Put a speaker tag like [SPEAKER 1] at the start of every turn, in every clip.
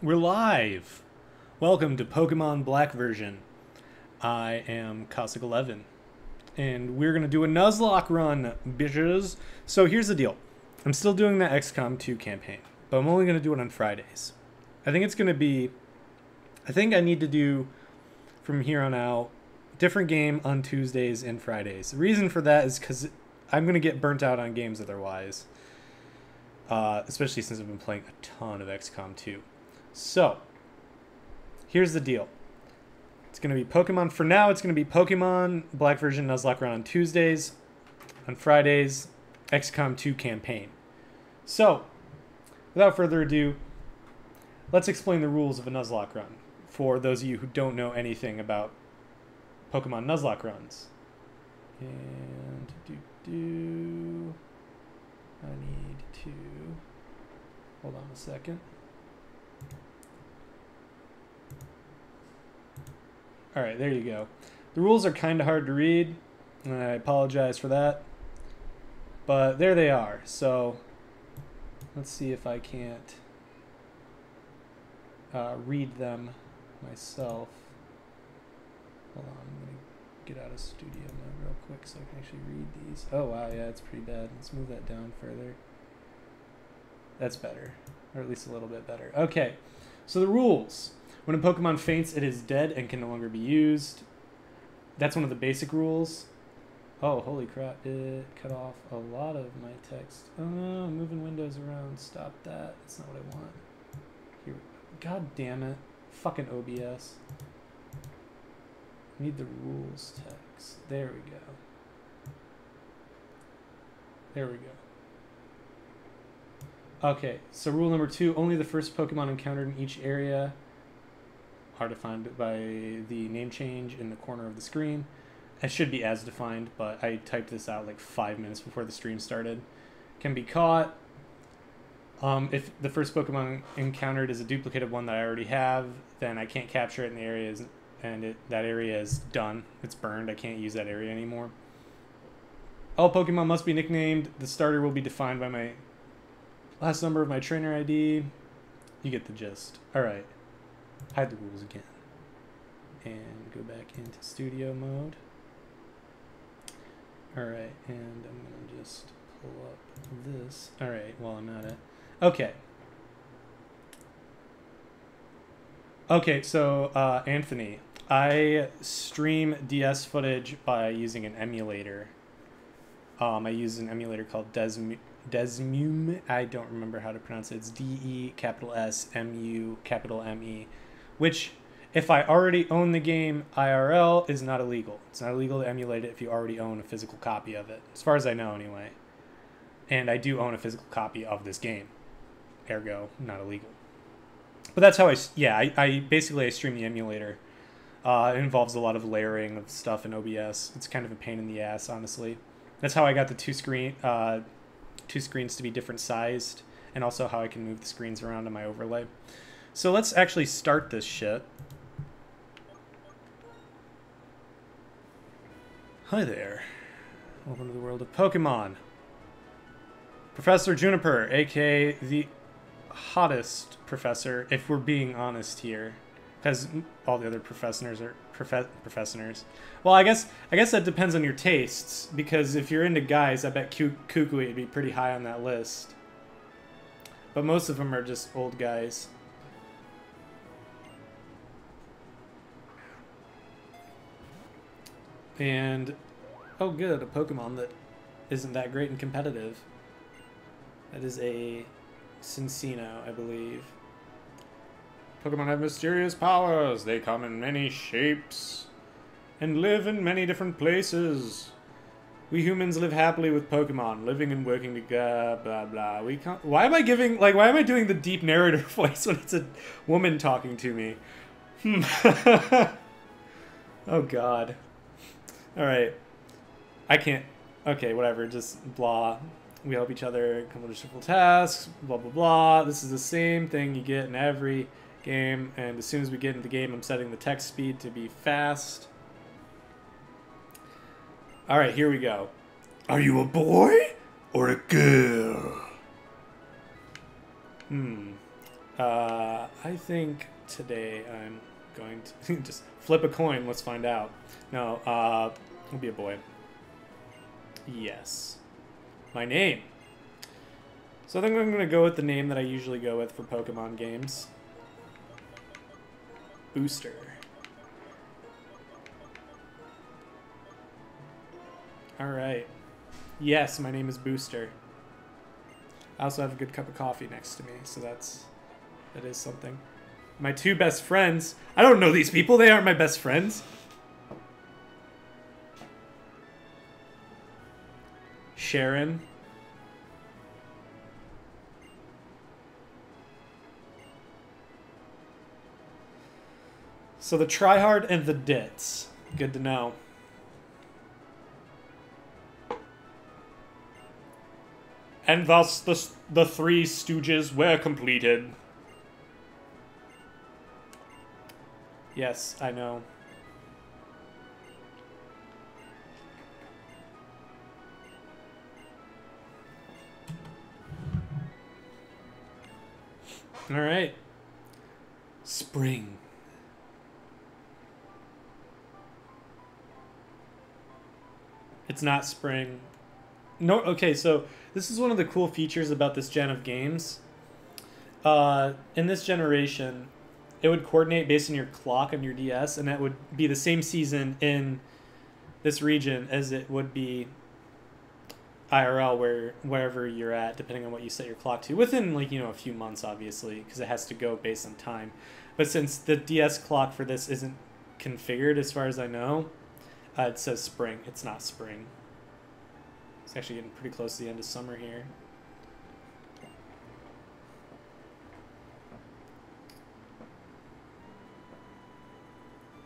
[SPEAKER 1] We're live! Welcome to Pokemon Black version. I am Cossak 11, and we're gonna do a Nuzlocke run, bitches! So here's the deal. I'm still doing the XCOM 2 campaign, but I'm only gonna do it on Fridays. I think it's gonna be... I think I need to do, from here on out, different game on Tuesdays and Fridays. The reason for that is because I'm gonna get burnt out on games otherwise. Especially since I've been playing a ton of XCOM 2. So, here's the deal. It's going to be Pokemon. For now, it's going to be Pokemon Black version Nuzlocke run on Tuesdays. On Fridays, XCOM 2 campaign. So, without further ado, let's explain the rules of a Nuzlocke run for those of you who don't know anything about Pokemon Nuzlocke runs. And I need to hold on a second. All right, there you go. The rules are kind of hard to read, and I apologize for that. But there they are. So let's see if I can't read them myself. Hold on, I'm going to get out of studio mode real quick so I can actually read these. Oh, wow, yeah, it's pretty bad. Let's move that down further. That's better, or at least a little bit better. Okay, so the rules. When a Pokemon faints, it is dead and can no longer be used. That's one of the basic rules. Oh, holy crap. It cut off a lot of my text. Oh no, I'm moving windows around. Stop that. That's not what I want. Here. God damn it. Fucking OBS. I need the rules text. There we go. There we go. Okay, so rule number 2. Only the first Pokemon encountered in each area are defined by the name change in the corner of the screen. It should be as defined, but I typed this out like 5 minutes before the stream started. Can be caught. If the first Pokemon encountered is a duplicate of one that I already have, then I can't capture it in the areas, and that area is done. It's burned. I can't use that area anymore. All Pokemon must be nicknamed. The starter will be defined by my last number of my trainer ID. You get the gist. Alright. Hide the rules again. And go back into studio mode. Alright, and I'm going to just pull up this. Alright, while I'm at it. Okay. Okay, so, Anthony. I stream DS footage by using an emulator. I use an emulator called Desmume. I don't remember how to pronounce it. It's DESMU_ME, which, if I already own the game IRL, is not illegal. It's not illegal to emulate it if you already own a physical copy of it, as far as I know anyway. And I do own a physical copy of this game, ergo, not illegal. But that's how I basically I stream the emulator. It involves a lot of layering of stuff in OBS. It's kind of a pain in the ass, honestly. That's how I got the two screens to be different sized, and also how I can move the screens around in my overlay. So let's actually start this shit. Hi there. Welcome to the world of Pokemon. Professor Juniper, aka the hottest professor, if we're being honest here. Because all the other professors are professors. Well, I guess that depends on your tastes, because if you're into guys, I bet Kukui would be pretty high on that list. But most of them are just old guys. And oh good, a Pokemon that isn't that great and competitive. That is a Cincino, I believe. Pokemon have mysterious powers. They come in many shapes and live in many different places. We humans live happily with Pokemon, living and working together, blah blah. We can't. Why am I doing the deep narrator voice when it's a woman talking to me? Oh god. Alright. I can't. Okay, whatever. Just blah. We help each other accomplish simple tasks, blah blah blah. This is the same thing you get in every game, and as soon as we get into the game, I'm setting the text speed to be fast. Alright, here we go. Are you a boy or a girl? I think today I'm going to just flip a coin. Let's find out. No, it'll be a boy. Yes. My name. So I think I'm going to go with the name that I usually go with for Pokemon games. Booster. Alright. Yes, my name is Booster. I also have a good cup of coffee next to me, so that is something. My two best friends. I don't know these people. They aren't my best friends. Sharon. So the tryhard and the ditz. Good to know. And thus the three stooges were completed. Yes, I know. All right. Spring. It's not spring. No, okay, so this is one of the cool features about this gen of games. In this generation, it would coordinate based on your clock on your DS, and that would be the same season in this region as it would be IRL, wherever you're at, depending on what you set your clock to. Within, like, you know, a few months, obviously, because it has to go based on time. But since the DS clock for this isn't configured, as far as I know, it says spring. It's not spring. It's actually getting pretty close to the end of summer here.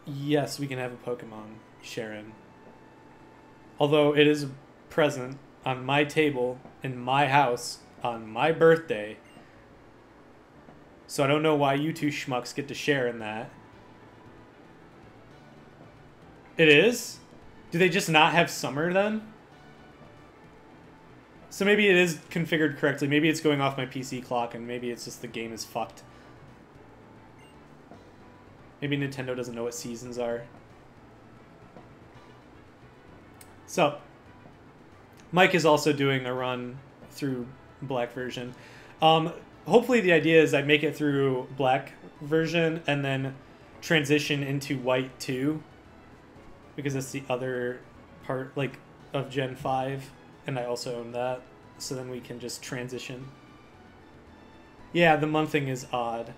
[SPEAKER 1] Yes, we can have a Pokemon, Sharon. Although it is present on my table in my house on my birthday. So I don't know why you two schmucks get to share in that. It is? Do they just not have summer then? So maybe it is configured correctly. Maybe it's going off my PC clock, and maybe it's just the game is fucked. Maybe Nintendo doesn't know what seasons are. So, Mike is also doing a run through Black version. Hopefully the idea is I make it through Black version and then transition into White 2. Because that's the other part, like, of Gen 5. And I also own that. So then we can just transition. Yeah, the monthing is odd.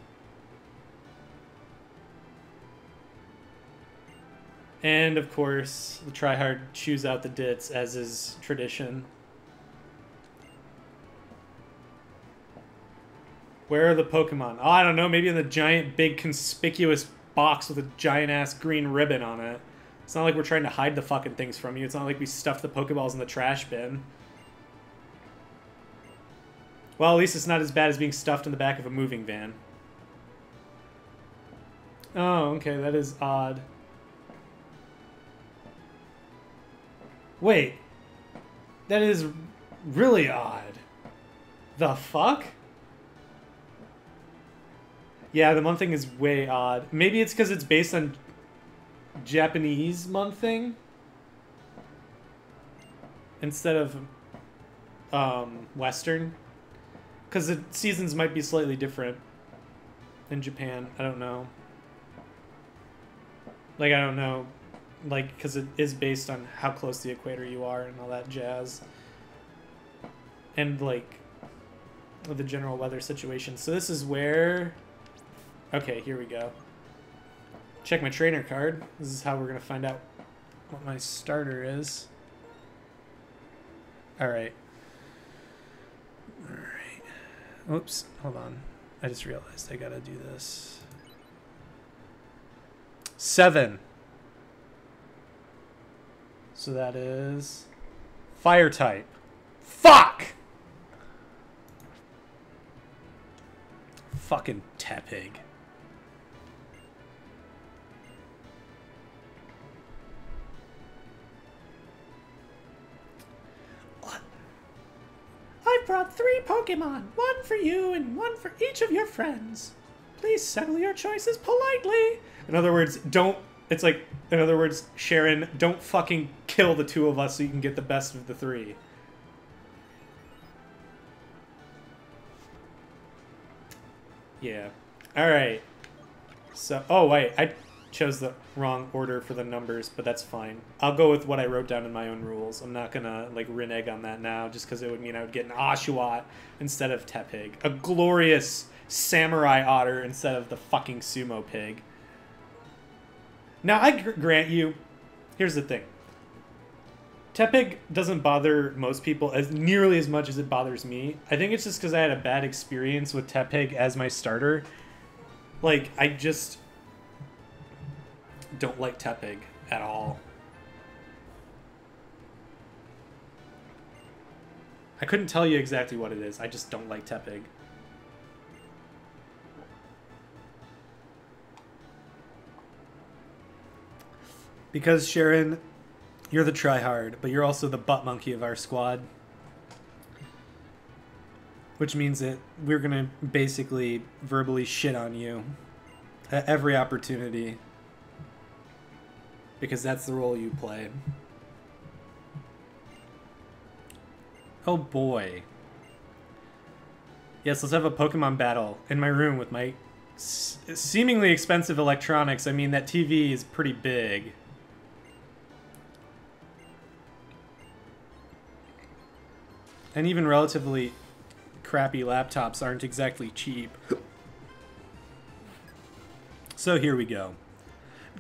[SPEAKER 1] And, of course, the tryhard chews out the dits, as is tradition. Where are the Pokemon? Oh, I don't know. Maybe in the giant, big, conspicuous box with a giant-ass green ribbon on it. It's not like we're trying to hide the fucking things from you. It's not like we stuffed the Pokeballs in the trash bin. Well, at least it's not as bad as being stuffed in the back of a moving van. Oh, okay. That is odd. Wait. That is really odd. The fuck? Yeah, the month thing is way odd. Maybe it's because it's based on Japanese month thing instead of Western. Because the seasons might be slightly different in Japan. I don't know. Like, I don't know. Like, because it is based on how close to the equator you are and all that jazz. And, like, the general weather situation. So this is where... Okay, here we go. Check my trainer card. This is how we're going to find out what my starter is. Alright. Alright. Oops, hold on. I just realized I gotta do this. 7. So that is... Fire type. Fuck! Fucking Tepig. brought 3 Pokemon, one for you and one for each of your friends. Please settle your choices politely. In other words, in other words, Sharon, don't fucking kill the 2 of us so you can get the best of the 3. Yeah. Alright. So, oh wait, I chose the wrong order for the numbers, but that's fine. I'll go with what I wrote down in my own rules. I'm not gonna, like, renege on that now, just because it would mean I would get an Oshawott instead of Tepig. A glorious samurai otter instead of the fucking sumo pig. Now, I grant you, here's the thing. Tepig doesn't bother most people as nearly as much as it bothers me. I think it's just because I had a bad experience with Tepig as my starter. Like, I just don't like Tepig at all. I couldn't tell you exactly what it is. I just don't like Tepig. Because, Sharon, you're the tryhard, but you're also the butt monkey of our squad. Which means that we're gonna basically verbally shit on you at every opportunity. Because that's the role you play. Oh boy. Yes, let's have a Pokemon battle in my room with my seemingly expensive electronics. I mean, that TV is pretty big. And even relatively crappy laptops aren't exactly cheap. So here we go.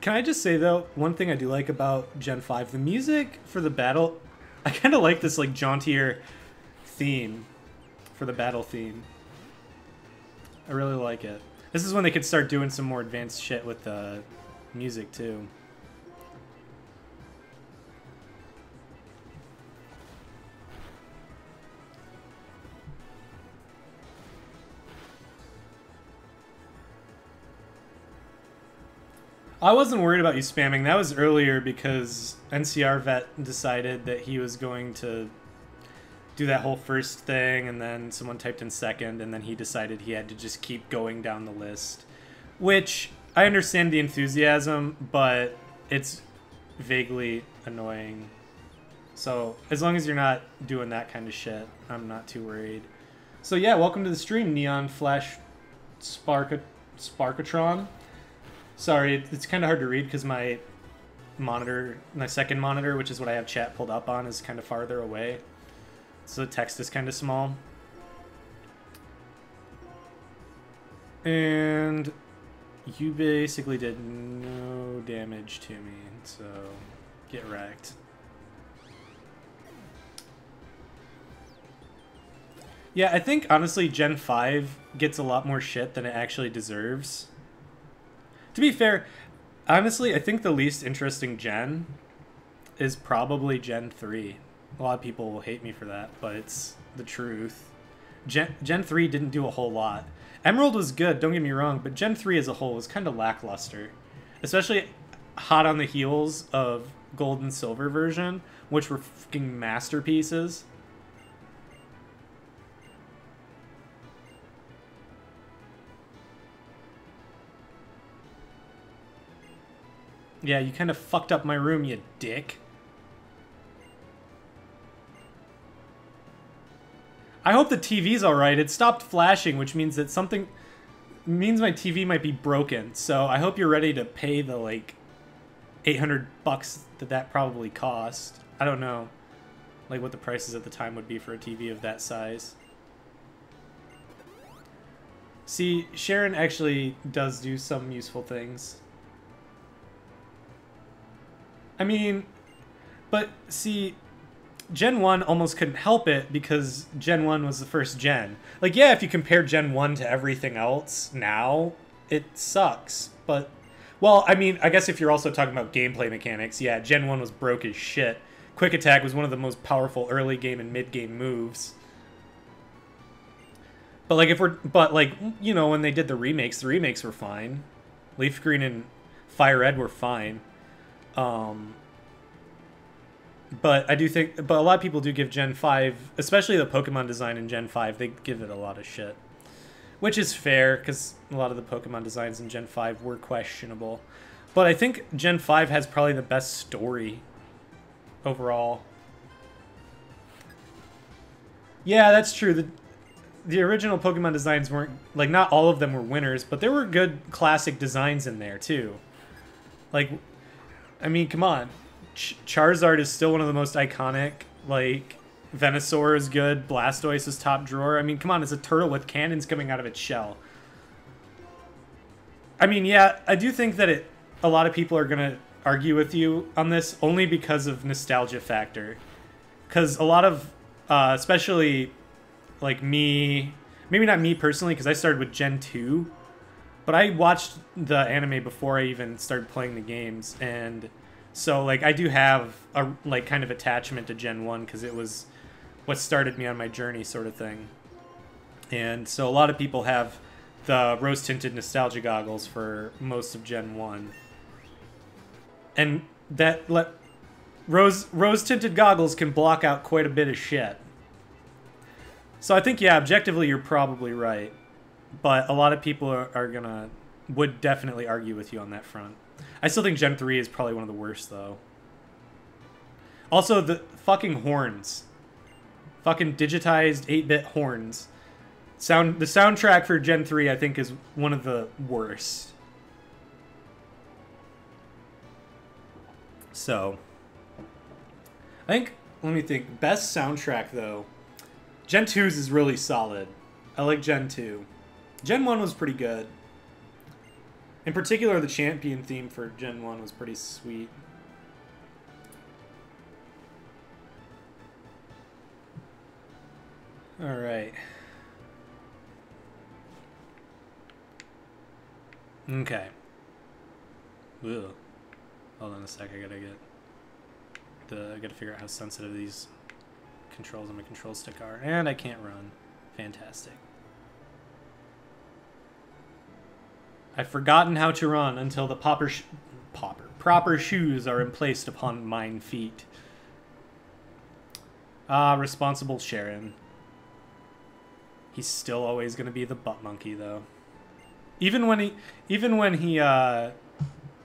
[SPEAKER 1] Can I just say, though, one thing I do like about Gen 5, the music for the battle, I kind of like this, like, jauntier theme for the battle theme. I really like it. This is when they could start doing some more advanced shit with the music, too. I wasn't worried about you spamming. That was earlier because NCR Vet decided that he was going to do that whole first thing, and then someone typed in second, and then he decided he had to just keep going down the list. Which, I understand the enthusiasm, but it's vaguely annoying. So, as long as you're not doing that kind of shit, I'm not too worried. So yeah, welcome to the stream, Neon Flash Sparkatron. Sorry, it's kind of hard to read because my monitor, my second monitor, which is what I have chat pulled up on, is kind of farther away. So the text is kind of small. And you basically did no damage to me, so get wrecked. Yeah, I think, honestly, Gen 5 gets a lot more shit than it actually deserves. To be fair, honestly, I think the least interesting gen is probably Gen 3. A lot of people will hate me for that, but it's the truth. Gen 3 didn't do a whole lot. Emerald was good, don't get me wrong, but Gen 3 as a whole was kind of lackluster. Especially hot on the heels of Gold and Silver version, which were fucking masterpieces. Yeah, you kind of fucked up my room, you dick. I hope the TV's alright. It stopped flashing, which means that something... means my TV might be broken. So I hope you're ready to pay the, like, $800 that probably cost. I don't know, like, what the prices at the time would be for a TV of that size. See, Sharon actually does do some useful things. I mean, but see, Gen 1 almost couldn't help it because Gen 1 was the first gen. Like, yeah, if you compare Gen 1 to everything else now, it sucks. But, well, I mean, I guess if you're also talking about gameplay mechanics, yeah, Gen 1 was broke as shit. Quick Attack was one of the most powerful early game and mid game moves. But, like, you know, when they did the remakes were fine. Leaf Green and Fire Red were fine. But I do think, but a lot of people do give Gen 5, especially the Pokemon design in Gen 5, they give it a lot of shit. Which is fair, because a lot of the Pokemon designs in Gen 5 were questionable. But I think Gen 5 has probably the best story overall. Yeah, that's true. The original Pokemon designs weren't, like, not all of them were winners, but there were good classic designs in there, too. Like, I mean, come on. Charizard is still one of the most iconic. Like, Venusaur is good. Blastoise is top drawer. I mean, come on, it's a turtle with cannons coming out of its shell. I mean, yeah, I do think that a lot of people are going to argue with you on this only because of nostalgia factor. Because a lot of, especially, like, me... Maybe not me personally, because I started with Gen 2. But I watched the anime before I even started playing the games, and... So, like, I do have a, like, kind of attachment to Gen 1 because it was what started me on my journey sort of thing. And so a lot of people have the rose-tinted nostalgia goggles for most of Gen 1. And that rose-tinted goggles can block out quite a bit of shit. So I think, yeah, objectively you're probably right. But a lot of people would definitely argue with you on that front. I still think Gen 3 is probably one of the worst, though. Also, the fucking horns. Fucking digitized 8-bit horns. The soundtrack for Gen 3, I think, is one of the worst. So, I think, let me think. Best soundtrack, though. Gen 2's is really solid. I like Gen 2. Gen 1 was pretty good. In particular, the champion theme for Gen 1 was pretty sweet. Alright. Okay. Ugh. Hold on a sec, I gotta figure out how sensitive these controls on my control stick are. And I can't run. Fantastic. I've forgotten how to run until the proper shoes are emplaced upon mine feet. Ah, responsible Sharon. He's still always gonna be the butt monkey, though. Even when he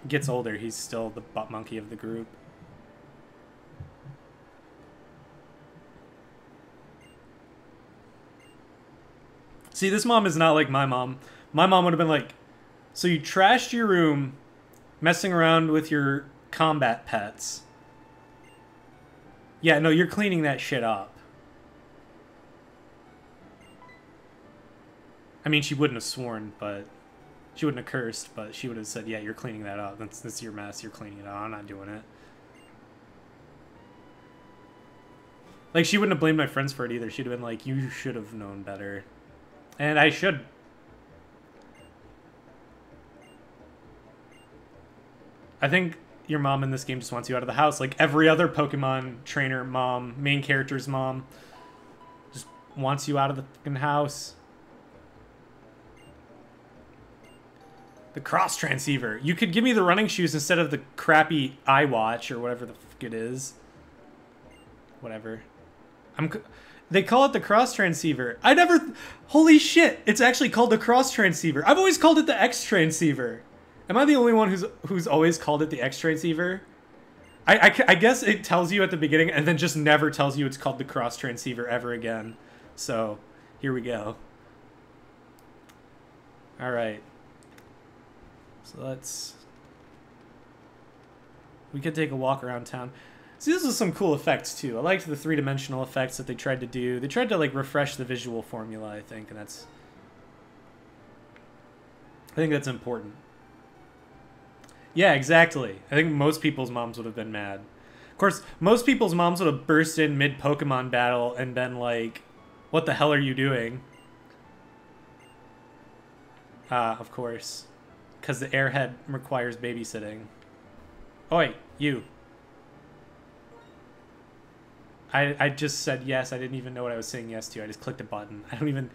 [SPEAKER 1] gets older, he's still the butt monkey of the group. See, this mom is not like my mom. My mom would have been like, so you trashed your room, messing around with your combat pets. Yeah, no, you're cleaning that shit up. I mean, she wouldn't have sworn, but... She wouldn't have cursed, but she would have said, yeah, you're cleaning that up. That's your mess, you're cleaning it up. I'm not doing it. Like, she wouldn't have blamed my friends for it either. She'd have been like, you should have known better. And I should... I think your mom in this game just wants you out of the house, like every other Pokemon trainer mom, main character's mom, just wants you out of the fucking house. The cross transceiver. You could give me the running shoes instead of the crappy iWatch or whatever the fuck it is. Whatever. They call it the cross transceiver. I never... Holy shit! It's actually called the cross transceiver. I've always called it the X transceiver. Am I the only one who's always called it the X transceiver? I guess it tells you at the beginning and then just never tells you it's called the cross transceiver ever again. So, here we go. Alright. So we could take a walk around town. See, this was some cool effects too. I liked the three-dimensional effects that they tried to do. They tried to like refresh the visual formula, I think, and I think that's important. Yeah, exactly. I think most people's moms would have been mad. Of course, most people's moms would have burst in mid-Pokemon battle and been like, what the hell are you doing? Of course. Because the airhead requires babysitting. Oi, you. I just said yes. I didn't even know what I was saying yes to. I just clicked a button. I don't even...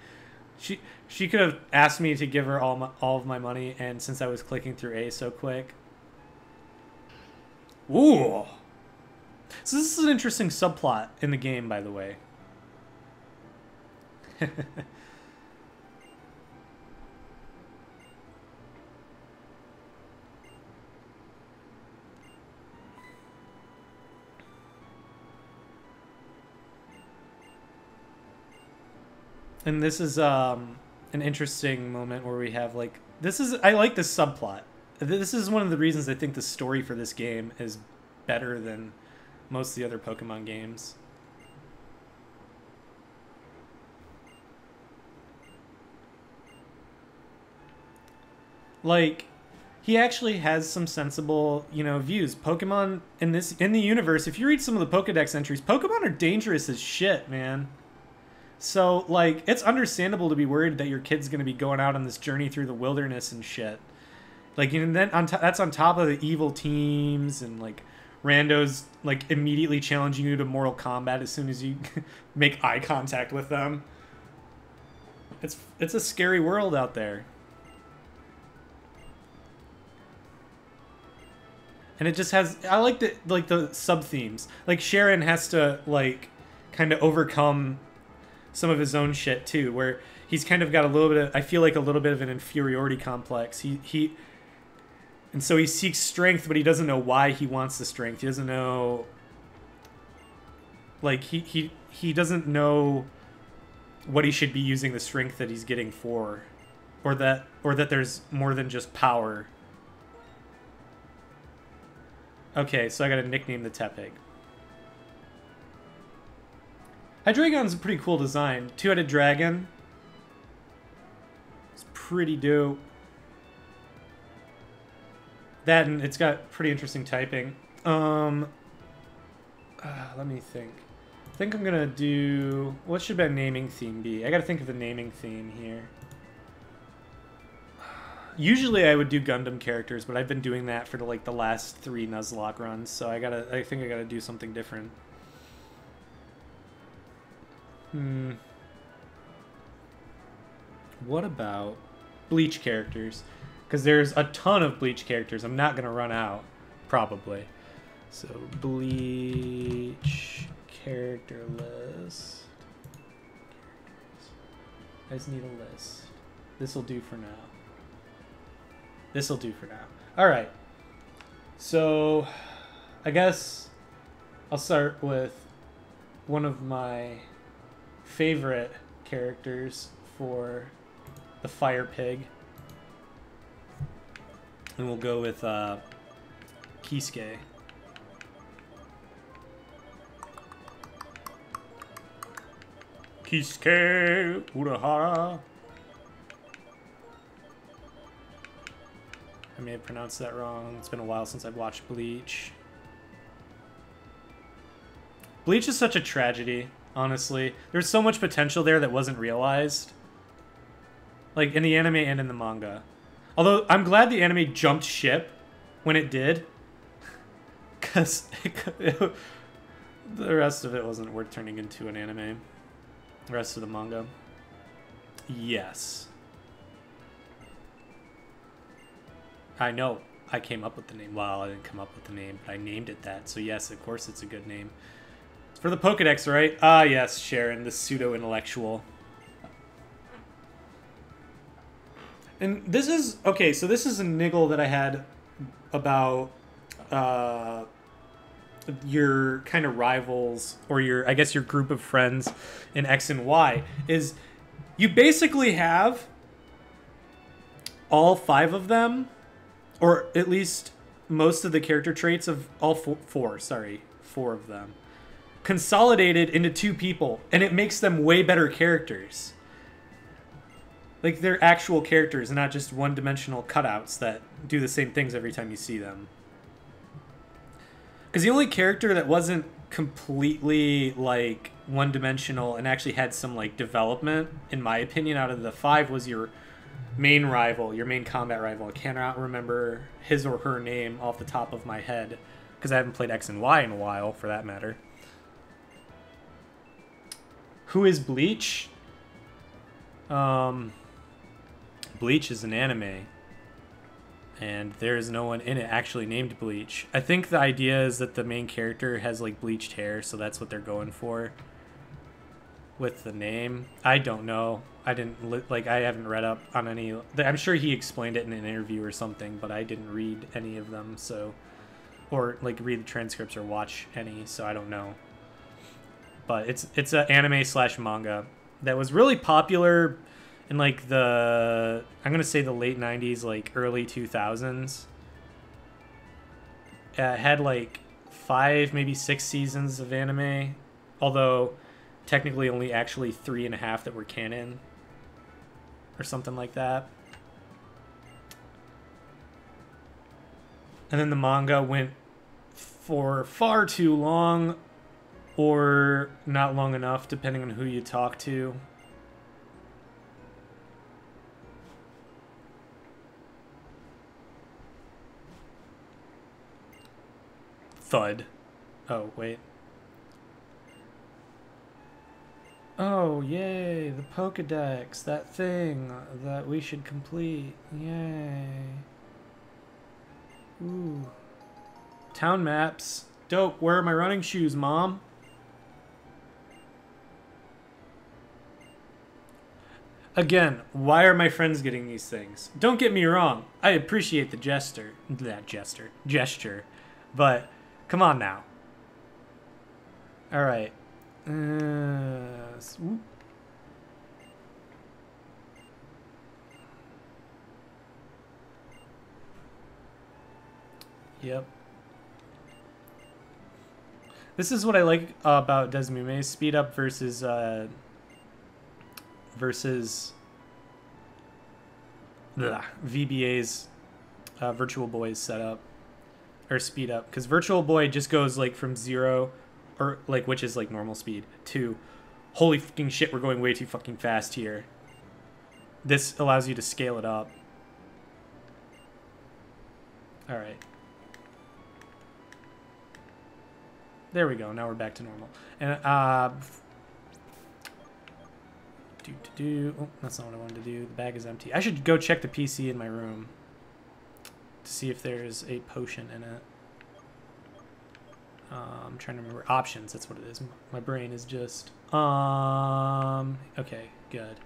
[SPEAKER 1] She could have asked me to give her all of my money, and since I was clicking through A so quick... Ooh! So this is an interesting subplot in the game, by the way. And this is an interesting moment where we have like I like this subplot. This is one of the reasons I think the story for this game is better than most of the other Pokemon games. Like, he actually has some sensible, you know, views. Pokemon in the universe, if you read some of the Pokedex entries, Pokemon are dangerous as shit, man. So, like, it's understandable to be worried that your kid's going to be going out on this journey through the wilderness and shit. Like, and then that's on top of the evil teams and, like, randos, like, immediately challenging you to Mortal Kombat as soon as you make eye contact with them. It's a scary world out there. And it just has, I like the sub-themes. Like, Sharon has to, like, kind of overcome some of his own shit too, where he's kind of got a little bit of, I feel like a little bit of an inferiority complex. And so he seeks strength, but he doesn't know why he wants the strength. He doesn't know, like, he doesn't know what he should be using the strength that he's getting for, or that there's more than just power. Okay, so I gotta nickname the Tepig. Hydreigon's a pretty cool design. Two-headed dragon. It's pretty dope. That, and it's got pretty interesting typing. Let me think. I think I'm gonna do... What should my naming theme be? I gotta think of the naming theme here. Usually I would do Gundam characters, but I've been doing that for like the last 3 Nuzlocke runs, so I think I gotta do something different. What about Bleach characters? Because there's a ton of Bleach characters. I'm not going to run out, probably. So, Bleach character list. I just need a list. This'll do for now. This'll do for now. Alright. So, I guess I'll start with one of my favorite characters for the Fire Pig. And we'll go with Kisuke. Kisuke Urahara. I may have pronounced that wrong. It's been a while since I've watched Bleach. Bleach is such a tragedy. Honestly, there's so much potential there that wasn't realized, like in the anime and in the manga. Although I'm glad the anime jumped ship when it did, because the rest of it wasn't worth turning into an anime. The rest of the manga, yes. I know I came up with the name. Well, I didn't come up with the name, but I named it that. So yes, of course it's a good name. For the Pokedex, right? Ah, yes, Sharon, the pseudo-intellectual. And this is... Okay, so this is a niggle that I had about your kind of rivals, or your, I guess, your group of friends in X and Y, is you basically have all 5 of them, or at least most of the character traits of all 4 of them, consolidated into 2 people, and it makes them way better characters. Like, they're actual characters and not just one-dimensional cutouts that do the same things every time you see them. Because the only character that wasn't completely, like, one-dimensional and actually had some, like, development, in my opinion, out of the 5 was your main rival, your main combat rival. I cannot remember his or her name off the top of my head, because I haven't played X and Y in a while, for that matter. Who is Bleach? Bleach is an anime. And there is no one in it actually named Bleach. I think the idea is that the main character has like bleached hair, so that's what they're going for with the name. I don't know. I didn't like. I haven't read up on any. I'm sure he explained it in an interview or something, but I didn't read any of them, so or like read the transcripts or watch any, so I don't know. But it's an anime slash manga that was really popular in like the, I'm gonna say the late 90s, like early 2000s. It had like 5, maybe 6 seasons of anime, although technically only actually 3.5 that were canon or something like that. And then the manga went for far too long, or not long enough, depending on who you talk to. Thud. Oh, wait. Oh, yay, the Pokedex, that thing that we should complete. Yay. Ooh. Town maps. Dope, where are my running shoes, Mom? Again, why are my friends getting these things? Don't get me wrong, I appreciate the gesture, but come on now. All right. Yep. This is what I like about Desmume's speed up versus VBA's Virtual Boy's setup or speed up, because Virtual Boy just goes like from 0, or like, which is like normal speed, to holy fucking shit, we're going way too fucking fast here. This allows you to scale it up. All right. There we go. Now we're back to normal. And oh, that's not what I wanted to do. The bag is empty. I should go check the PC in my room to see if there's a potion in it. I'm trying to remember options. That's what it is. My brain is just okay, good.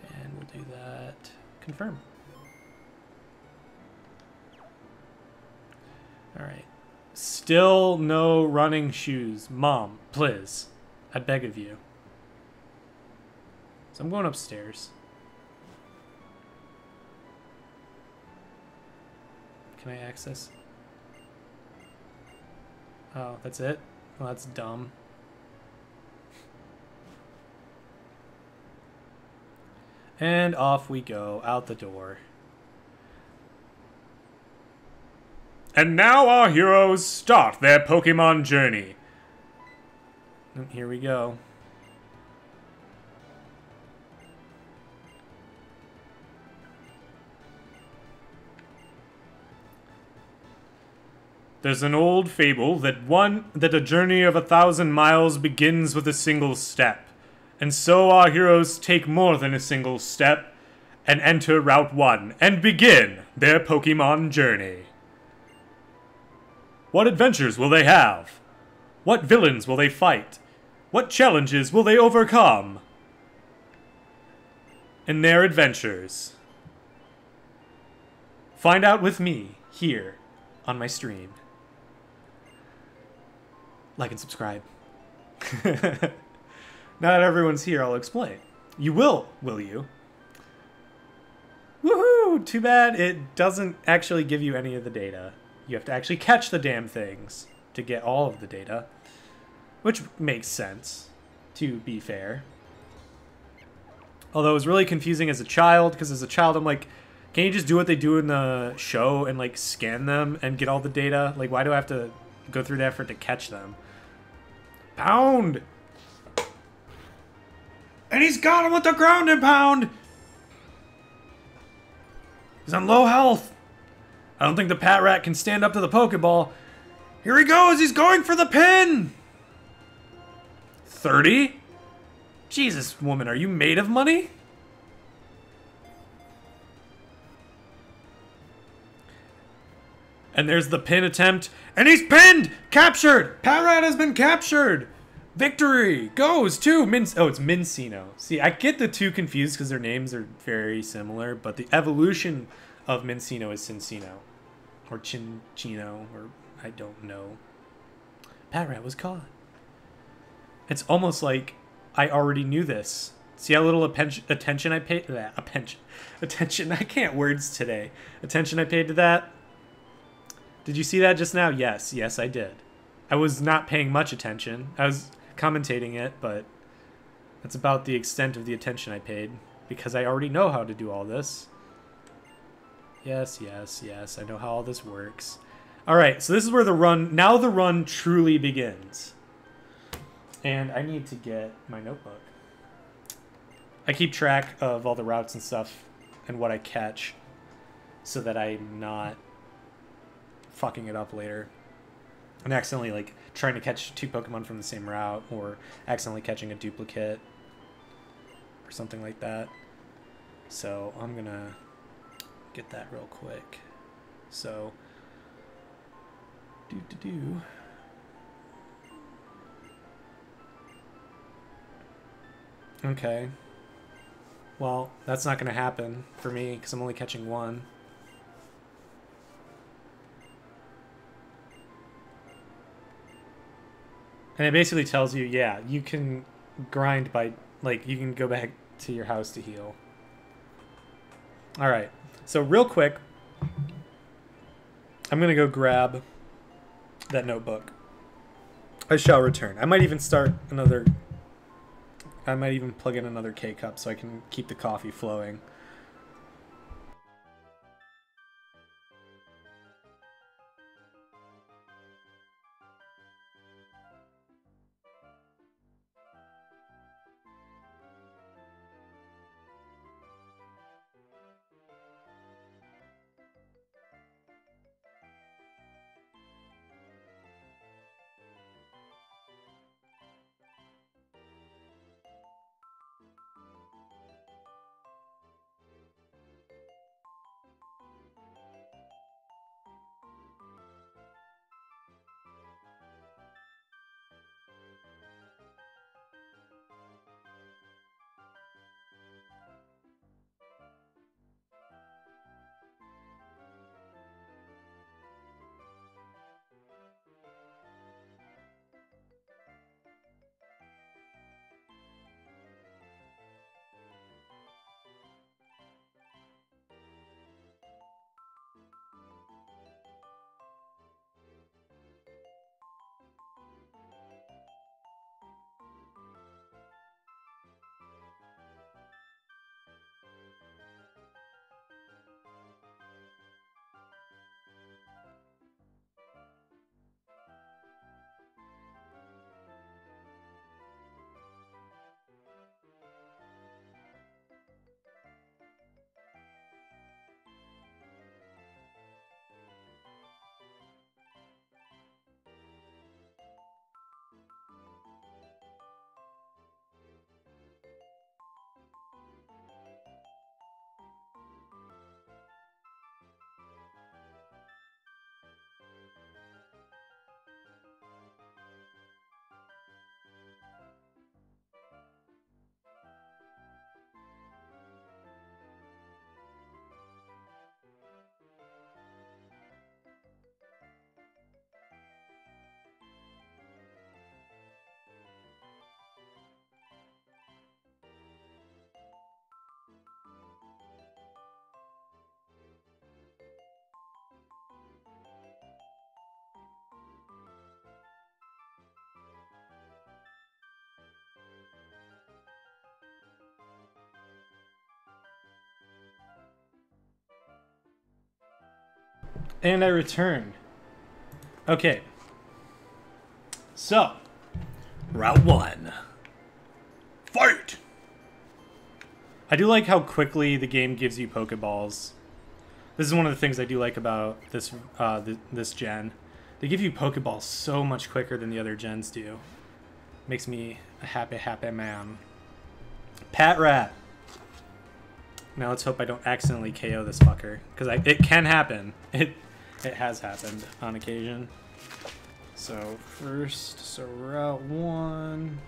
[SPEAKER 1] And we'll do that. Confirm. All right. Still no running shoes. Mom, please. I beg of you. So I'm going upstairs. Can I access? Oh, that's it? Well, that's dumb. And off we go, out the door. And now our heroes start their Pokemon journey. And here we go. There's an old fable that a journey of 1,000 miles begins with a single step. And so our heroes take more than a single step and enter Route 1 and begin their Pokemon journey. What adventures will they have? What villains will they fight? What challenges will they overcome in their adventures? Find out with me here on my stream. Like and subscribe. Now that everyone's here, I'll explain. You will you? Woohoo! Too bad it doesn't actually give you any of the data. You have to actually catch the damn things to get all of the data. Which makes sense, to be fair. Although it was really confusing as a child, because as a child I'm like, can you just do what they do in the show and like scan them and get all the data? Like, why do I have to go through the effort to catch them? Pound! And he's got him with the ground and pound! He's on low health. I don't think the Patrat can stand up to the Pokeball. Here he goes! He's going for the pin! 30? Jesus, woman, are you made of money? And there's the pin attempt. And he's pinned! Captured! Pat has been captured! Victory goes to Oh, it's Mincino. See, I get the two confused because their names are very similar, but the evolution of Mincino is Cincino. Or Chinchino, or I don't know. Pat was caught. It's almost like I already knew this. See how little attention I paid to that? Attention. I can't words today. Attention I paid to that. Did you see that just now? Yes. Yes, I did. I was not paying much attention. I was commentating it, but that's about the extent of the attention I paid because I already know how to do all this. Yes, yes, yes. I know how all this works. All right, so this is where the run truly begins. And I need to get my notebook. I keep track of all the routes and stuff and what I catch so that I'm not fucking it up later and accidentally like trying to catch two Pokemon from the same route or accidentally catching a duplicate or something like that. So I'm gonna get that real quick. So okay. Well, that's not gonna happen for me because I'm only catching one. And it basically tells you, yeah, you can grind by, like, you can go back to your house to heal. Alright, so real quick, I'm going to go grab that notebook. I shall return. I might even start another, I might even plug in another K-cup so I can keep the coffee flowing. And I return. Okay. So, Route 1. Fight! I do like how quickly the game gives you Pokeballs. This is one of the things I do like about this this gen. They give you Pokeballs so much quicker than the other gens do. Makes me a happy, happy man. Pat. Now let's hope I don't accidentally KO this fucker. Because it can happen. it has happened on occasion. So first, so Route 1.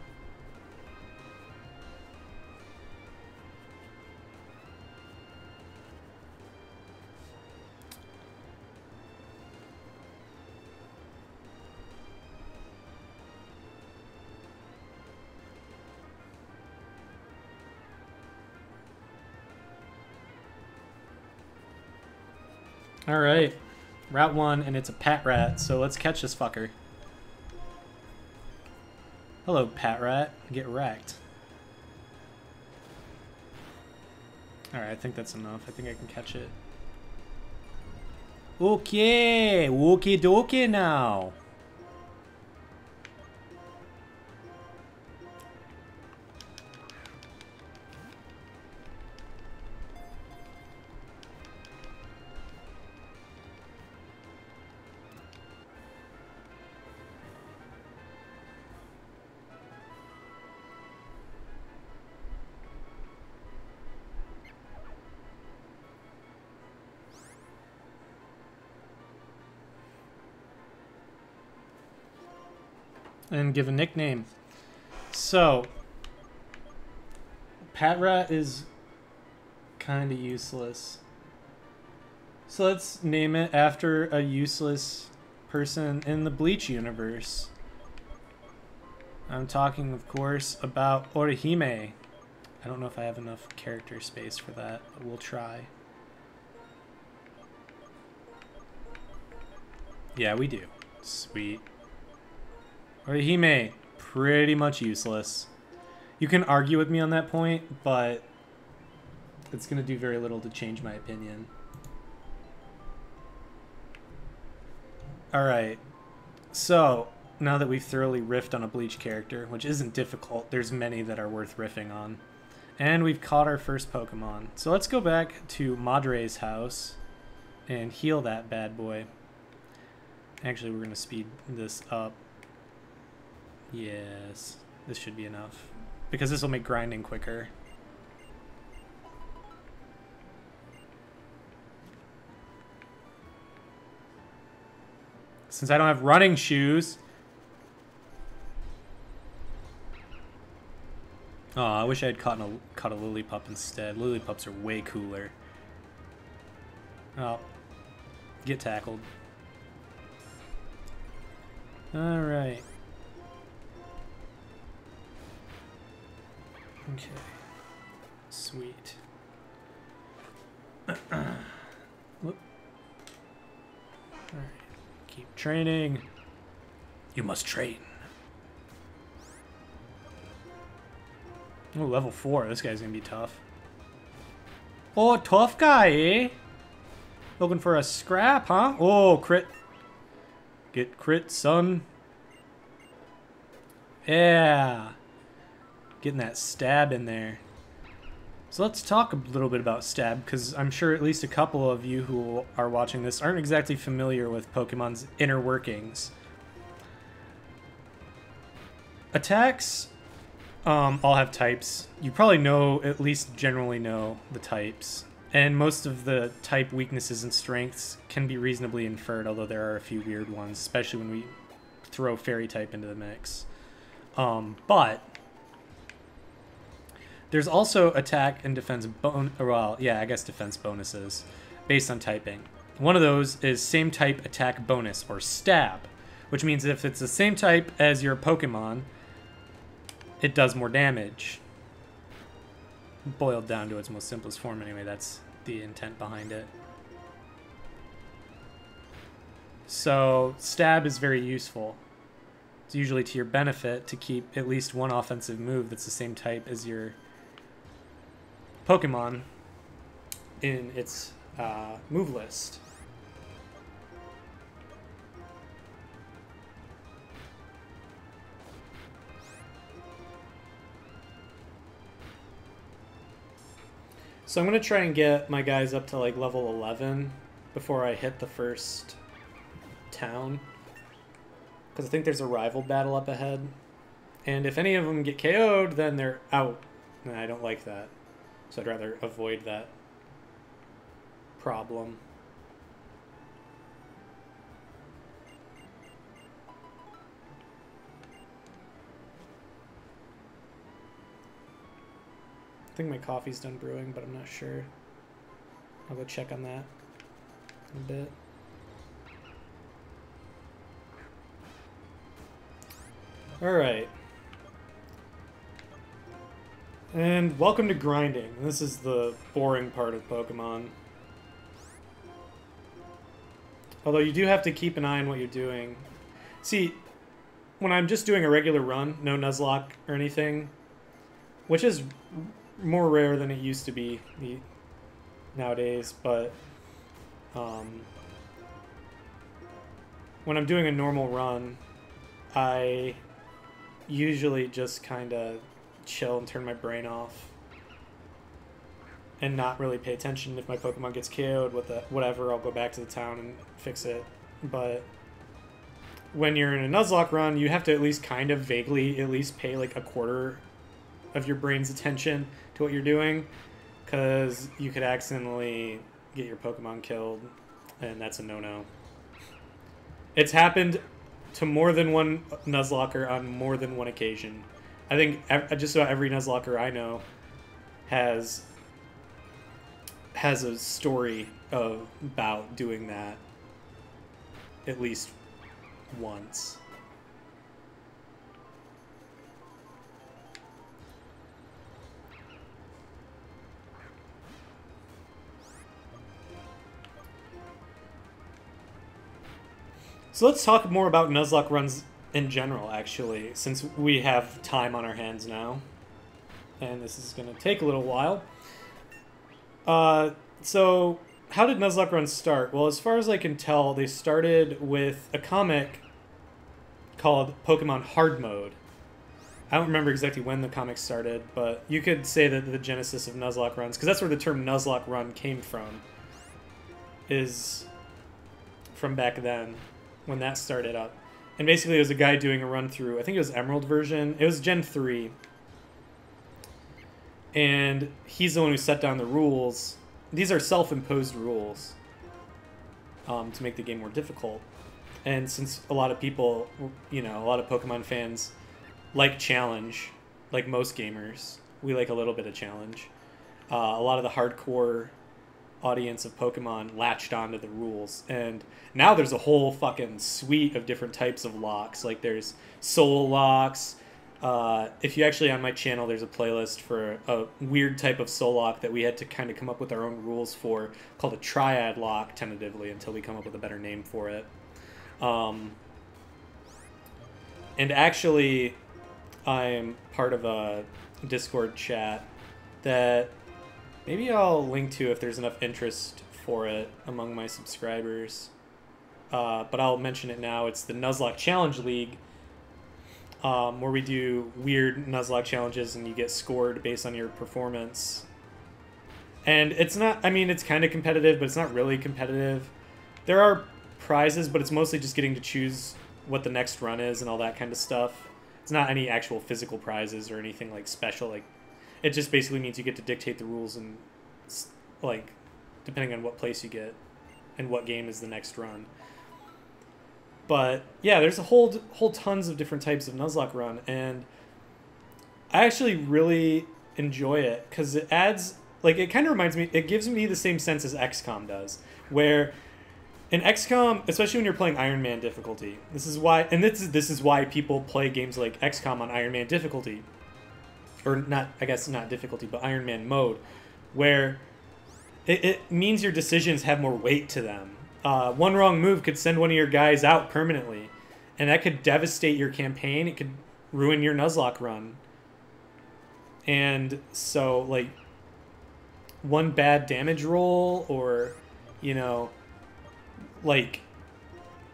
[SPEAKER 1] All right, Route 1, and it's a Pat Rat, so let's catch this fucker. Hello, Pat Rat. Get wrecked. All right, I think that's enough. I think I can catch it. Okay, okie dokie now. And give a nickname. So, Pat Rat is kind of useless. So let's name it after a useless person in the Bleach universe. I'm talking, of course, about Orihime. I don't know if I have enough character space for that, but we'll try. Yeah, we do. Sweet. Orihime, pretty much useless. You can argue with me on that point, but it's going to do very little to change my opinion. Alright, so now that we've thoroughly riffed on a Bleach character, which isn't difficult, there's many that are worth riffing on. And we've caught our first Pokemon. So let's go back to Madre's house and heal that bad boy. Actually, we're going to speed this up. Yes, this should be enough. Because this will make grinding quicker. Since I don't have running shoes. Oh, I wish I had caught a Lillipup instead. Lillipups are way cooler. Oh, get tackled. Alright. Okay. Sweet. Whoop. Alright. Keep training. You must train. Oh, level 4. This guy's gonna be tough. Oh, tough guy, eh? Looking for a scrap, huh? Oh, crit. Get crit, son. Yeah. Getting that stab in there. So let's talk a little bit about stab, because I'm sure at least a couple of you who are watching this aren't exactly familiar with Pokemon's inner workings. Attacks all have types. You probably know, at least generally know, the types. And most of the type weaknesses and strengths can be reasonably inferred, although there are a few weird ones, especially when we throw fairy type into the mix. But there's also attack and defense defense bonuses based on typing. One of those is same type attack bonus, or stab, which means if it's the same type as your Pokemon, it does more damage. Boiled down to its most simplest form anyway, that's the intent behind it. So stab is very useful. It's usually to your benefit to keep at least one offensive move that's the same type as your Pokemon in its move list. So I'm going to try and get my guys up to like level 11 before I hit the first town. Because I think there's a rival battle up ahead. And if any of them get KO'd, then they're out. And I don't like that. So I'd rather avoid that problem. I think my coffee's done brewing, but I'm not sure. I'll go check on that in a bit. Alright. And welcome to grinding. This is the boring part of Pokemon. Although you do have to keep an eye on what you're doing. See, when I'm just doing a regular run, no Nuzlocke or anything, which is more rare than it used to be nowadays, but when I'm doing a normal run, I usually just kind of chill and turn my brain off and not really pay attention. If my Pokemon gets KO'd, whatever, I'll go back to the town and fix it. But when you're in a Nuzlocke run, you have to at least kind of vaguely at least pay like a quarter of your brain's attention to what you're doing, because you could accidentally get your Pokemon killed, and that's a no-no. It's happened to more than one Nuzlocker on more than one occasion. I think just about every Nuzlocker I know has a story about doing that at least once. So let's talk more about Nuzlocke runs in general, actually, since we have time on our hands now. And this is going to take a little while. So how did Nuzlocke runs start? Well, as far as I can tell, they started with a comic called Pokemon Hard Mode. I don't remember exactly when the comic started, but you could say that the genesis of Nuzlocke runs, because that's where the term Nuzlocke run came from, is from back then, when that started up. And basically it was a guy doing a run through, I think it was Emerald version, it was Gen 3. And he's the one who set down the rules. These are self-imposed rules to make the game more difficult. And since a lot of people, you know, a lot of Pokemon fans like challenge, like most gamers, we like a little bit of challenge. A lot of the hardcore audience of Pokemon latched onto the rules, and now there's a whole fucking suite of different types of locks. Like there's soul locks. If you actually, on my channel, there's a playlist for a weird type of soul lock that we had to kind of come up with our own rules for, called a triad lock, tentatively, until we come up with a better name for it. And actually, I'm part of a Discord chat that maybe I'll link to if there's enough interest for it among my subscribers. But I'll mention it now. It's the Nuzlocke Challenge League, where we do weird Nuzlocke challenges and you get scored based on your performance. And it's not, I mean, it's kind of competitive, but it's not really competitive. There are prizes, but it's mostly just getting to choose what the next run is and all that kind of stuff. It's not any actual physical prizes or anything like special. Like, it just basically means you get to dictate the rules, and like depending on what place you get and what game is the next run. But yeah, there's a whole tons of different types of Nuzlocke run, and I actually really enjoy it because it adds, like, it kind of reminds me, it gives me the same sense as XCOM does, where in XCOM, especially when you're playing Iron Man difficulty, this is why people play games like XCOM on Iron Man difficulty. Or not, I guess not difficulty, but Iron Man mode, where it means your decisions have more weight to them. One wrong move could send one of your guys out permanently, and that could devastate your campaign. It could ruin your Nuzlocke run. And so, like, one bad damage roll, or, you know, like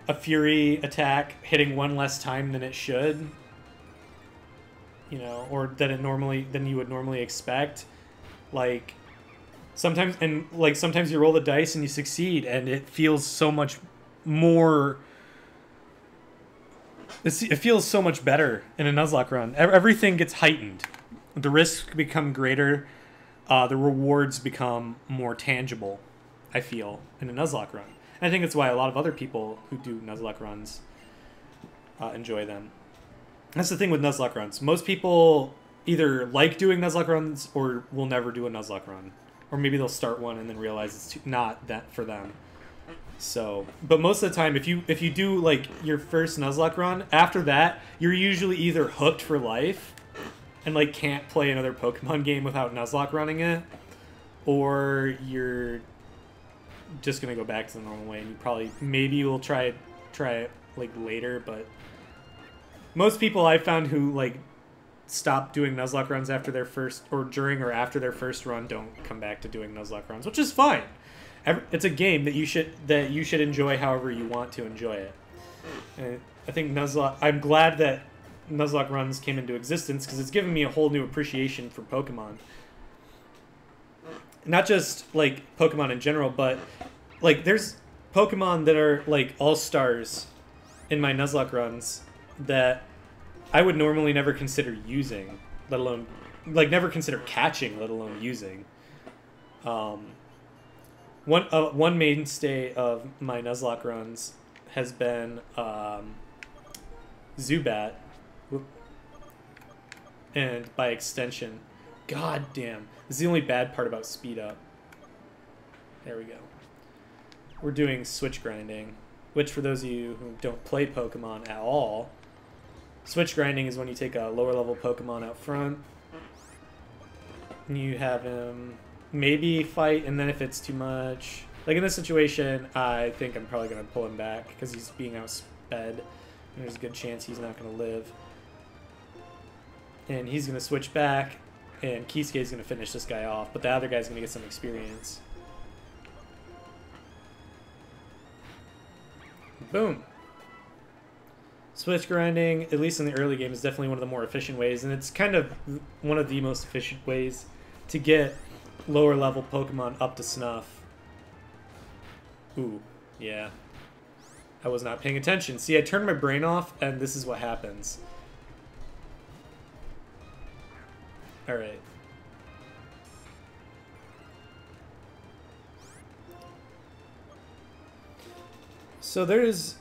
[SPEAKER 1] a Fury attack hitting one less time than it should, you know, or than you would normally expect. Like sometimes you roll the dice and you succeed, and it feels so much more. It feels so much better in a Nuzlocke run. Everything gets heightened. The risks become greater. The rewards become more tangible, I feel, in a Nuzlocke run. And I think that's why a lot of other people who do Nuzlocke runs enjoy them. That's the thing with Nuzlocke runs. Most people either like doing Nuzlocke runs or will never do a Nuzlocke run. Or maybe they'll start one and then realize it's not that for them. So, but most of the time, if you do like your first Nuzlocke run, after that, you're usually either hooked for life and like can't play another Pokemon game without Nuzlocke running it, or you're just gonna go back to the normal way, and you probably maybe will try it like later. But most people I've found who like stop doing Nuzlocke runs after their first, or during or after their first run, don't come back to doing Nuzlocke runs, which is fine. It's a game that you should enjoy however you want to enjoy it. And I think Nuzlocke. I'm glad that Nuzlocke runs came into existence because it's given me a whole new appreciation for Pokemon. Not just like Pokemon in general, but like there's Pokemon that are like all-stars in my Nuzlocke runs that I would normally never consider using, let alone like never consider catching, let alone using. One mainstay of my Nuzlocke runs has been Zubat, and by extension, god damn, this is the only bad part about speed up. There we go. We're doing switch grinding, which for those of you who don't play Pokemon at all, switch grinding is when you take a lower level Pokemon out front, and you have him maybe fight, and then if it's too much, like in this situation, I think I'm probably going to pull him back because he's being outsped, and there's a good chance he's not going to live. And he's going to switch back, and Kisuke is going to finish this guy off, but the other guy's going to get some experience. Boom. Switch grinding, at least in the early game, is definitely one of the more efficient ways, and it's kind of one of the most efficient ways to get lower level Pokemon up to snuff. Ooh, yeah. I was not paying attention. See, I turned my brain off, and this is what happens. Alright. So there's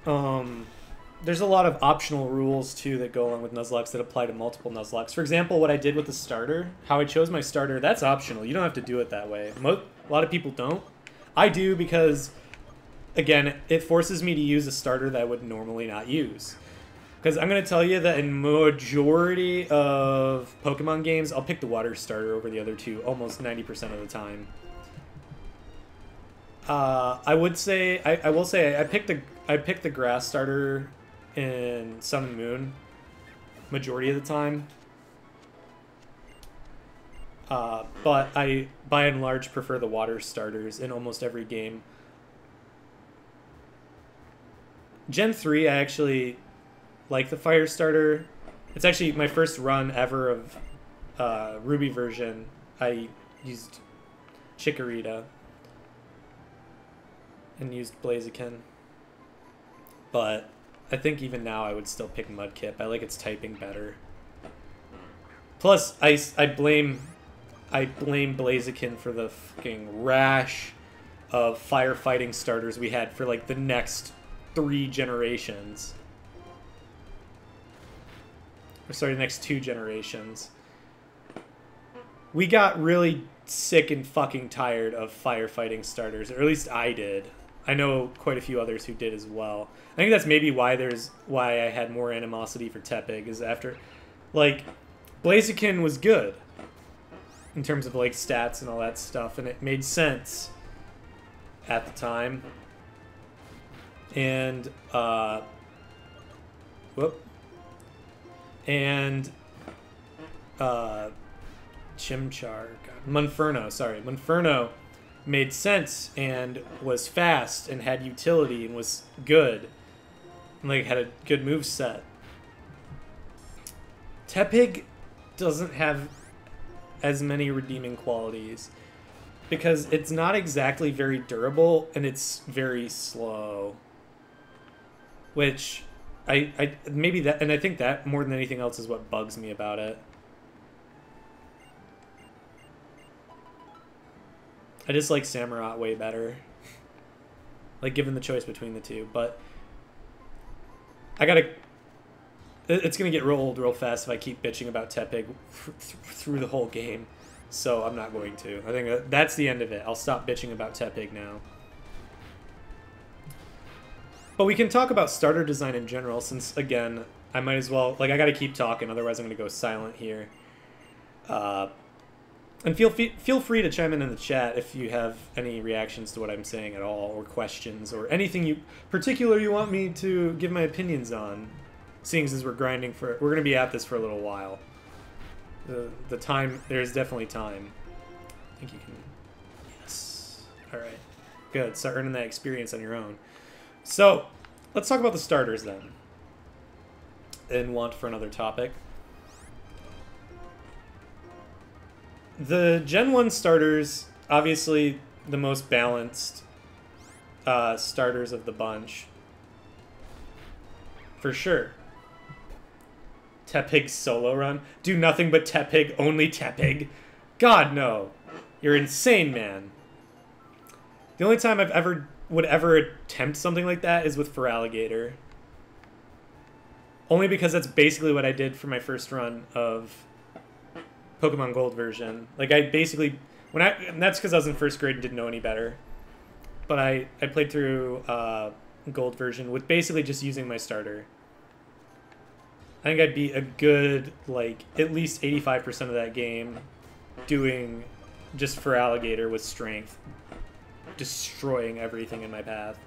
[SPEAKER 1] a lot of optional rules, too, that go along with Nuzlockes that apply to multiple Nuzlockes. For example, what I did with the starter, how I chose my starter, that's optional. You don't have to do it that way. A lot of people don't. I do because, again, it forces me to use a starter that I would normally not use. Because I'm going to tell you that in majority of Pokemon games, I'll pick the water starter over the other two almost 90% of the time. I will say I picked the grass starter in Sun and Moon majority of the time. But I, by and large, prefer the water starters in almost every game. Gen 3, I actually like the fire starter. It's actually my first run ever of Ruby version. I used Chikorita and used Blaziken. But I think even now I would still pick Mudkip. I like its typing better. Plus, I blame Blaziken for the fucking rash of firefighting starters we had for like the next 3 generations. Or sorry, the next 2 generations. We got really sick and fucking tired of firefighting starters, or at least I did. I know quite a few others who did as well. I think that's maybe why I had more animosity for Tepig, is after, like, Blaziken was good in terms of like stats and all that stuff, and it made sense at the time. And Chimchar, Monferno made sense and was fast and had utility and was good and like had a good move set. Tepig doesn't have as many redeeming qualities because it's not exactly very durable and it's very slow, which I maybe that, and I think that more than anything else is what bugs me about it. I just like Samurott way better, like given the choice between the two. But I gotta, It's going to get real old real fast if I keep bitching about Tepig through the whole game. So I'm not going to. I think that's the end of it. I'll stop bitching about Tepig now. But we can talk about starter design in general, since, again, I might as well... Like, I gotta keep talking, otherwise I'm gonna go silent here. And feel free to chime in the chat if you have any reactions to what I'm saying at all, or questions, or anything particular you want me to give my opinions on. Seeing as we're grinding for... We're gonna be at this for a little while. The time... There's definitely time. I think you can... Yes. Alright. Good. Start earning that experience on your own. So, let's talk about the starters then. And want for another topic. The Gen 1 starters, obviously the most balanced starters of the bunch. For sure. Tepig's solo run. Do nothing but Tepig, only Tepig. God, no. You're insane, man. The only time would ever attempt something like that is with Feraligatr. Only because that's basically what I did for my first run of Pokemon Gold version. Like, I basically... and that's because I was in first grade and didn't know any better. But I played through Gold version with basically just using my starter. I think I'd be a good, like, at least 85% of that game doing just Feraligatr with strength. Destroying everything in my path.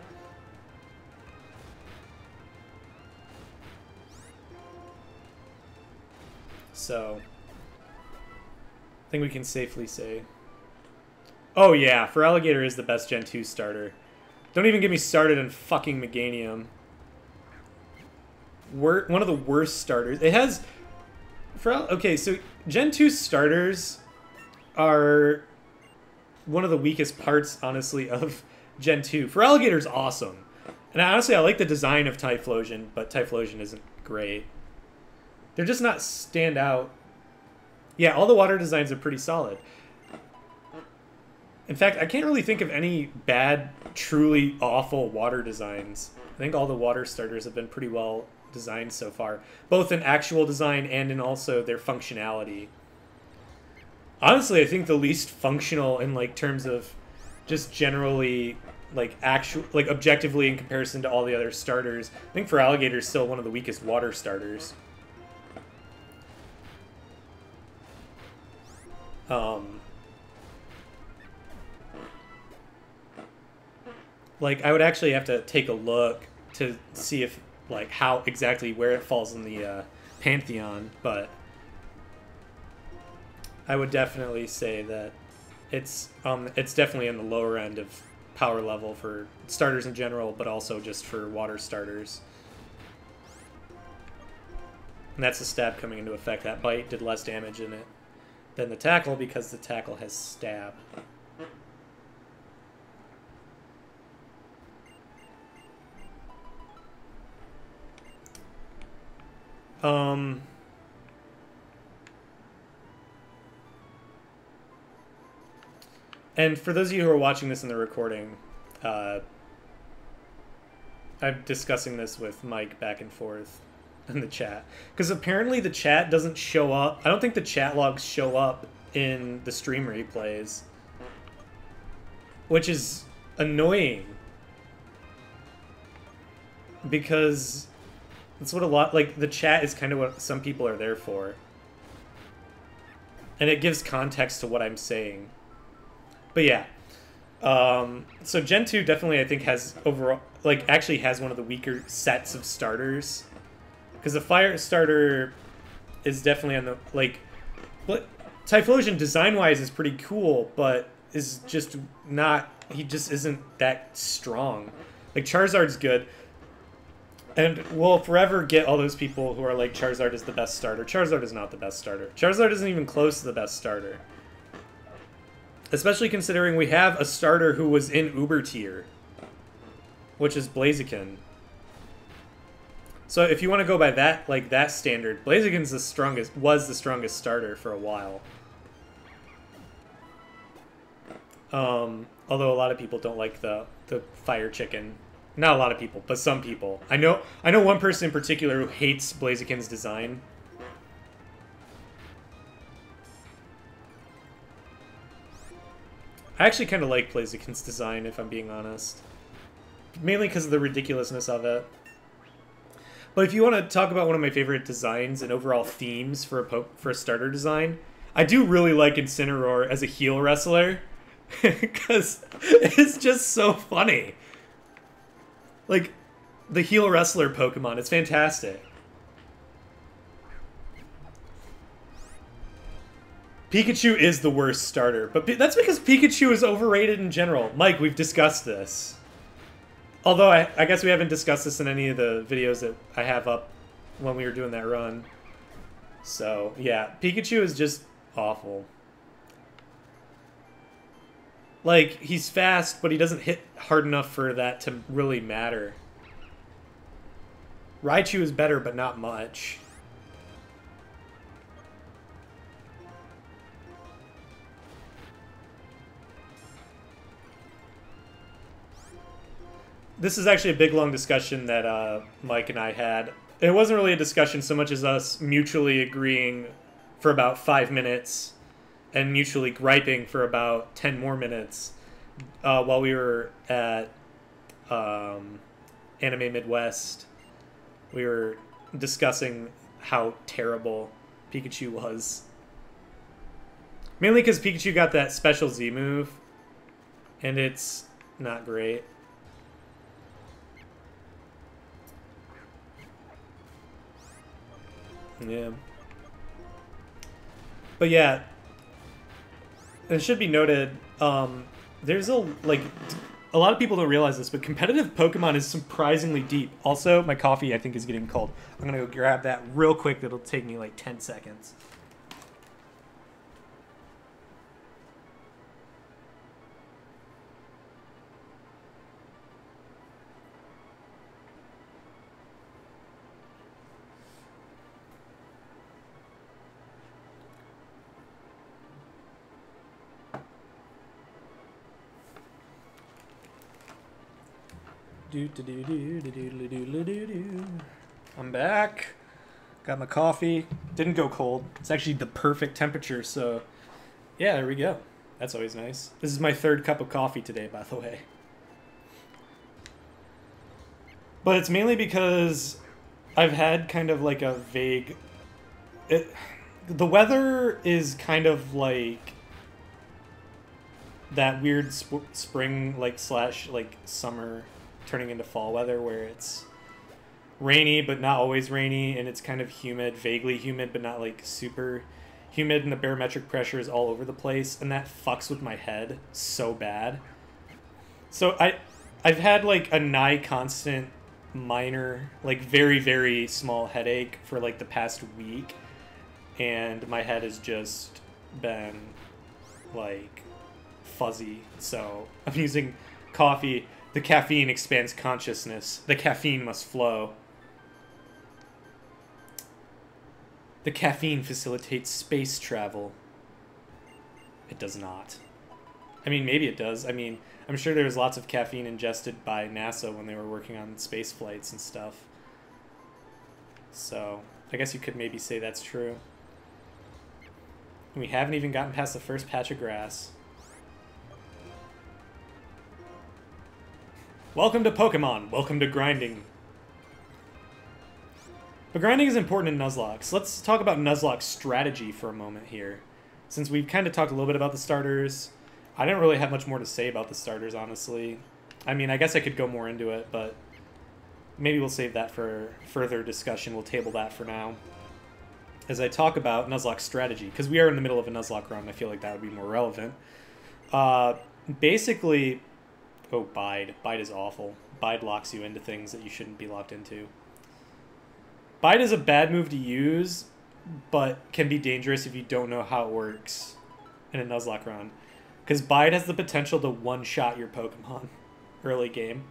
[SPEAKER 1] So, I think we can safely say... Oh yeah, Feraligatr is the best Gen 2 starter. Don't even get me started on fucking Meganium. One of the worst starters. It has... Okay, so Gen 2 starters are one of the weakest parts, honestly, of Gen 2. Feraligator's awesome. And honestly, I like the design of Typhlosion, but Typhlosion isn't great. They're just not stand out. Yeah, all the water designs are pretty solid. In fact, I can't really think of any bad, truly awful water designs. I think all the water starters have been pretty well designed so far, both in actual design and in also their functionality. Honestly, I think the least functional in like terms of just generally like objectively in comparison to all the other starters, I think Feraligatr is still one of the weakest water starters. Like, I would actually have to take a look to see if, like, how exactly where it falls in the pantheon, but I would definitely say that it's definitely in the lower end of power level for starters in general, but also just for water starters. And that's the stab coming into effect. That bite did less damage in it than the tackle because the tackle has stab. And for those of you who are watching this in the recording, I'm discussing this with Mike back and forth in the chat. Because apparently the chat doesn't show up. I don't think the chat logs show up in the stream replays. Which is annoying. Because that's what a lot... Like, the chat is kind of what some people are there for. And it gives context to what I'm saying. But yeah. So Gen 2 definitely, I think, has overall... Like, actually has one of the weaker sets of starters. Because the Fire starter is definitely on the... Like, Typhlosion design-wise is pretty cool, but is just not... He just isn't that strong. Like, Charizard's good. And we'll forever get all those people who are like, Charizard is the best starter. Charizard is not the best starter. Charizard isn't even close to the best starter. Especially considering we have a starter who was in Uber tier, which is Blaziken. So if you want to go by that, like that standard, Blaziken's was the strongest starter for a while. Although a lot of people don't like the Fire Chicken Not a lot of people, but some people. I know one person in particular who hates Blaziken's design. I actually kind of like Blaziken's design, if I'm being honest. Mainly because of the ridiculousness of it. But if you want to talk about one of my favorite designs and overall themes for a starter design, I do really like Incineroar as a heel wrestler. Because it's just so funny. Like, the heel wrestler Pokemon, it's fantastic. Pikachu is the worst starter, but that's because Pikachu is overrated in general. Mike, we've discussed this. Although, I guess we haven't discussed this in any of the videos that I have up when we were doing that run. So, yeah, Pikachu is just awful. Like, he's fast, but he doesn't hit hard enough for that to really matter. Raichu is better, but not much. This is actually a big, long discussion that Mike and I had. It wasn't really a discussion so much as us mutually agreeing for about 5 minutes and mutually griping for about 10 more minutes while we were at Anime Midwest. We were discussing how terrible Pikachu was. Mainly because Pikachu got that special Z move, and it's not great. Yeah. But yeah, it should be noted, there's a lot of people don't realize this, but competitive Pokemon is surprisingly deep. Also, my coffee, I think, is getting cold. I'm gonna go grab that real quick. That'll take me like 10 seconds. I'm back. Got my coffee. Didn't go cold. It's actually the perfect temperature, so yeah, there we go. That's always nice. This is my 3rd cup of coffee today, by the way. But it's mainly because I've had kind of like a vague... the weather is kind of like that weird spring slash summer turning into fall weather where it's rainy but not always rainy, and it's kind of humid, vaguely humid but not like super humid, and the barometric pressure is all over the place, and that fucks with my head so bad. So I've had like a nigh constant minor, like very, very small headache for like the past week, and my head has just been like fuzzy. So I'm using coffee. The caffeine expands consciousness. The caffeine must flow. The caffeine facilitates space travel. It does not. I mean, maybe it does. I mean, I'm sure there was lots of caffeine ingested by NASA when they were working on space flights and stuff. So, I guess you could maybe say that's true. And we haven't even gotten past the first patch of grass. Welcome to Pokemon. Welcome to grinding. But grinding is important in Nuzlocke. So let's talk about Nuzlocke's strategy for a moment here. Since we've kind of talked a little bit about the starters, I didn't really have much more to say about the starters, honestly. I mean, I guess I could go more into it, but maybe we'll save that for further discussion. We'll table that for now. As I talk about Nuzlocke's strategy, because we are in the middle of a Nuzlocke run, I feel like that would be more relevant. Basically... Oh, Bide. Bide is awful. Bide locks you into things that you shouldn't be locked into. Bide is a bad move to use, but can be dangerous if you don't know how it works in a Nuzlocke run. Because Bide has the potential to one-shot your Pokemon early game.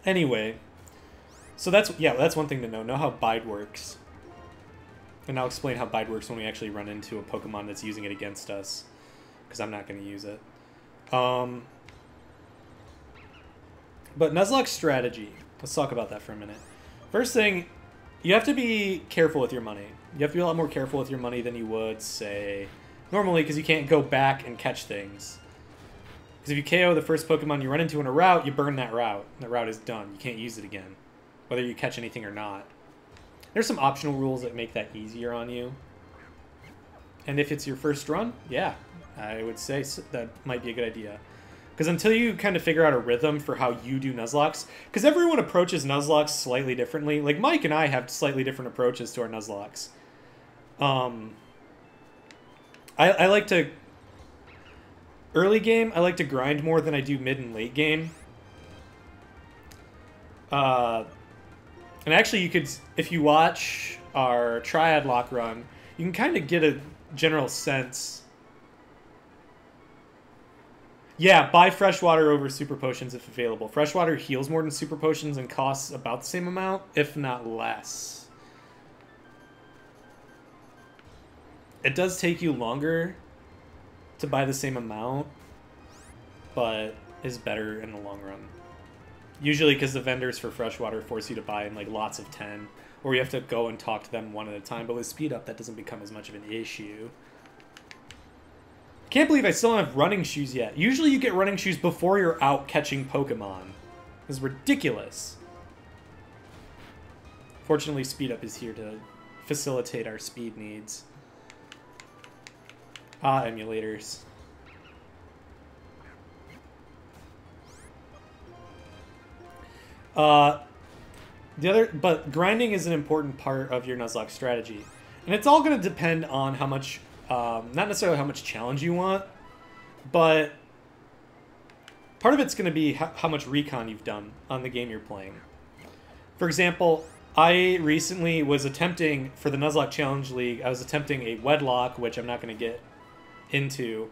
[SPEAKER 1] Anyway, so that's one thing to know. Know how Bide works. And I'll explain how Bide works when we actually run into a Pokemon that's using it against us. Because I'm not going to use it. Um, but Nuzlocke's strategy. Let's talk about that for a minute. First thing, you have to be careful with your money. You have to be a lot more careful with your money than you would, say, normally, because you can't go back and catch things. Because if you KO the first Pokemon you run into in a route, you burn that route. That route is done. You can't use it again, whether you catch anything or not. There's some optional rules that make that easier on you. And if it's your first run, yeah, I would say that might be a good idea. Because until you kind of figure out a rhythm for how you do Nuzlocks, because everyone approaches Nuzlocks slightly differently. Like, Mike and I have slightly different approaches to our Nuzlocke. I like to... Early game, I like to grind more than I do mid and late game. And actually, you could... If you watch our Triad Lock run, you can kind of get a general sense... Yeah, buy freshwater over super potions if available. Freshwater heals more than super potions and costs about the same amount, if not less. It does take you longer to buy the same amount, but is better in the long run. Usually because the vendors for freshwater force you to buy in like lots of 10, or you have to go and talk to them one at a time, but with speed up that doesn't become as much of an issue. Can't believe I still don't have running shoes yet. Usually you get running shoes before you're out catching Pokemon. This is ridiculous. Fortunately, speed up is here to facilitate our speed needs. Ah, emulators. But grinding is an important part of your Nuzlocke strategy. And it's all going to depend on how much... not necessarily how much challenge you want, but part of it's going to be how much recon you've done on the game you're playing. For example, I recently was attempting, for the Nuzlocke Challenge League, I was attempting a wedlock, which I'm not going to get into,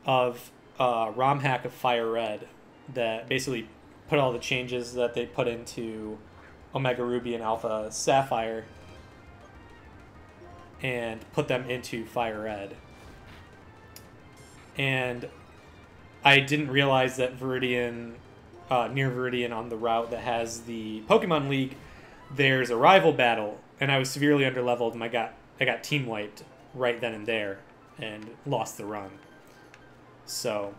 [SPEAKER 1] of ROM hack of Fire Red that basically put all the changes that they put into Omega Ruby and Alpha Sapphire and put them into Fire Red. And I didn't realize that Viridian, near Viridian on the route that has the Pokemon League, there's a rival battle, and I was severely underleveled, and I got team wiped right then and there, and lost the run. So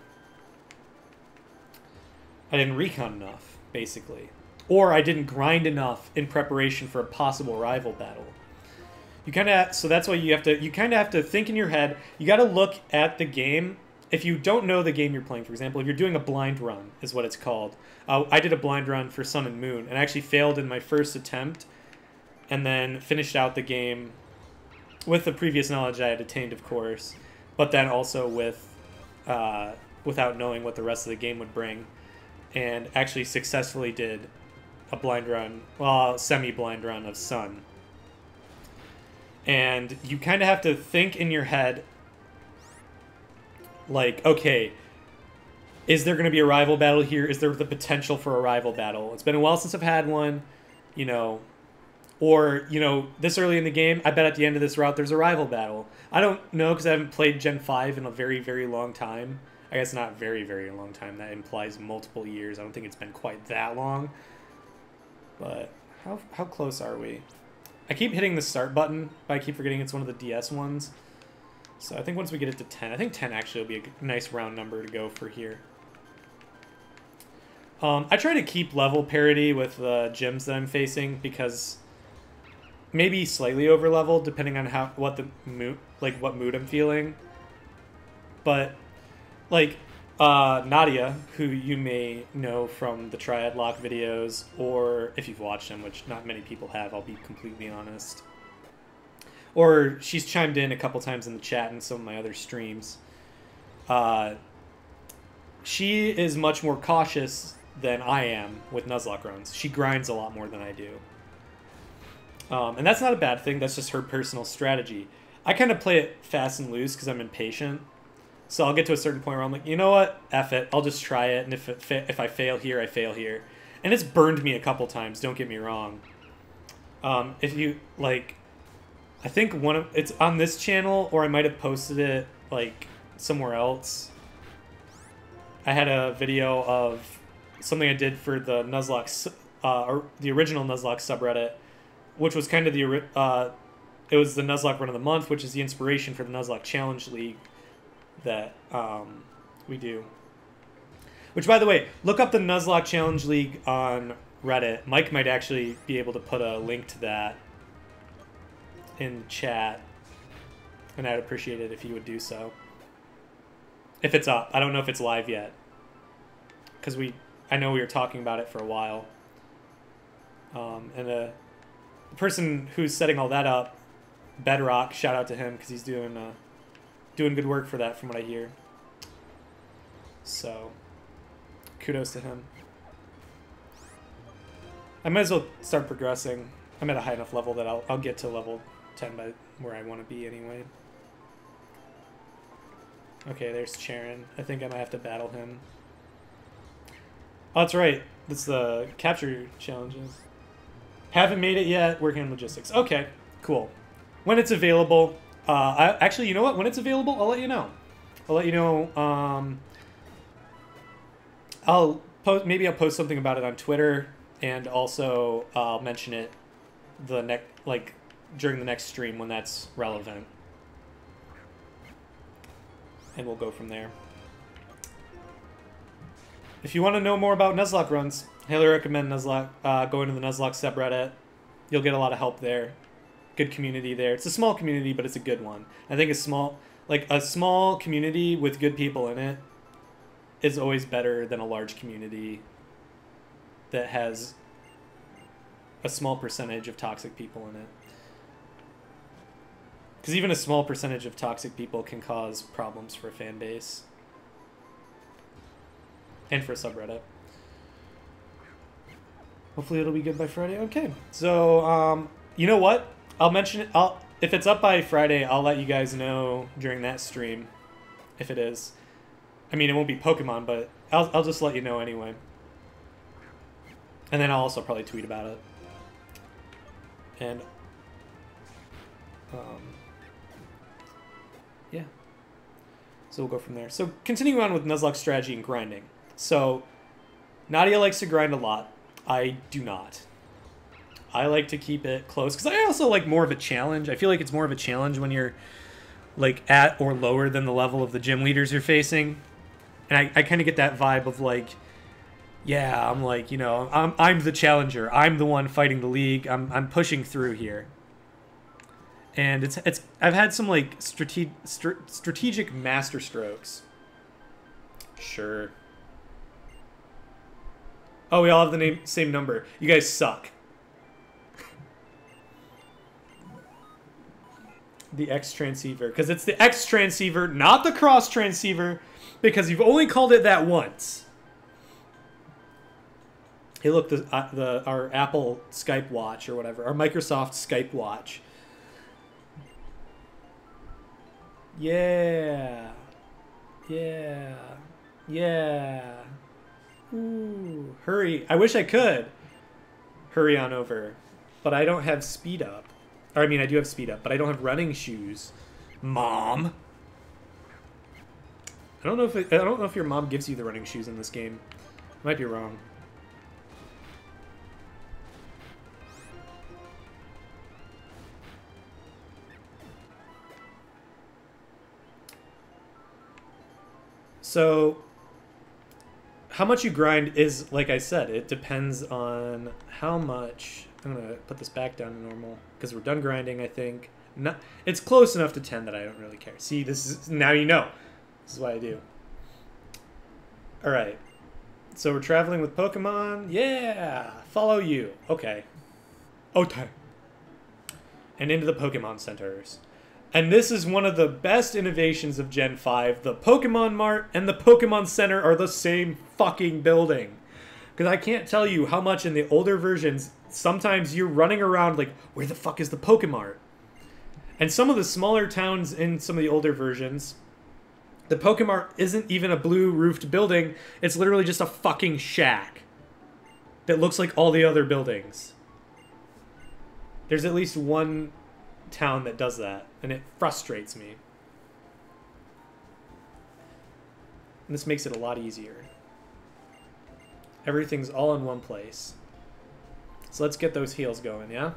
[SPEAKER 1] I didn't recon enough, basically. Or I didn't grind enough in preparation for a possible rival battle. You kind of, so that's why you kind of have to think in your head. You got to look at the game. If you don't know the game you're playing, for example, if you're doing a blind run, is what it's called. I did a blind run for Sun and Moon, and actually failed in my first attempt, and then finished out the game with the previous knowledge I had attained, of course, but then also with without knowing what the rest of the game would bring, and actually successfully did a blind run, well, semi-blind run of Sun. And you kind of have to think in your head, like, okay, is there going to be a rival battle here? Is there the potential for a rival battle? It's been a while since I've had one, you know, or, you know, this early in the game, I bet at the end of this route there's a rival battle. I don't know because I haven't played Gen 5 in a very, very long time. I guess not very, very long time. That implies multiple years. I don't think it's been quite that long. But how close are we? I keep hitting the start button, but I keep forgetting it's one of the DS ones. So I think once we get it to 10, I think 10 actually will be a nice round number to go for here. I try to keep level parity with the gyms that I'm facing because maybe slightly over leveled depending on what mood I'm feeling. But like Nadia, who you may know from the Triad Lock videos, or if you've watched them, which not many people have, I'll be completely honest. Or she's chimed in a couple times in the chat in some of my other streams. She is much more cautious than I am with Nuzlocke runs. She grinds a lot more than I do. And that's not a bad thing, that's just her personal strategy. I kind of play it fast and loose because I'm impatient. So I'll get to a certain point where I'm like, you know what? F it. I'll just try it. And if I fail here, I fail here. And it's burned me a couple times, don't get me wrong. If you, like, I think it's on this channel, or I might have posted it, like, somewhere else. I had a video of something I did for the Nuzlocke, or the original Nuzlocke subreddit, which was kind of the it was the Nuzlocke Run of the Month, which is the inspiration for the Nuzlocke Challenge League that we do. Which, by the way, look up the Nuzlocke Challenge League on Reddit. Mike might actually be able to put a link to that in chat, and I'd appreciate it if you would do so. If it's up. I don't know if it's live yet, because I know we were talking about it for a while. And the person who's setting all that up, Bedrock, shout out to him, because he's doing good work for that from what I hear. So, kudos to him. I might as well start progressing. I'm at a high enough level that I'll get to level 10 by where I want to be anyway. Okay, there's Charon. I think I might have to battle him. Oh, that's right. That's the capture challenges. Haven't made it yet. Working on logistics. Okay, cool. When it's available, actually, you know what? When it's available, I'll let you know. I'll let you know. Maybe I'll post something about it on Twitter, and also I'll mention it during the next stream when that's relevant. And we'll go from there. If you want to know more about Nuzlocke runs, highly recommend Nuzlocke. Going to the Nuzlocke subreddit. You'll get a lot of help there. Good community there. It's a small community, but it's a good one. I think a small community with good people in it is always better than a large community that has a small percentage of toxic people in it. Because even a small percentage of toxic people can cause problems for a fan base. And for a subreddit. Hopefully it'll be good by Friday. Okay. So, you know what? I'll mention it. If it's up by Friday, I'll let you guys know during that stream. If it is. I mean, it won't be Pokemon, but I'll just let you know anyway. And then I'll also probably tweet about it. And, yeah. So we'll go from there. So continuing on with Nuzlocke strategy and grinding. So Nadia likes to grind a lot. I do not. I like to keep it close because I also like more of a challenge. I feel like it's more of a challenge when you're like at or lower than the level of the gym leaders you're facing. And I kind of get that vibe of like, yeah, I'm like, you know, I'm the challenger. I'm the one fighting the league. I'm pushing through here. And it's I've had some like strategic master strokes. Sure. Oh, we all have the same number. You guys suck. The X transceiver, because it's the X transceiver, not the cross transceiver, because you've only called it that once. Hey, look, our Apple Skype watch or whatever, our Microsoft Skype watch. Yeah. Yeah. Yeah. Ooh. Hurry. I wish I could hurry on over, but I don't have speed up. Or, I mean, I do have speed up, but I don't have running shoes. Mom. I don't know if your mom gives you the running shoes in this game. I might be wrong. So, how much you grind is, like I said, it depends on how much. I'm going to put this back down to normal because we're done grinding, I think. It's close enough to 10 that I don't really care. See, this is, now you know. This is what I do. All right. So we're traveling with Pokemon. Yeah. Follow you. Okay. Okay. And into the Pokemon centers. And this is one of the best innovations of Gen 5. The Pokemon Mart and the Pokemon Center are the same fucking building. Because I can't tell you how much in the older versions, sometimes you're running around like, where the fuck is the Pokemart? And some of the smaller towns in some of the older versions, the Pokemart isn't even a blue roofed building. It's literally just a fucking shack that looks like all the other buildings. There's at least one town that does that, and it frustrates me. And this makes it a lot easier. Everything's all in one place. So let's get those heals going, yeah?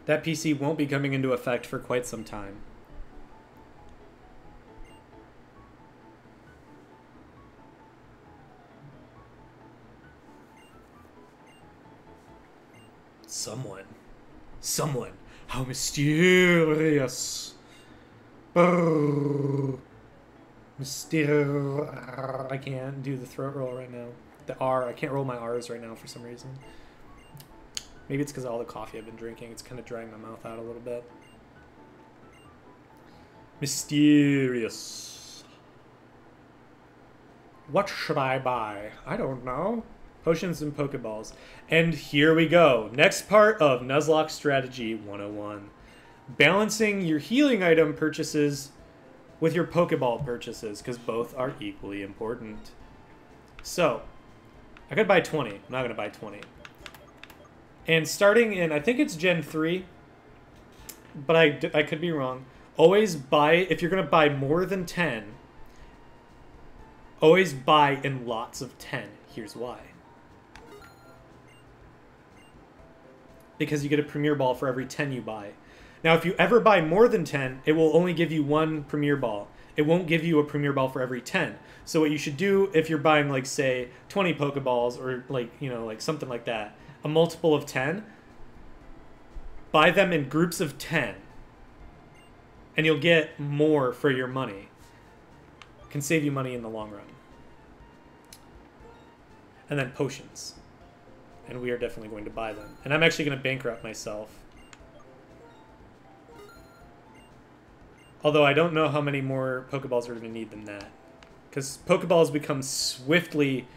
[SPEAKER 1] That PC won't be coming into effect for quite some time. Someone. How mysterious. Brrr. I can't do the throat roll right now. The R, I can't roll my R's right now for some reason. Maybe it's because of all the coffee I've been drinking. It's kind of drying my mouth out a little bit. Mysterious. What should I buy? I don't know. Potions and Pokeballs. And here we go. Next part of Nuzlocke Strategy 101. Balancing your healing item purchases with your Pokeball purchases, because both are equally important. So, I could buy 20. I'm not going to buy 20. And starting in, I think it's Gen 3, but I could be wrong. Always buy, if you're going to buy more than 10, always buy in lots of 10. Here's why. Because you get a Premier Ball for every 10 you buy. Now, if you ever buy more than 10, it will only give you one Premier Ball. It won't give you a Premier Ball for every 10. So what you should do if you're buying, like, say, 20 Pokeballs or, like, you know, like something like that, a multiple of 10, buy them in groups of 10. And you'll get more for your money. It can save you money in the long run. And then potions. And we are definitely going to buy them. And I'm actually going to bankrupt myself. Although I don't know how many more Pokeballs we're going to need than that. Because Pokeballs become swiftly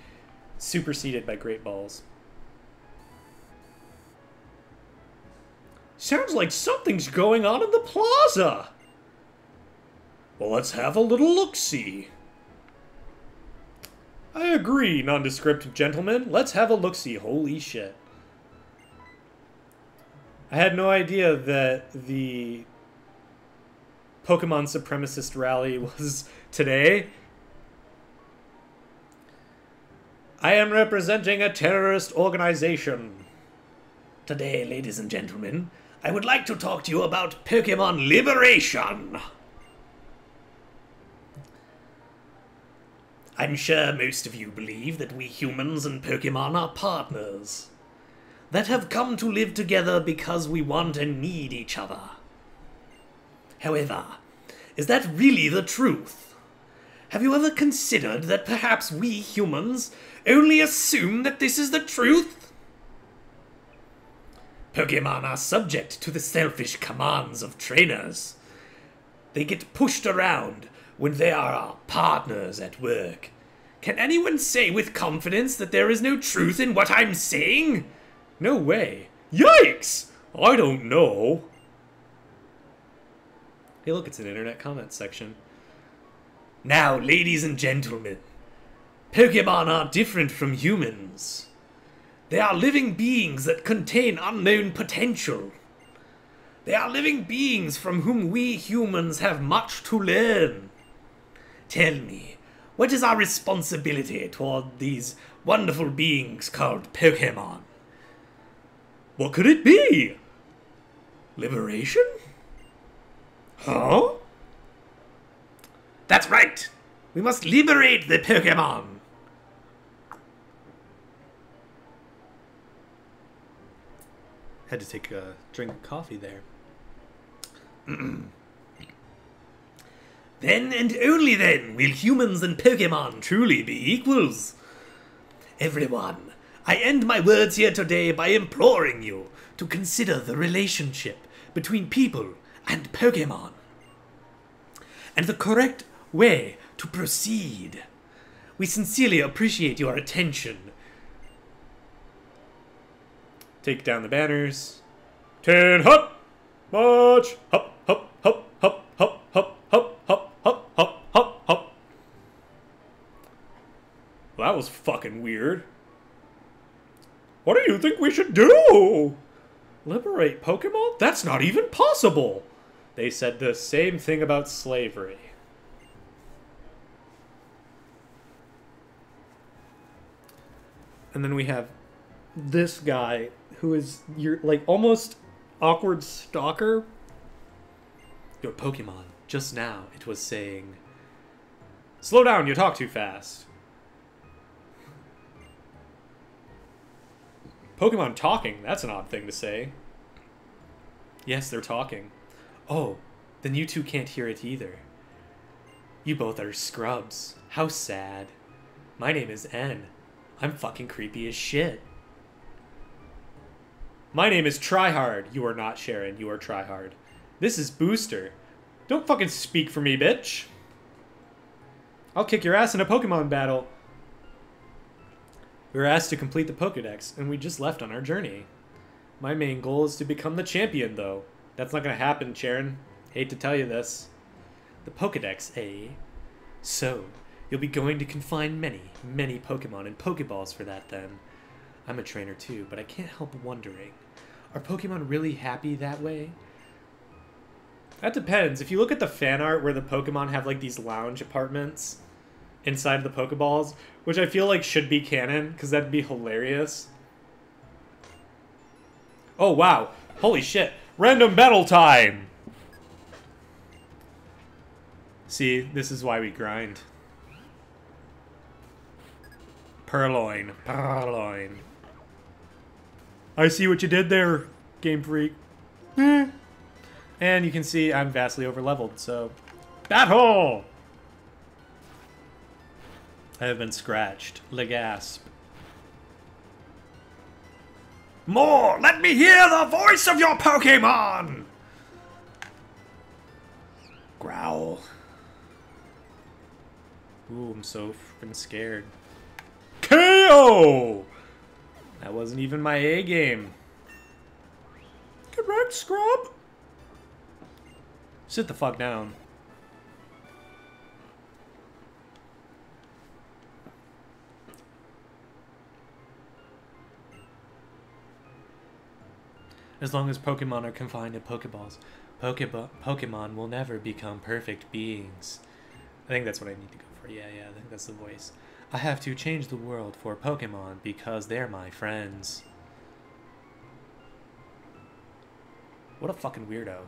[SPEAKER 1] superseded by Great Balls. Sounds like something's going on in the plaza. Well, let's have a little look-see. I agree, nondescript gentlemen. Let's have a look-see. Holy shit. I had no idea that the Pokemon Supremacist Rally was today. I am representing a terrorist organization. Today, ladies and gentlemen, I would like to talk to you about Pokemon Liberation. I'm sure most of you believe that we humans and Pokemon are partners, that have come to live together because we want and need each other. However, is that really the truth? Have you ever considered that perhaps we humans only assume that this is the truth? Pokemon are subject to the selfish commands of trainers. They get pushed around when they are our partners at work. Can anyone say with confidence that there is no truth in what I'm saying? No way. Yikes! I don't know. Hey look, it's an internet comment section. Now, ladies and gentlemen, Pokemon are different from humans. They are living beings that contain unknown potential. They are living beings from whom we humans have much to learn. Tell me, what is our responsibility toward these wonderful beings called Pokemon? What could it be? Liberation? Huh? That's right! We must liberate the Pokemon! Had to take a drink of coffee there. Then and only then will humans and Pokemon truly be equals. Everyone, I end my words here today by imploring you to consider the relationship between people and Pokemon, and the correct way to proceed. We sincerely appreciate your attention. Take down the banners. 10 hop! March! Hop, hop, hop, hop. fucking weird. What do you think we should do? Liberate Pokemon? That's not even possible. They said the same thing about slavery. And then we have this guy who is your like almost awkward stalker. Your Pokemon, just now it was saying, slow down, you talk too fast. Pokemon talking, that's an odd thing to say. Yes, they're talking. Oh, then you two can't hear it either. You both are scrubs. How sad. My name is N. I'm fucking creepy as shit. My name is Tryhard. You are not Sharon, you are Tryhard. This is Booster. Don't fucking speak for me, bitch. I'll kick your ass in a Pokemon battle. We were asked to complete the Pokedex, and we just left on our journey. My main goal is to become the champion, though. That's not gonna happen, Sharon. Hate to tell you this. The Pokedex, eh? So, you'll be going to confine many Pokemon and Pokeballs for that, then. I'm a trainer, too, but I can't help wondering. Are Pokemon really happy that way? That depends. If you look at the fan art where the Pokemon have like these lounge apartments inside the Pokeballs, which I feel like should be canon, because that'd be hilarious. Oh, wow. Holy shit. Random battle time! See, this is why we grind. Purloin. Purloin. I see what you did there, Game Freak. And you can see I'm vastly overleveled, so... Battle! I have been scratched. Legasp. More! Let me hear the voice of your Pokemon! Growl. Ooh, I'm so freaking scared. KO! That wasn't even my A game. Get wrecked, scrub! Sit the fuck down. As long as Pokemon are confined to Pokeballs, Pokemon will never become perfect beings. I think that's what I need to go for. Yeah, I think that's the voice. I have to change the world for Pokemon because they're my friends. What a fucking weirdo.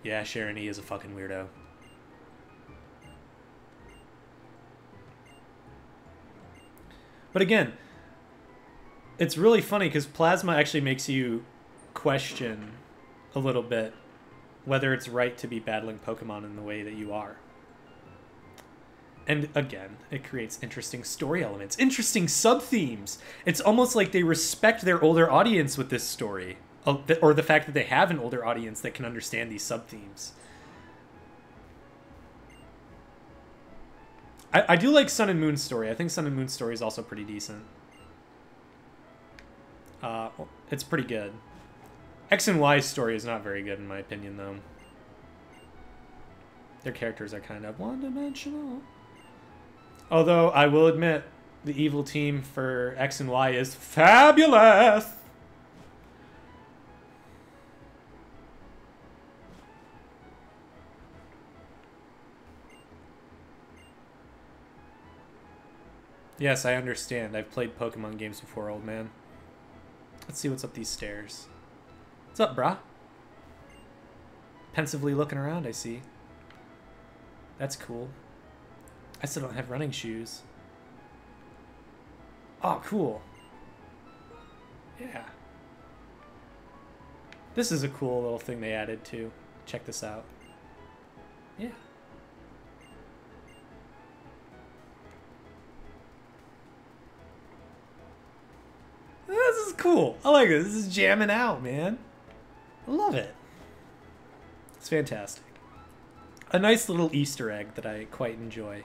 [SPEAKER 1] Yeah, Sharon E is a fucking weirdo. But again, it's really funny because Plasma actually makes you question a little bit whether it's right to be battling Pokemon in the way that you are. And again, it creates interesting story elements, interesting sub-themes. It's almost like they respect their older audience with this story. Or the fact that they have an older audience that can understand these sub-themes. I do like Sun and Moon's story. I think Sun and Moon's story is also pretty decent. It's pretty good. X and Y's story is not very good in my opinion, though. Their characters are kind of one-dimensional. Although, I will admit, the evil team for X and Y is fabulous! Yes, I understand. I've played Pokemon games before, old man. Let's see what's up these stairs. What's up, brah? Pensively looking around, I see. That's cool. I still don't have running shoes. Oh, cool. Yeah. This is a cool little thing they added, too. Check this out. Yeah. This is cool. I like it. This is jamming out, man. I love it. It's fantastic. A nice little Easter egg that I quite enjoy.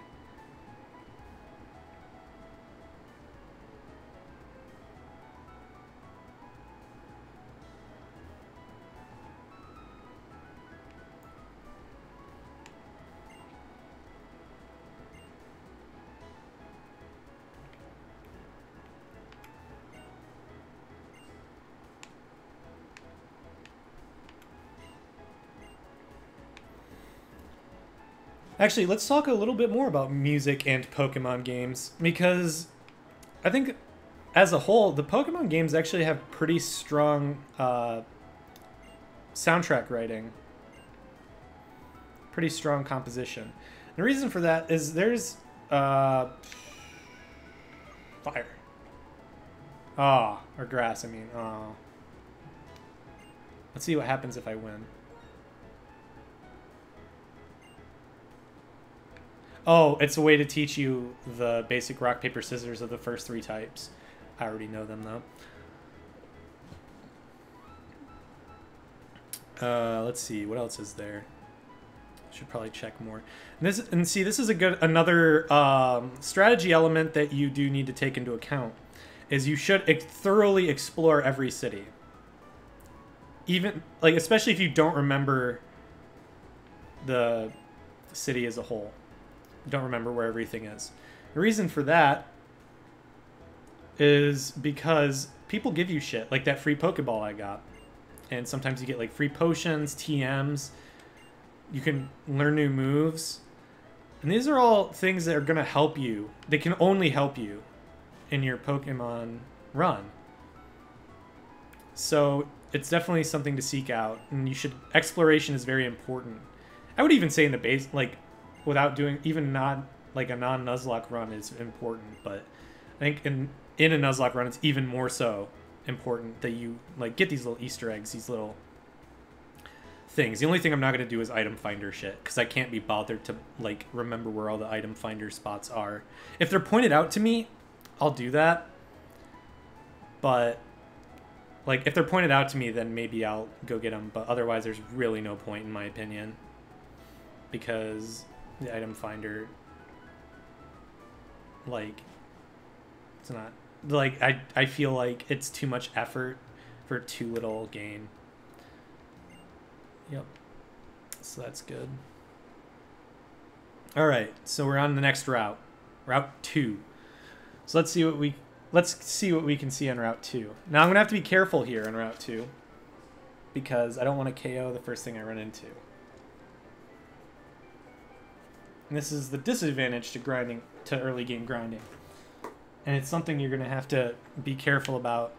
[SPEAKER 1] Actually, let's talk a little bit more about music and Pokemon games, because I think as a whole, the Pokemon games actually have pretty strong soundtrack writing. Pretty strong composition. The reason for that is there's fire. Ah, or grass, I mean. Oh. Let's see what happens if I win. Oh, it's a way to teach you the basic rock, paper, scissors of the first 3 types. I already know them, though. Let's see. What else is there? Should probably check more. And see, this is another strategy element that you do need to take into account. Is you should thoroughly explore every city. Even, like, especially if you don't remember the city as a whole. Don't remember where everything is. The reason for that is because people give you shit, like that free Pokeball I got. And sometimes you get like free potions, TMs. You can learn new moves. And these are all things that are going to help you. They can only help you in your Pokemon run. So it's definitely something to seek out. And you should, exploration is very important. I would even say in the base, like, without doing, even not like a non-Nuzlocke run is important, but I think in a Nuzlocke run it's even more so important that you like get these little Easter eggs, these little things. The only thing I'm not going to do is item finder shit, because I can't be bothered to like remember where all the item finder spots are. If they're pointed out to me, I'll do that, but like if they're pointed out to me, then maybe I'll go get them, but otherwise there's really no point in my opinion, because the item finder, like, it's not, like, I feel like it's too much effort for too little gain. Yep. So that's good. Alright, so we're on the next route. Route 2. So let's see what we can see on Route 2. Now I'm gonna have to be careful here on Route 2, because I don't want to KO the first thing I run into. And this is the disadvantage to grinding, to early game grinding. And it's something you're going to have to be careful about.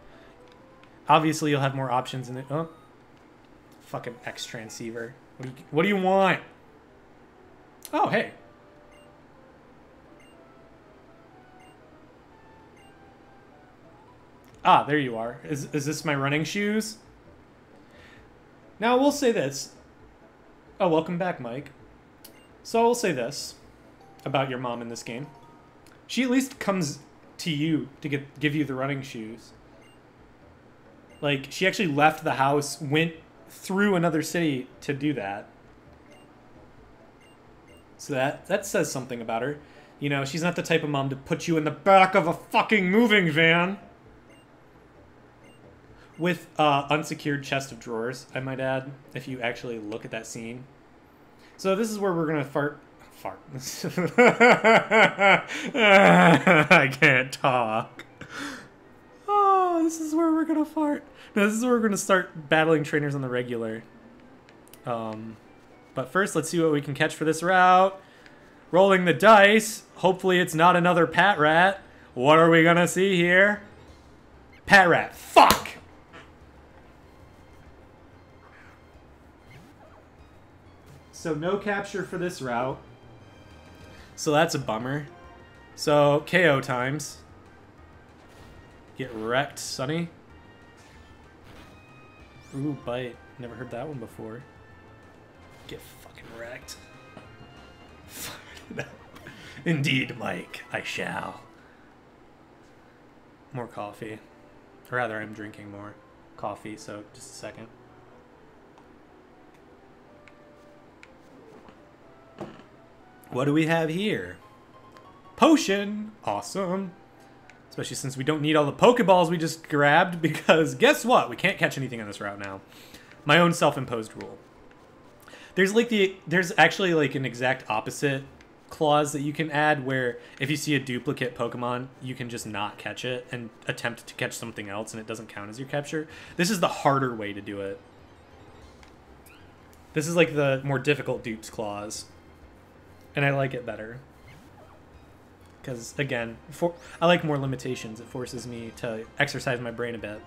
[SPEAKER 1] Obviously, you'll have more options in the... Oh. Fucking X-Transceiver. What do you want? Oh, hey. Ah, there you are. Is this my running shoes? Now, we'll say this. Oh, welcome back, Mike. So I will say this about your mom in this game. She at least comes to you to give you the running shoes. Like, she actually left the house, went through another city to do that. So that says something about her. You know, she's not the type of mom to put you in the back of a fucking moving van. With unsecured chest of drawers, I might add, if you actually look at that scene. So this is where we're going to fart. I can't talk. Oh, this is where we're going to fart. No, this is where we're going to start battling trainers on the regular. But first, let's see what we can catch for this route. Rolling the dice. Hopefully it's not another Pat Rat. What are we going to see here? Pat Rat. Fuck! So no capture for this route. So that's a bummer. So KO times. Get wrecked, Sonny. Ooh, bite. Never heard that one before. Get fucking wrecked. Indeed, Mike, I shall. More coffee. Or rather, I'm drinking more coffee, so just a second. What do we have here? Potion! Awesome. Especially since we don't need all the Pokeballs we just grabbed, because guess what? We can't catch anything on this route now. My own self-imposed rule. There's actually like an exact opposite clause that you can add where if you see a duplicate Pokemon, you can just not catch it and attempt to catch something else and it doesn't count as your capture. This is the harder way to do it. This is like the more difficult dupes clause. And I like it better. Because, again, I like more limitations. It forces me to exercise my brain a bit.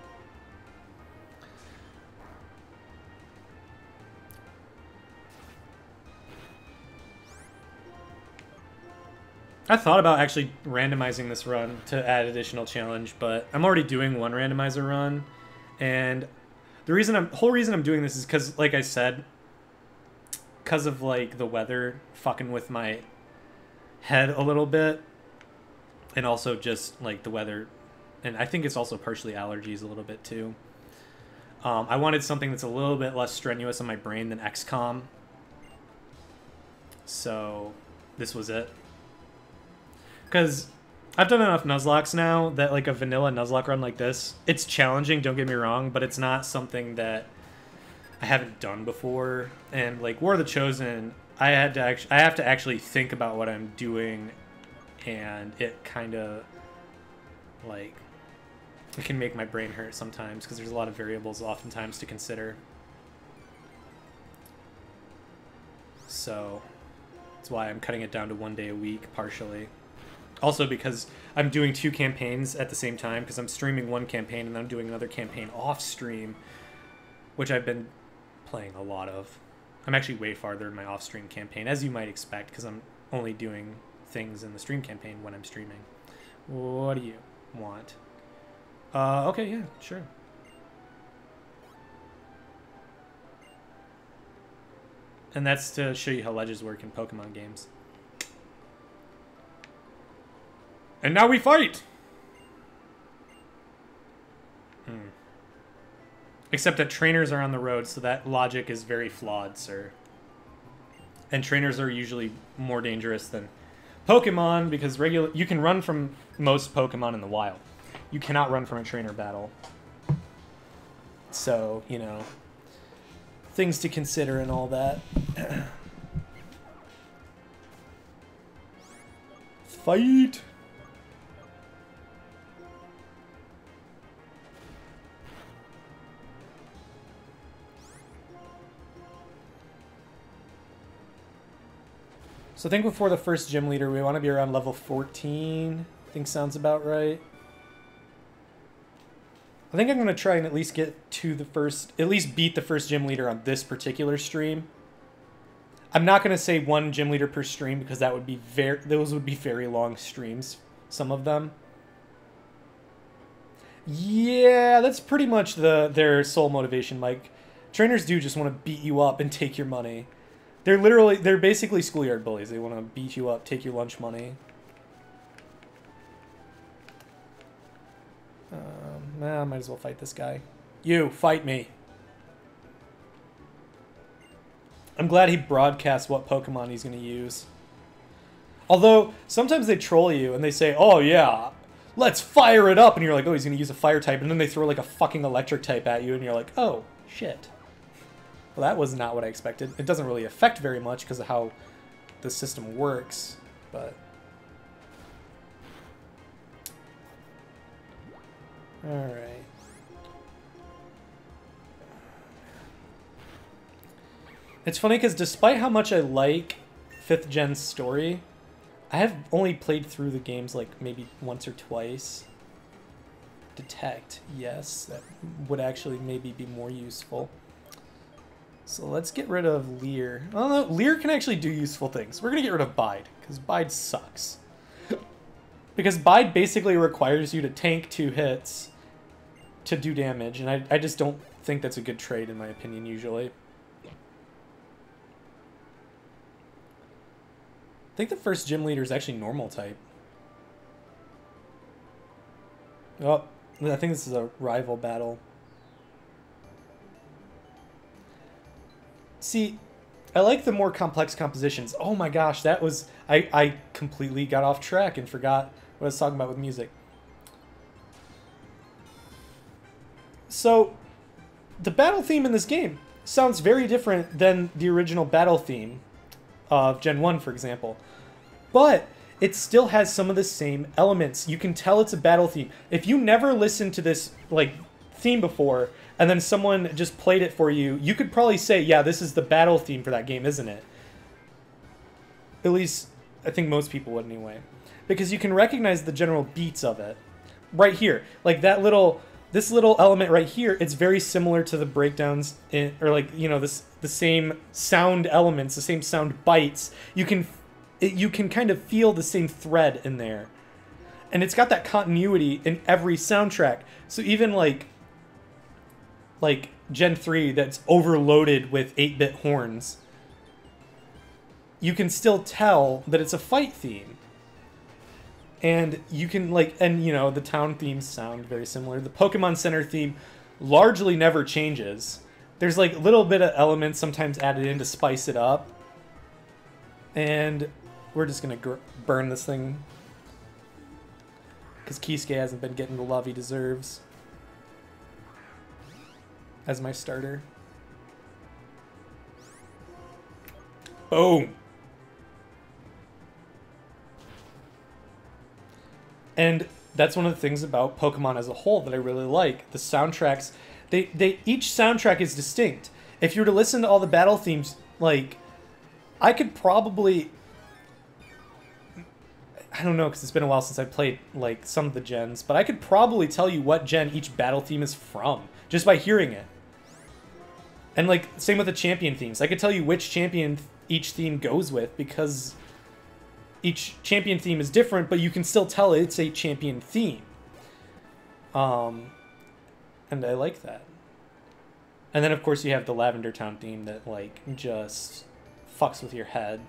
[SPEAKER 1] I thought about actually randomizing this run to add additional challenge, but I'm already doing one randomizer run, and the whole reason I'm doing this is because, like I said, because of like the weather fucking with my head a little bit, and also just like the weather, and I think it's also partially allergies a little bit too. I wanted something that's a little bit less strenuous on my brain than XCOM, so this was it. Because I've done enough Nuzlocks now that like a vanilla Nuzlocke run like this, it's challenging, don't get me wrong, but it's not something that I haven't done before. And like War of the Chosen, I have to actually think about what I'm doing, and it kind of like it can make my brain hurt sometimes because there's a lot of variables oftentimes to consider. So that's why I'm cutting it down to 1 day a week partially. Also because I'm doing 2 campaigns at the same time, because I'm streaming one campaign and then I'm doing another campaign off stream, which I've been playing a lot of. I'm actually way farther in my off stream campaign, as you might expect, because I'm only doing things in the stream campaign when I'm streaming. What do you want? Okay, yeah, sure. And that's to show you how ledges work in Pokemon games. And now we fight! Except that trainers are on the road, so that logic is very flawed, sir. And trainers are usually more dangerous than Pokemon, because you can run from most Pokemon in the wild. You cannot run from a trainer battle. So, you know, things to consider and all that. Fight! So I think before the first gym leader, we want to be around level 14. I think sounds about right. I think I'm going to try and at least get to the first, at least beat the first gym leader on this particular stream. I'm not going to say 1 gym leader per stream, because that would be those would be very long streams, some of them. Yeah, that's pretty much their sole motivation, Mike. Trainers do just want to beat you up and take your money. They're basically schoolyard bullies. They want to beat you up, take your lunch money. I might as well fight this guy. You, fight me. I'm glad he broadcasts what Pokemon he's going to use. Although, sometimes they troll you and they say, oh yeah, let's fire it up. And you're like, oh, he's going to use a fire type. And then they throw like a fucking electric type at you and you're like, oh, shit. Well, that was not what I expected. It doesn't really affect very much because of how the system works, but... Alright. It's funny because despite how much I like 5th Gen's story, I have only played through the games like maybe once or twice. Detect, yes, that would actually maybe be more useful. So let's get rid of Leer. Oh no, Leer can actually do useful things. We're gonna get rid of Bide, because Bide sucks. Because Bide basically requires you to tank 2 hits to do damage, and I just don't think that's a good trade in my opinion usually. I think the first gym leader is actually normal type. Oh, I think this is a rival battle. See, I like the more complex compositions. Oh my gosh, that was... I completely got off track and forgot what I was talking about with music. So, the battle theme in this game sounds very different than the original battle theme of Gen 1, for example. But it still has some of the same elements. You can tell it's a battle theme. If you never listened to this like theme before, and then someone just played it for you, you could probably say, yeah, this is the battle theme for that game, isn't it? At least, I think most people would anyway. Because you can recognize the general beats of it. Right here. Like that little... This little element right here, it's very similar to the breakdowns, or like, you know, the same sound elements, the same sound bites. You can kind of feel the same thread in there. And it's got that continuity in every soundtrack. So even like Gen 3 that's overloaded with 8-bit horns, you can still tell that it's a fight theme. And you can, like, and, you know, the town themes sound very similar. The Pokemon Center theme largely never changes. There's, like, a little bit of elements sometimes added in to spice it up. And we're just going to burn this thing. Because Kisuke hasn't been getting the love he deserves. As my starter. Boom! And that's one of the things about Pokemon as a whole that I really like. The soundtracks, each soundtrack is distinct. If you were to listen to all the battle themes, like, I could probably, I don't know, because it's been a while since I played, like, some of the gens, but I could probably tell you what gen each battle theme is from, just by hearing it. And, like, same with the champion themes. I could tell you which champion each theme goes with, because each champion theme is different, but you can still tell it's a champion theme. And I like that. And then, of course, you have the Lavender Town theme that, like, just fucks with your head.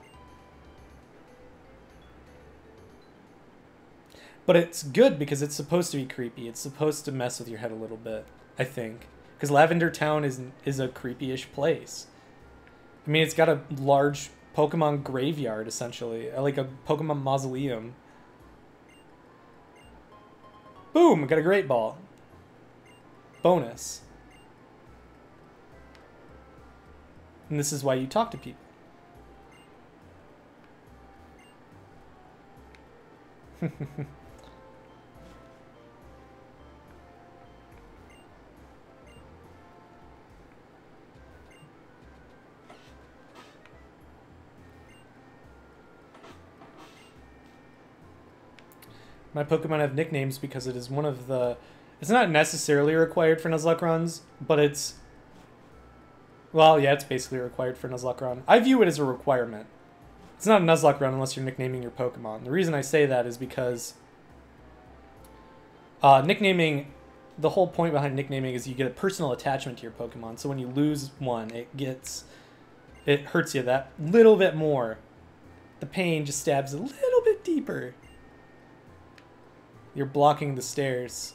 [SPEAKER 1] But it's good because it's supposed to be creepy. It's supposed to mess with your head a little bit, I think. Because Lavender Town is a creepy-ish place. I mean, it's got a large Pokemon graveyard, essentially. Like a Pokemon mausoleum. Boom! Got a Great Ball. Bonus. And this is why you talk to people. My Pokemon have nicknames because it is one of the... It's not necessarily required for Nuzlocke runs, but it's... Well, yeah, it's basically required for a Nuzlocke run. I view it as a requirement. It's not a Nuzlocke run unless you're nicknaming your Pokemon. The reason I say that is because... nicknaming... The whole point behind nicknaming is you get a personal attachment to your Pokemon, so when you lose one, it hurts you that little bit more. The pain just stabs a little bit deeper. You're blocking the stairs.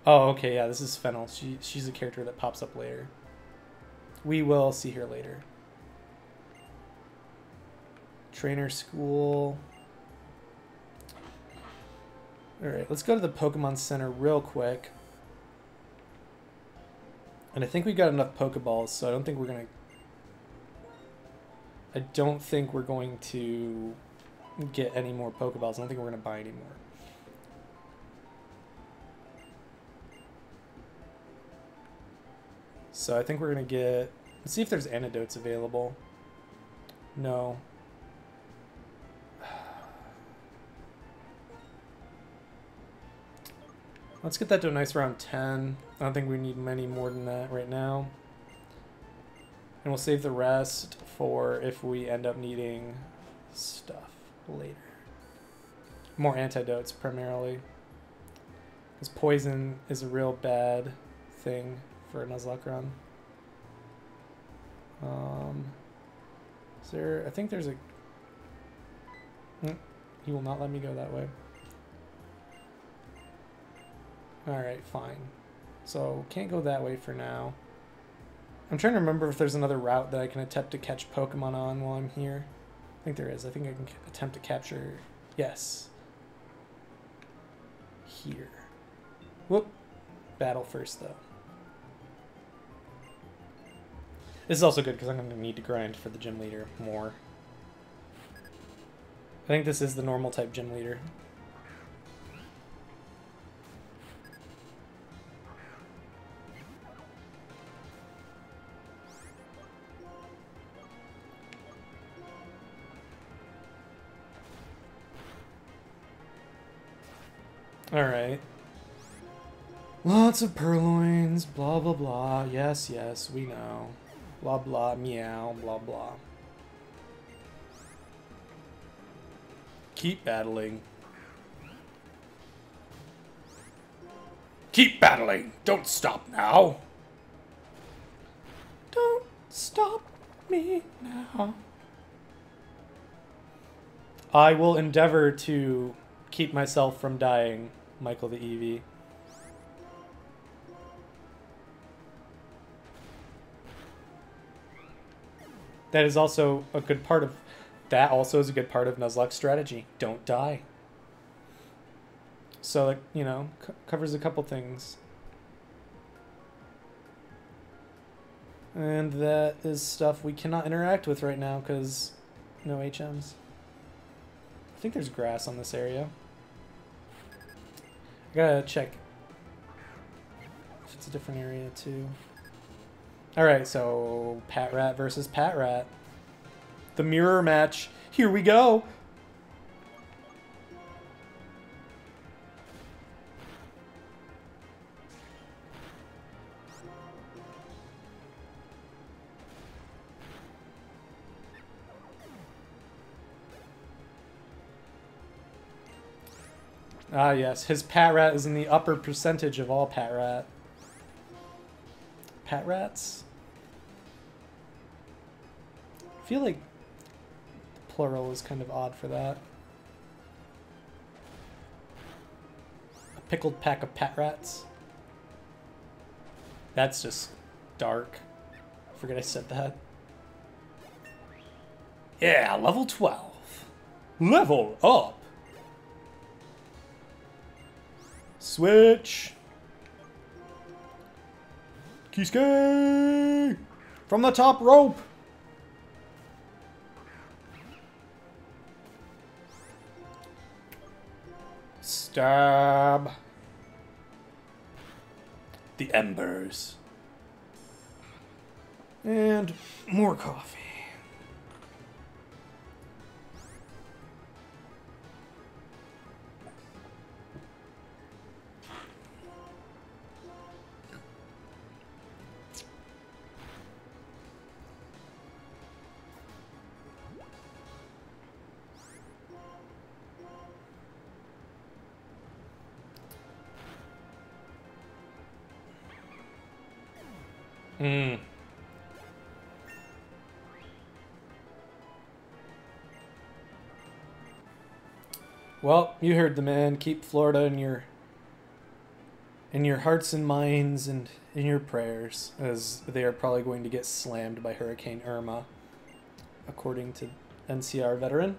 [SPEAKER 1] Oh, okay, yeah, this is Fennel. She's a character that pops up later. We will see her later. Trainer school. Alright, let's go to the Pokemon Center real quick. And I think we got enough Pokeballs, so I don't think we're going to get any more Pokeballs. I don't think we're going to buy any more. So I think we're going to get... Let's see if there's antidotes available. No. Let's get that to a nice round 10. I don't think we need many more than that right now. And we'll save the rest for if we end up needing stuff later. More antidotes, primarily. Because poison is a real bad thing for a Nuzlocke run. Is there... I think there's a... He will not let me go that way. Alright, fine. So, can't go that way for now. I'm trying to remember if there's another route that I can attempt to catch Pokemon on while I'm here. I think there is. I think I can attempt to capture... Yes. Here. Whoop. Battle first, though. This is also good because I'm going to need to grind for the gym leader more. I think this is the normal type gym leader. Alright. Lots of purloins, blah blah blah. Yes, yes, we know. Blah blah, meow, blah blah. Keep battling. Keep battling! Don't stop now! Don't stop me now. I will endeavor to keep myself from dying, Michael the Eevee. That is also a good part of... That also is a good part of Nuzlocke's strategy. Don't die. So, like, you know, covers a couple things. And that is stuff we cannot interact with right now because no HMs. I think there's grass on this area. I gotta check if it's a different area too. Alright, so Pat Rat versus Pat Rat. The mirror match. Here we go! Ah, yes. His Pat Rat is in the upper percentage of all Pat Rat. Pat Rats? I feel like plural is kind of odd for that. A pickled pack of Pat Rats? That's just dark. I forget I said that. Yeah, level 12. Level up! Switch! Kiske! From the top rope! Stab! The embers. And more coffee. Well, you heard the man. Keep Florida in your hearts and minds and in your prayers, as they are probably going to get slammed by Hurricane Irma, according to NCR veteran.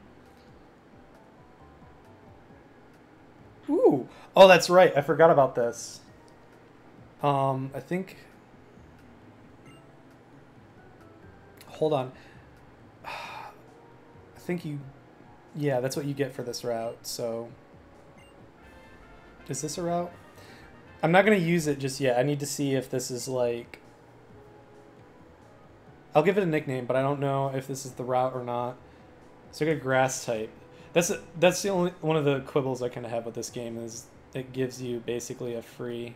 [SPEAKER 1] Ooh! Oh, that's right. I forgot about this. I think... Hold on. I think you... Yeah, that's what you get for this route, so... Is this a route? I'm not going to use it just yet. I need to see if this is like... I'll give it a nickname, but I don't know if this is the route or not. So I got grass type. That's the only one of the quibbles I kind of have with this game is it gives you basically a free...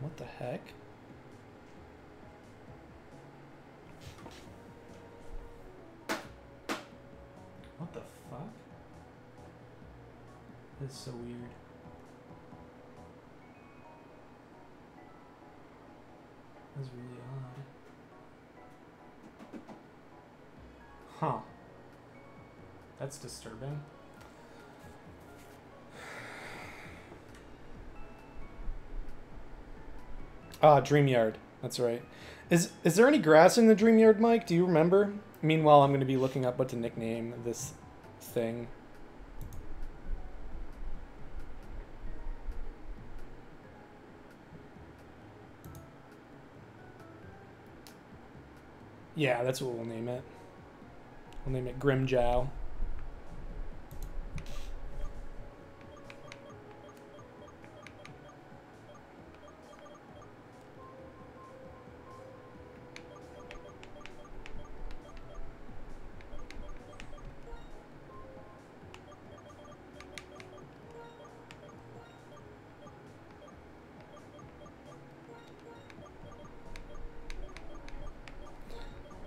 [SPEAKER 1] What the heck? What the fuck? That's so weird. That's really odd. Huh. That's disturbing. Ah, Dreamyard. That's right. Is there any grass in the Dreamyard, Mike? Do you remember? Meanwhile, I'm going to be looking up what to nickname this thing. Yeah, that's what we'll name it. We'll name it Grimjow.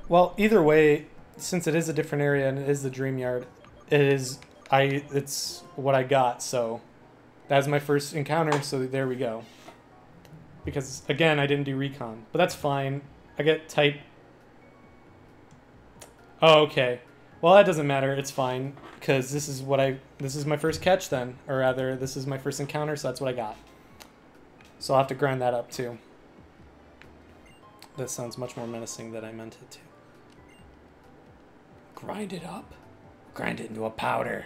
[SPEAKER 1] Well, either way, since it is a different area and it is the dream yard, it's what I got, so that was my first encounter, so there we go. Because again, I didn't do recon, but that's fine. I get type. Oh, okay. Well, that doesn't matter. It's fine because this is my first catch then, or rather, this is my first encounter, so that's what I got. So I'll have to grind that up too. That sounds much more menacing than I meant it to. Grind it up. Grind it into a powder.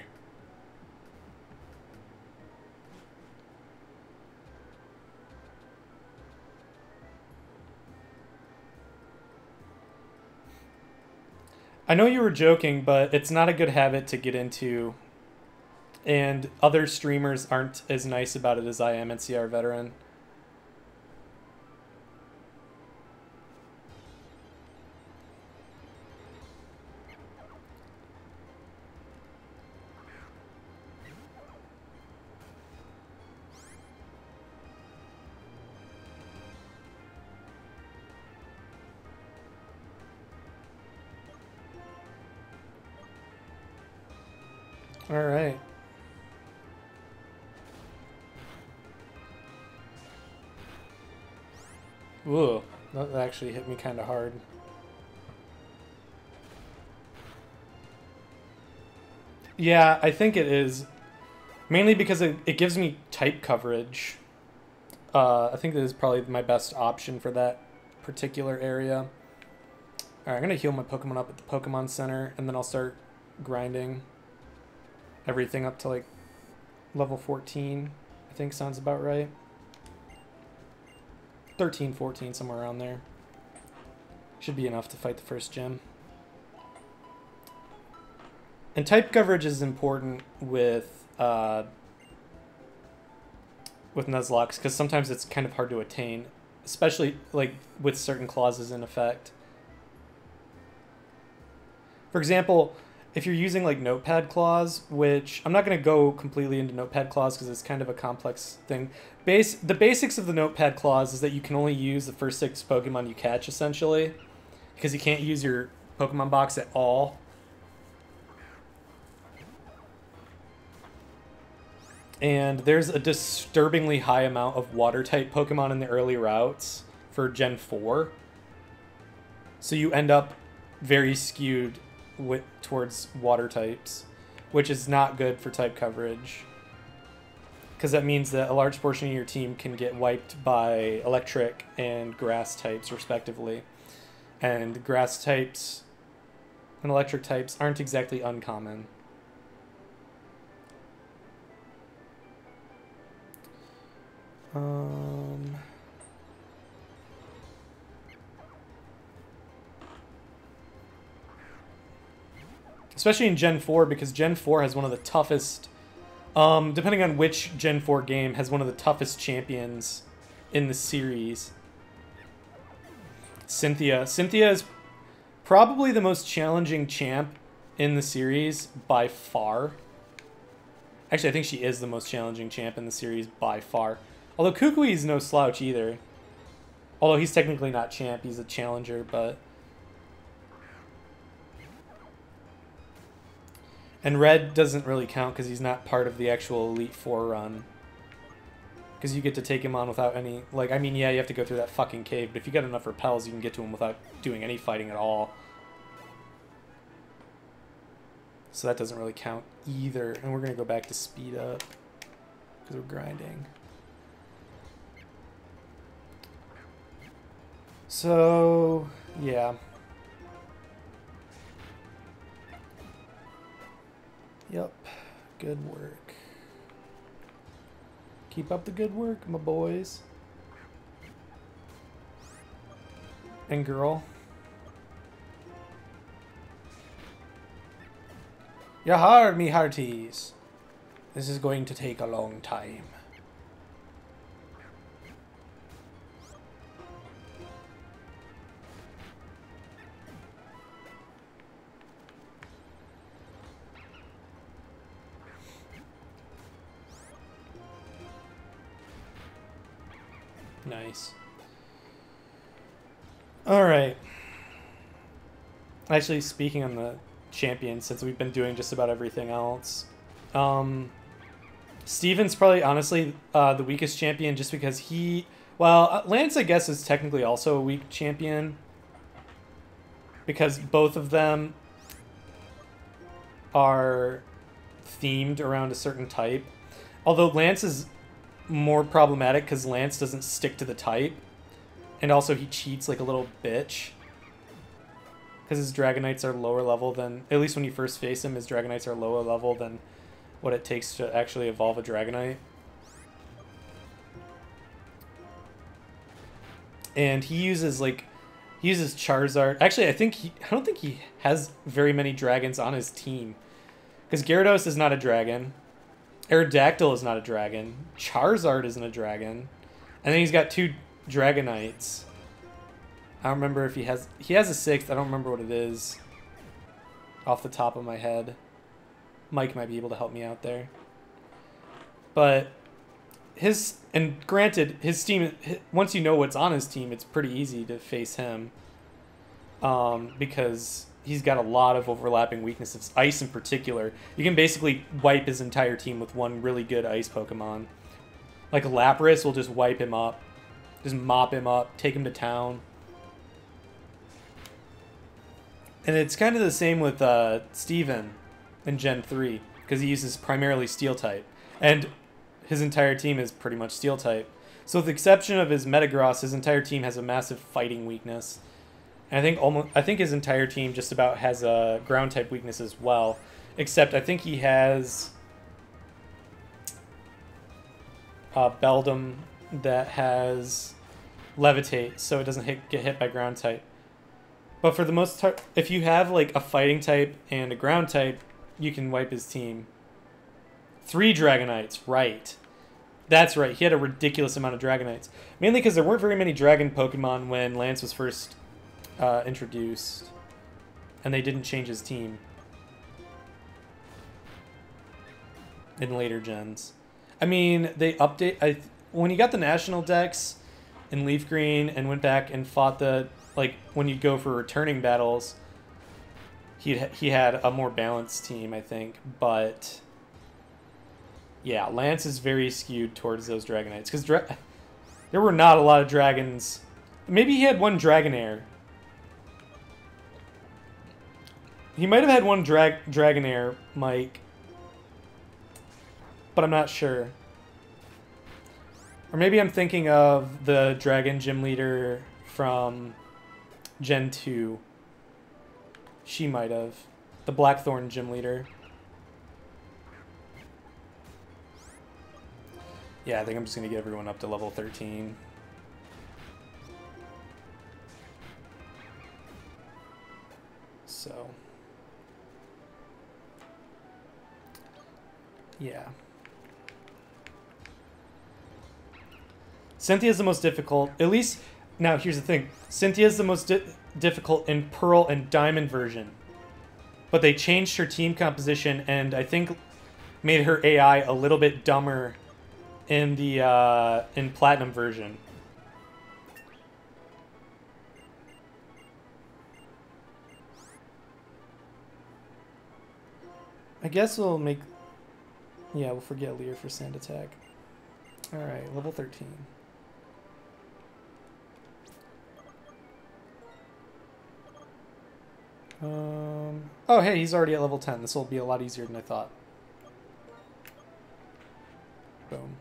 [SPEAKER 1] I know you were joking, but it's not a good habit to get into. And other streamers aren't as nice about it as I am at CR Veteran. All right. Whoa, that actually hit me kind of hard. Yeah, I think it is. Mainly because it gives me type coverage. I think that is probably my best option for that particular area. Alright, I'm going to heal my Pokemon up at the Pokemon Center, and then I'll start grinding everything up to like level 14, I think sounds about right. 13, 14, somewhere around there. Should be enough to fight the first gym. And type coverage is important with Nuzlocke, because sometimes it's kind of hard to attain, especially like with certain clauses in effect. For example, if you're using like notepad clause, which I'm not going to go completely into notepad clause because it's kind of a complex thing. The basics of the notepad clause is that you can only use the first 6 Pokemon you catch, essentially, because you can't use your Pokemon box at all. And there's a disturbingly high amount of water-type Pokemon in the early routes for Gen 4. So you end up very skewed towards water types, which is not good for type coverage. Because that means that a large portion of your team can get wiped by electric and grass types, respectively. And grass types and electric types aren't exactly uncommon. Especially in Gen 4, because Gen 4 has one of the toughest, depending on which Gen 4 game, has one of the toughest champions in the series. Cynthia. Cynthia is probably the most challenging champ in the series by far. Actually, I think she is the most challenging champ in the series by far. Although Kukui is no slouch either. Although he's technically not champ, he's a challenger, but... And Red doesn't really count because he's not part of the actual Elite Four run. Because you get to take him on without any... Like, I mean, yeah, you have to go through that fucking cave, but if you got enough repels, you can get to him without doing any fighting at all. So that doesn't really count either. And we're going to go back to speed up. Because we're grinding. So, yeah. Yep. Good work. Keep up the good work, my boys. And girl. Yahar, me hearties. This is going to take a long time. Nice. All right. Actually, speaking on the champion, since we've been doing just about everything else, Steven's probably honestly the weakest champion just because he... Well, Lance, I guess, is technically also a weak champion because both of them are themed around a certain type. Although Lance is more problematic because Lance doesn't stick to the type. And also he cheats like a little bitch. Because his Dragonites are lower level than... At least when you first face him, his Dragonites are lower level than what it takes to actually evolve a Dragonite. And he uses like... He uses Charizard. Actually, I don't think he has very many dragons on his team. Because Gyarados is not a dragon. Aerodactyl is not a dragon. Charizard isn't a dragon. And then he's got 2 Dragonites. I don't remember if he has... He has a 6th. I don't remember what it is. Off the top of my head. Mike might be able to help me out there. But his... And granted, his team... Once you know what's on his team, it's pretty easy to face him. Because he's got a lot of overlapping weaknesses. Ice in particular. You can basically wipe his entire team with one really good ice Pokemon. Like Lapras will just wipe him up. Just mop him up. Take him to town. And it's kind of the same with Steven in Gen 3. Because he uses primarily Steel type. And his entire team is pretty much Steel type. So with the exception of his Metagross, his entire team has a massive fighting weakness. And I think his entire team just about has a ground type weakness as well. Except I think he has Beldum that has Levitate, so it doesn't get hit by ground type. But for the most part, if you have like a fighting type and a ground type, you can wipe his team. 3 Dragonites, right. That's right, he had a ridiculous amount of Dragonites. Mainly because there weren't very many dragon Pokemon when Lance was first introduced. And they didn't change his team in later gens. I mean, they update... when you got the National Dex in Leaf Green and went back and fought the... Like, when you go for returning battles, he had a more balanced team, I think. But... Yeah, Lance is very skewed towards those Dragonites. Because there were not a lot of dragons. Maybe he had 1 Dragonair. He might have had 1 Dragonair, Mike. But I'm not sure. Or maybe I'm thinking of the Dragon Gym Leader from Gen 2. She might have. The Blackthorn Gym Leader. Yeah, I think I'm just going to get everyone up to level 13. So... Yeah. Cynthia's the most difficult. At least, now here's the thing. Cynthia's the most difficult in Pearl and Diamond version. But they changed her team composition and I think made her AI a little bit dumber in the in Platinum version. I guess we'll make... Yeah, we'll forget Lear for Sand Attack. Alright, level 13. Oh, hey, he's already at level 10. This will be a lot easier than I thought. Boom.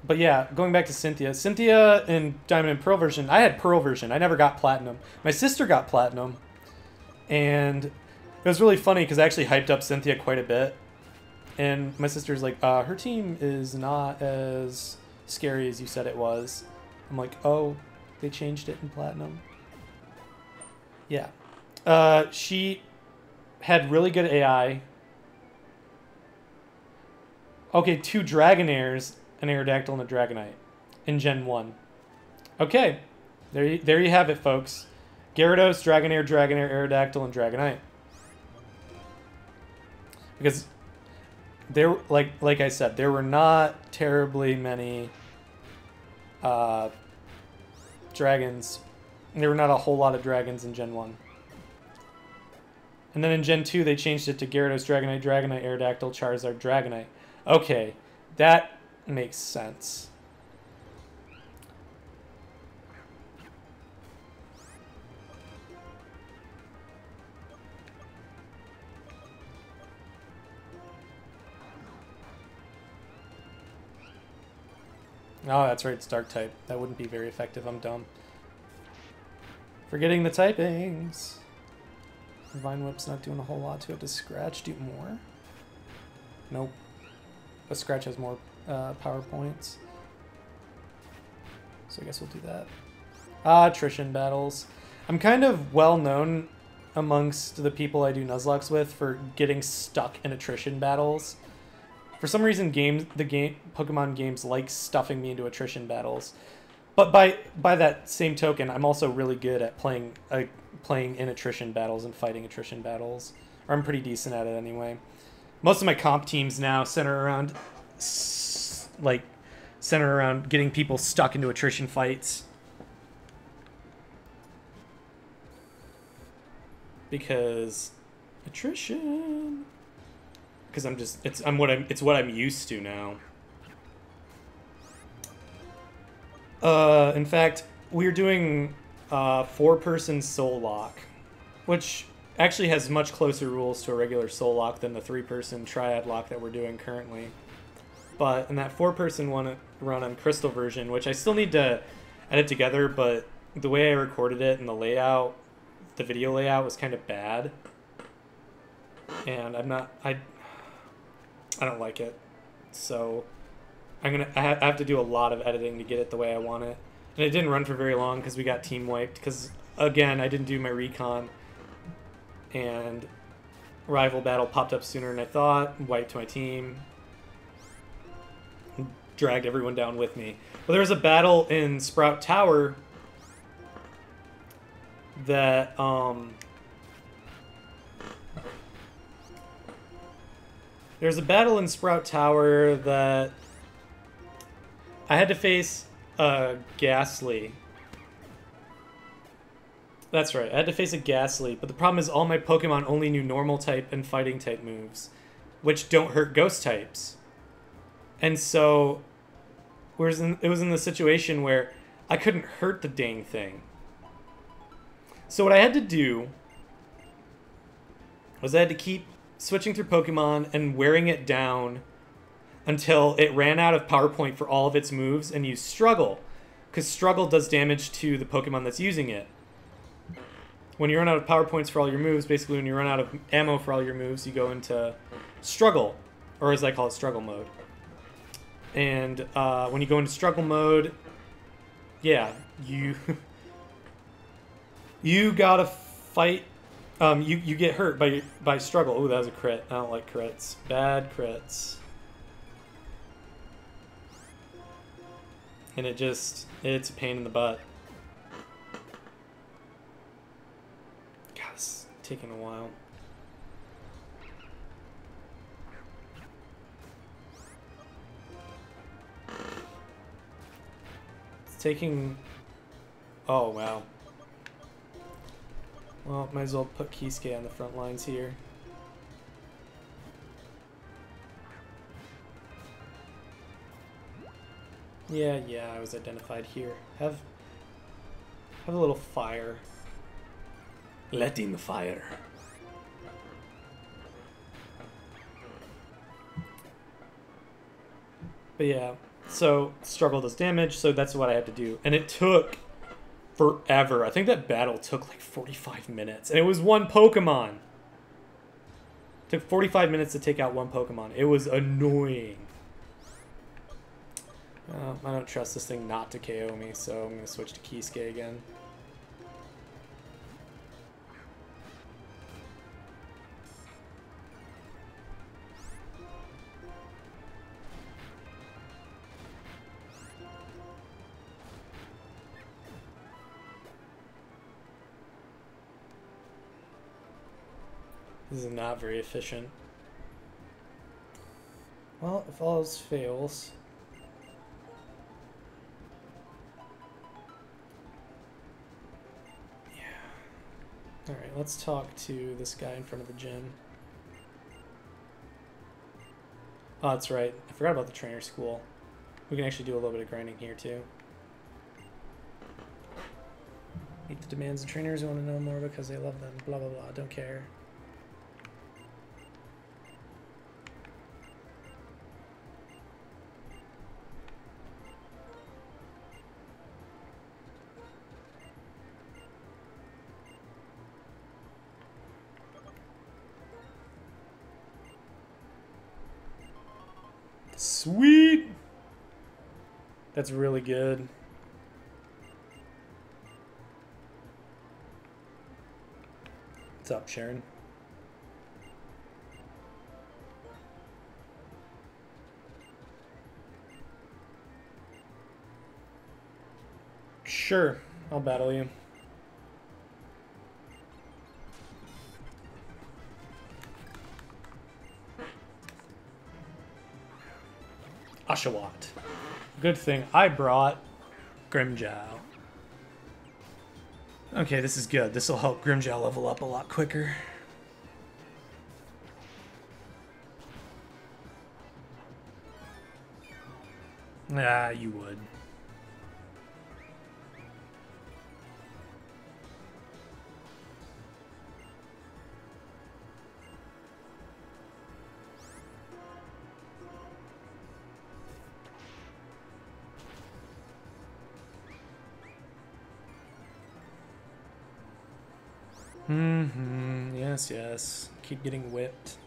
[SPEAKER 1] But yeah, going back to Cynthia. Cynthia in Diamond and Pearl version, I had Pearl version. I never got Platinum. My sister got Platinum. And it was really funny because I actually hyped up Cynthia quite a bit. And my sister's like, her team is not as scary as you said it was. I'm like, oh, they changed it in Platinum. Yeah. She had really good AI. Okay, 2 Dragonairs, an Aerodactyl, and a Dragonite in Gen 1. Okay, there you have it, folks. Gyarados, Dragonair, Aerodactyl, and Dragonite. Because there, like I said, there were not terribly many dragons. There were not a whole lot of dragons in Gen 1. And then in Gen 2, they changed it to Gyarados, Dragonite, Dragonite, Aerodactyl, Charizard, Dragonite. Okay, that makes sense. Oh, that's right, it's Dark type. That wouldn't be very effective, I'm dumb. Forgetting the typings. Vine Whip's not doing a whole lot to it. Does Scratch do more? Nope. But Scratch has more power points. So I guess we'll do that. Attrition battles. I'm kind of well known amongst the people I do Nuzlocks with for getting stuck in attrition battles. For some reason, Pokemon games like stuffing me into attrition battles. But by that same token, I'm also really good at playing in attrition battles and fighting attrition battles. Or I'm pretty decent at it anyway. Most of my comp teams now center around getting people stuck into attrition fights. Because attrition. Because it's what I'm used to now. In fact, we're doing 4-person Soul Lock, which actually has much closer rules to a regular Soul Lock than the 3-person Triad Lock that we're doing currently. But in that 4-person one run on Crystal version, which I still need to edit together, but the way I recorded it and the layout, the video layout was kind of bad. And I don't like it. So I have to do a lot of editing to get it the way I want it. And it didn't run for very long because we got team wiped. Because, again, I didn't do my recon. And rival battle popped up sooner than I thought. Wiped my team. Dragged everyone down with me. But there was a battle in Sprout Tower that... There's a battle in Sprout Tower that I had to face Ghastly. That's right, I had to face a Ghastly, but the problem is all my Pokemon only knew normal type and fighting type moves, which don't hurt ghost types. And so it was in the situation where I couldn't hurt the dang thing. So what I had to do was I had to keep switching through Pokemon and wearing it down until it ran out of power point for all of its moves and use Struggle, because Struggle does damage to the Pokemon that's using it. When you run out of power points for all your moves, basically when you run out of ammo for all your moves, you go into Struggle, or as I call it, Struggle mode. And when you go into Struggle mode, yeah, you gotta fight. You get hurt by Struggle. Oh, that was a crit. I don't like crits. Bad crits. And it's a pain in the butt. God, it's taking a while. It's taking... Oh, wow. Well, might as well put Kisuke on the front lines here. Yeah, I was identified here. Have a little fire. Let in the fire. But yeah, so Struggle does damage, so that's what I had to do. And it took forever. I think that battle took like 45 minutes. And it was one Pokemon. It took 45 minutes to take out one Pokemon. It was annoying. I don't trust this thing not to KO me, so I'm going to switch to Kisuke again. This is not very efficient. Well, if all else fails... Alright, let's talk to this guy in front of the gym. Oh, that's right. I forgot about the trainer school. We can actually do a little bit of grinding here, too. Meet the demands of trainers who want to know more because they love them. Blah, blah, blah. Don't care. Sweet! That's really good. What's up, Sharon? Sure, I'll battle you. Oshawott. Good thing I brought Grimjow. Okay, this is good. This will help Grimjow level up a lot quicker. Ah, you would. Yes, yes. Keep getting whipped.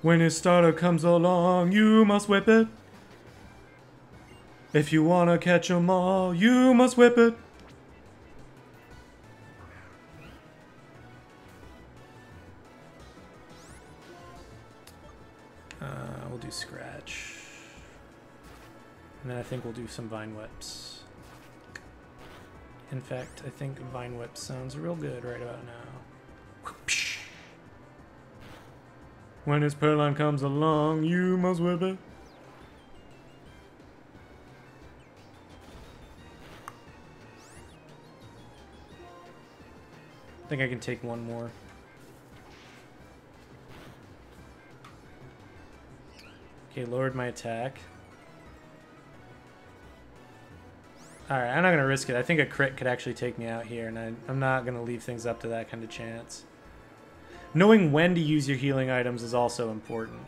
[SPEAKER 1] When his starter comes along, you must whip it. If you wanna catch 'em all, you must whip it. We'll do Scratch. And then I think we'll do some Vine Whips. In fact, I think Vine Whip sounds real good right about now. Whoopsh. When his Purrloin comes along, you must whip it. I think I can take one more. Okay, lowered my attack. Alright, I'm not going to risk it. I think a crit could actually take me out here, and I'm not going to leave things up to that kind of chance. Knowing when to use your healing items is also important.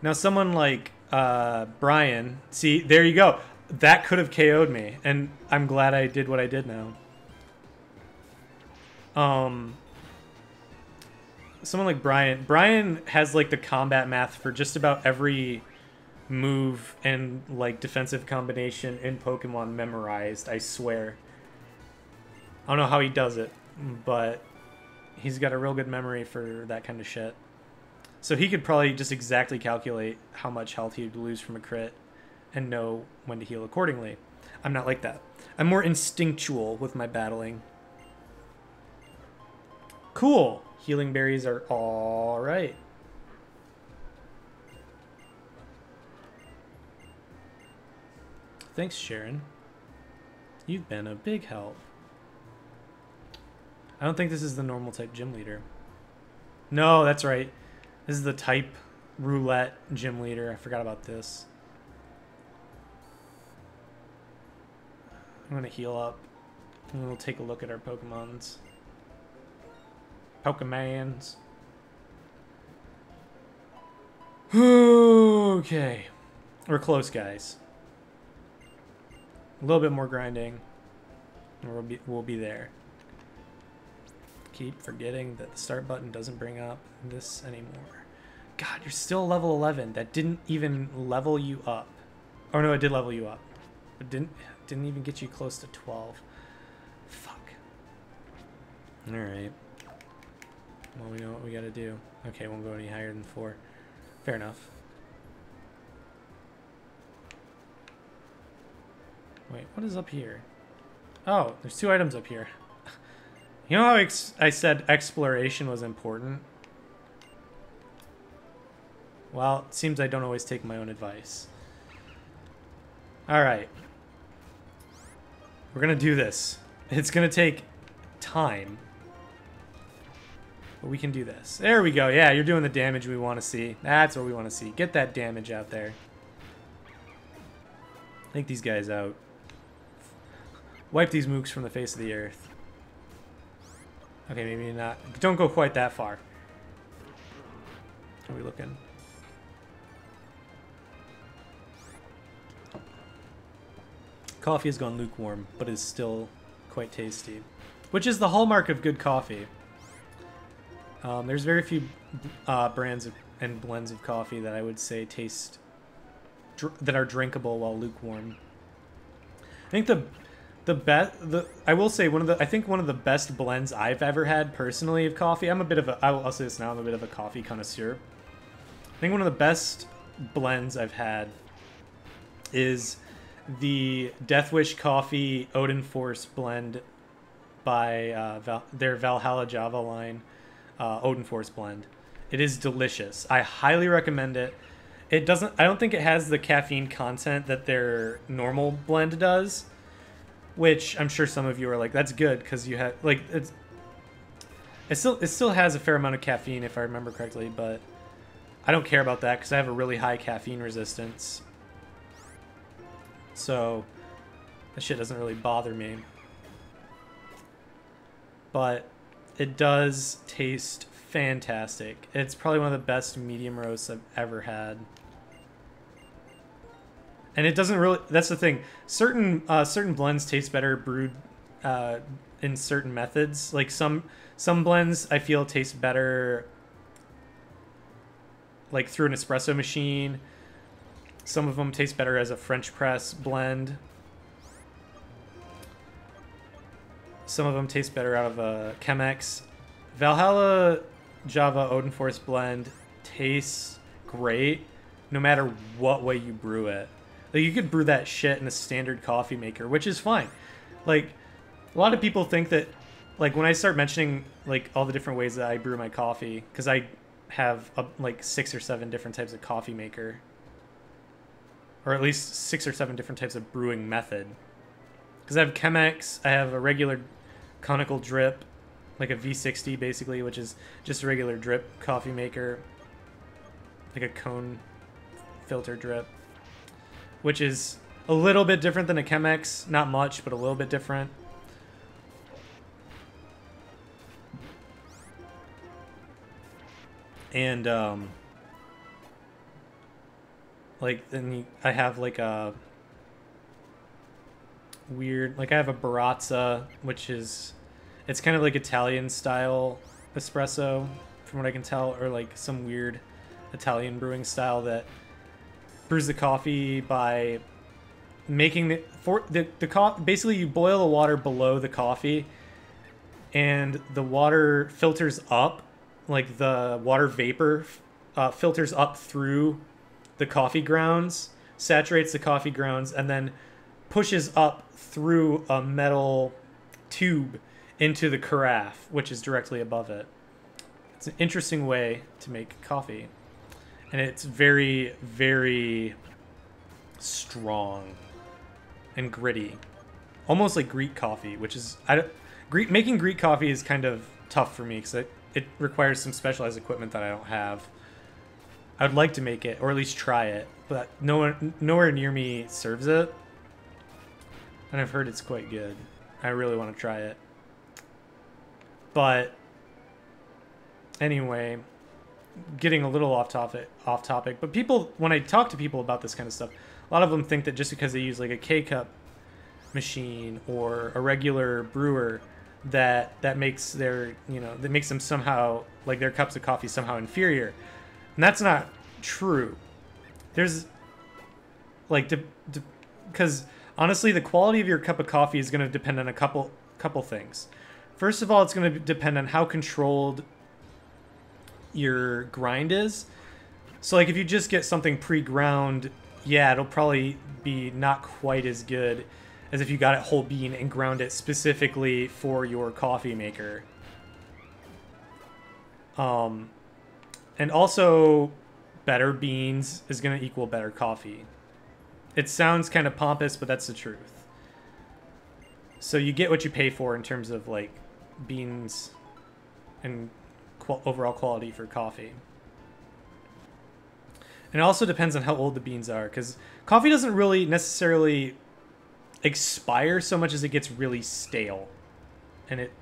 [SPEAKER 1] Now, someone like Brian, see, there you go. That could have KO'd me, and I'm glad I did what I did now. Someone like Brian has like the combat math for just about every move and like defensive combination in Pokemon memorized, I swear. I don't know how he does it, but he's got a real good memory for that kind of shit. So he could probably just exactly calculate how much health he'd lose from a crit and know when to heal accordingly. I'm not like that. I'm more instinctual with my battling. Cool. Healing berries are all right. Thanks, Sharon. You've been a big help. I don't think this is the normal type gym leader. No, that's right. This is the type roulette gym leader. I forgot about this. I'm gonna heal up and we'll take a look at our Pokemons. Okay. We're close, guys. A little bit more grinding, and we'll be there. Keep forgetting that the start button doesn't bring up this anymore. God, you're still level 11. That didn't even level you up. Oh no, it did level you up. It didn't even get you close to 12. Fuck. All right. Well, we know what we gotta do. Okay, won't go any higher than 4. Fair enough. Wait, what is up here? Oh, there's 2 items up here. You know how I said exploration was important? Well, it seems I don't always take my own advice. All right. We're going to do this. It's going to take time. But we can do this. There we go. Yeah, you're doing the damage we want to see. That's what we want to see. Get that damage out there. Take these guys out. Wipe these mooks from the face of the earth. Okay, maybe not. Don't go quite that far. How are we looking? Coffee has gone lukewarm, but is still quite tasty. Which is the hallmark of good coffee. There's very few brands and blends of coffee that I would say taste... that are drinkable while lukewarm. I think I will say I think one of the best blends I've ever had personally of coffee. I'll say this now, I'm a bit of a coffee connoisseur. I think one of the best blends I've had is the Death Wish Coffee Odin Force blend by their Valhalla Java line, Odin Force blend. It is delicious. I highly recommend it. I don't think it has the caffeine content that their normal blend does, which I'm sure some of you are like, that's good because you have like it still has a fair amount of caffeine if I remember correctly, but I don't care about that because I have a really high caffeine resistance. So that shit doesn't really bother me. But it does taste fantastic. It's probably one of the best medium roasts I've ever had. And it doesn't really... That's the thing. Certain blends taste better brewed in certain methods. Like some blends I feel taste better like through an espresso machine. Some of them taste better as a French press blend. Some of them taste better out of a Chemex. Valhalla Java Odin Force blend tastes great no matter what way you brew it. Like, you could brew that shit in a standard coffee maker, which is fine. Like, a lot of people think that, like, when I start mentioning, like, all the different ways that I brew my coffee, because I have, like, 6 or 7 different types of coffee maker, or at least 6 or 7 different types of brewing method. Because I have Chemex, I have a regular conical drip, like a V60 basically, which is just a regular drip coffee maker, like a cone filter drip, which is a little bit different than a Chemex. Not much, but a little bit different. And like then I have like a weird, like I have a Barazza, which is, it's kind of like Italian style espresso from what I can tell, or like some weird Italian brewing style that brews the coffee by making basically you boil the water below the coffee and the water filters up, like the water vapor filters up through the coffee grounds, saturates the coffee grounds, and then pushes up through a metal tube into the carafe, which is directly above it. It's an interesting way to make coffee. And it's very, very strong and gritty. Almost like Greek coffee, which is... making Greek coffee is kind of tough for me because it requires some specialized equipment that I don't have. I'd like to make it, or at least try it, but nowhere near me serves it. And I've heard it's quite good. I really want to try it. But anyway, getting a little off topic, but people, when I talk to people about this kind of stuff, a lot of them think that just because they use like a K-cup machine or a regular brewer, that makes their, that makes them somehow, like their cups of coffee somehow inferior. And that's not true. There's like, because honestly, the quality of your cup of coffee is going to depend on a couple things. First of all, it's going to depend on how controlled your grind is. So like if you just get something pre-ground, yeah, it'll probably be not quite as good as if you got it whole bean and ground it specifically for your coffee maker. And also, better beans is going to equal better coffee. It sounds kind of pompous, but that's the truth. So you get what you pay for in terms of like beans and overall quality for coffee. And it also depends on how old the beans are, because coffee doesn't really necessarily expire so much as it gets really stale, and it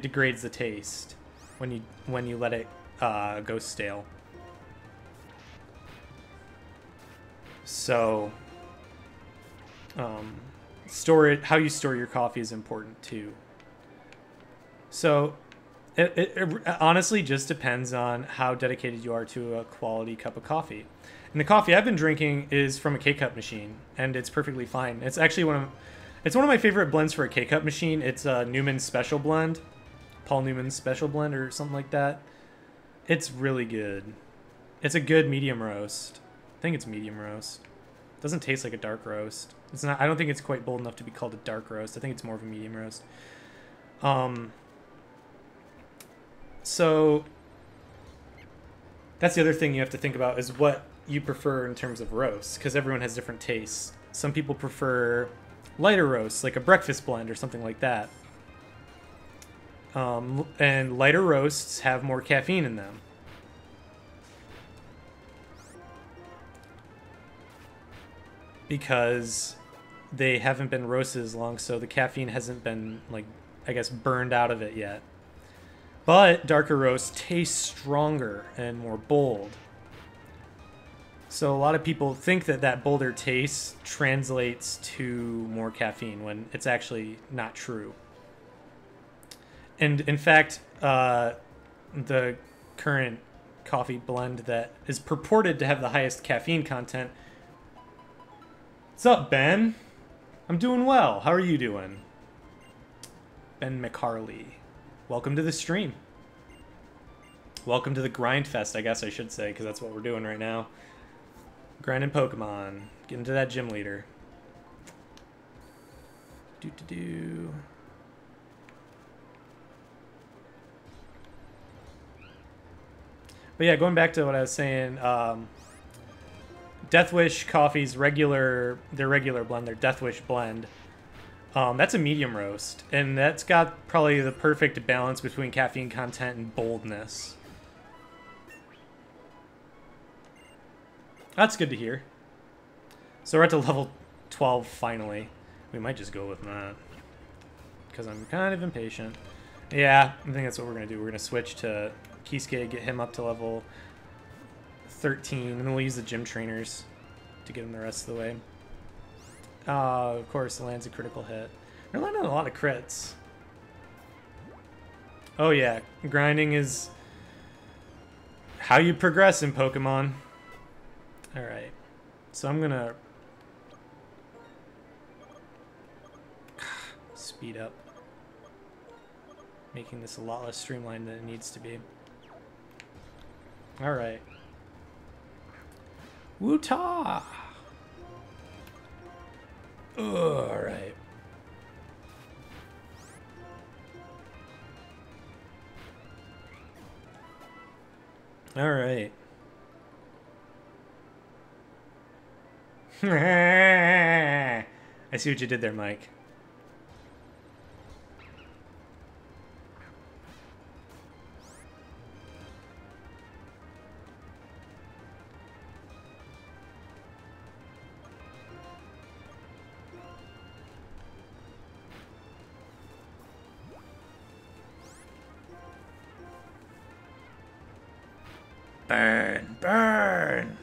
[SPEAKER 1] degrades the taste when you let it go stale. So how you store your coffee is important too. So it honestly just depends on how dedicated you are to a quality cup of coffee. And the coffee I've been drinking is from a K-Cup machine, and it's perfectly fine. It's actually one of my favorite blends for a K-Cup machine. It's a Newman's Special Blend, Paul Newman's Special Blend or something like that. It's really good. It's a good medium roast. I think it's medium roast. It doesn't taste like a dark roast. It's not. I don't think it's quite bold enough to be called a dark roast. I think it's more of a medium roast. So that's the other thing you have to think about, is what you prefer in terms of roasts, because everyone has different tastes. Some people prefer lighter roasts, like a breakfast blend or something like that. And lighter roasts have more caffeine in them. Because they haven't been roasted as long, so the caffeine hasn't been, like, I guess, burned out of it yet. But darker roasts taste stronger and more bold. So a lot of people think that bolder taste translates to more caffeine, when it's actually not true. And in fact, the current coffee blend that is purported to have the highest caffeine content. What's up, Ben? I'm doing well. How are you doing? Ben McCarley. Welcome to the stream. Welcome to the grind fest, I guess I should say, because that's what we're doing right now. Grinding Pokemon. Get into that gym leader. Do. But yeah, going back to what I was saying, Death Wish Coffee's regular blend, their Death Wish blend, that's a medium roast, and that's got probably the perfect balance between caffeine content and boldness. That's good to hear. So we're at to level 12 finally. We might just go with that, because I'm kind of impatient. Yeah, I think that's what we're going to do. We're going to switch to Kisuke, get him up to level 13, and then we'll use the gym trainers to get him the rest of the way. Of course, lands a critical hit. They're landing a lot of crits. Oh yeah, grinding is how you progress in Pokemon. Alright, so I'm gonna speed up, making this a lot less streamlined than it needs to be. Alright. Woota! Alright. Alright. I see what you did there, Mike. Burn, burn.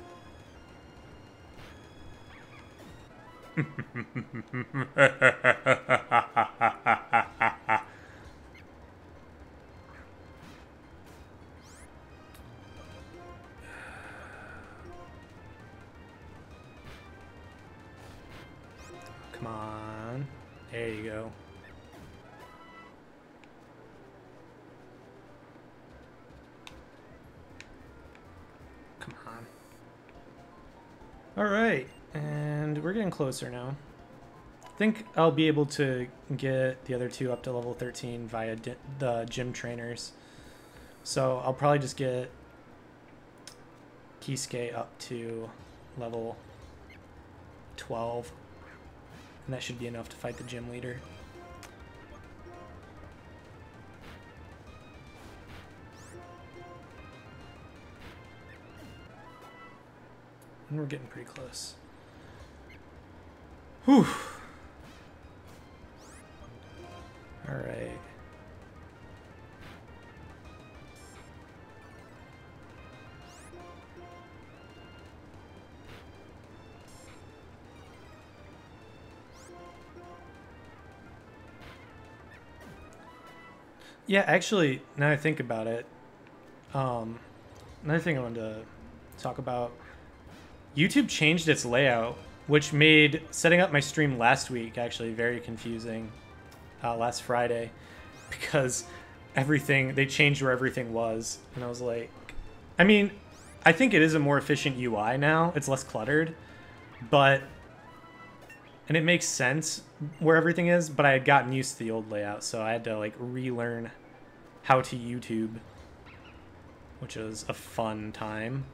[SPEAKER 1] Come on. There you go. Come on. All right. And we're getting closer now. I think I'll be able to get the other two up to level 13 via the gym trainers. So I'll probably just get Kisuke up to level 12. And that should be enough to fight the gym leader. And we're getting pretty close. Whew. Alright. Yeah, actually, now I think about it, another thing I wanted to talk about, YouTube changed its layout, which made setting up my stream last week actually very confusing, last Friday, because they changed where everything was, and I was like, I mean, I think it is a more efficient UI now, it's less cluttered, and it makes sense where everything is, but I had gotten used to the old layout, so I had to like relearn how to YouTube, which was a fun time.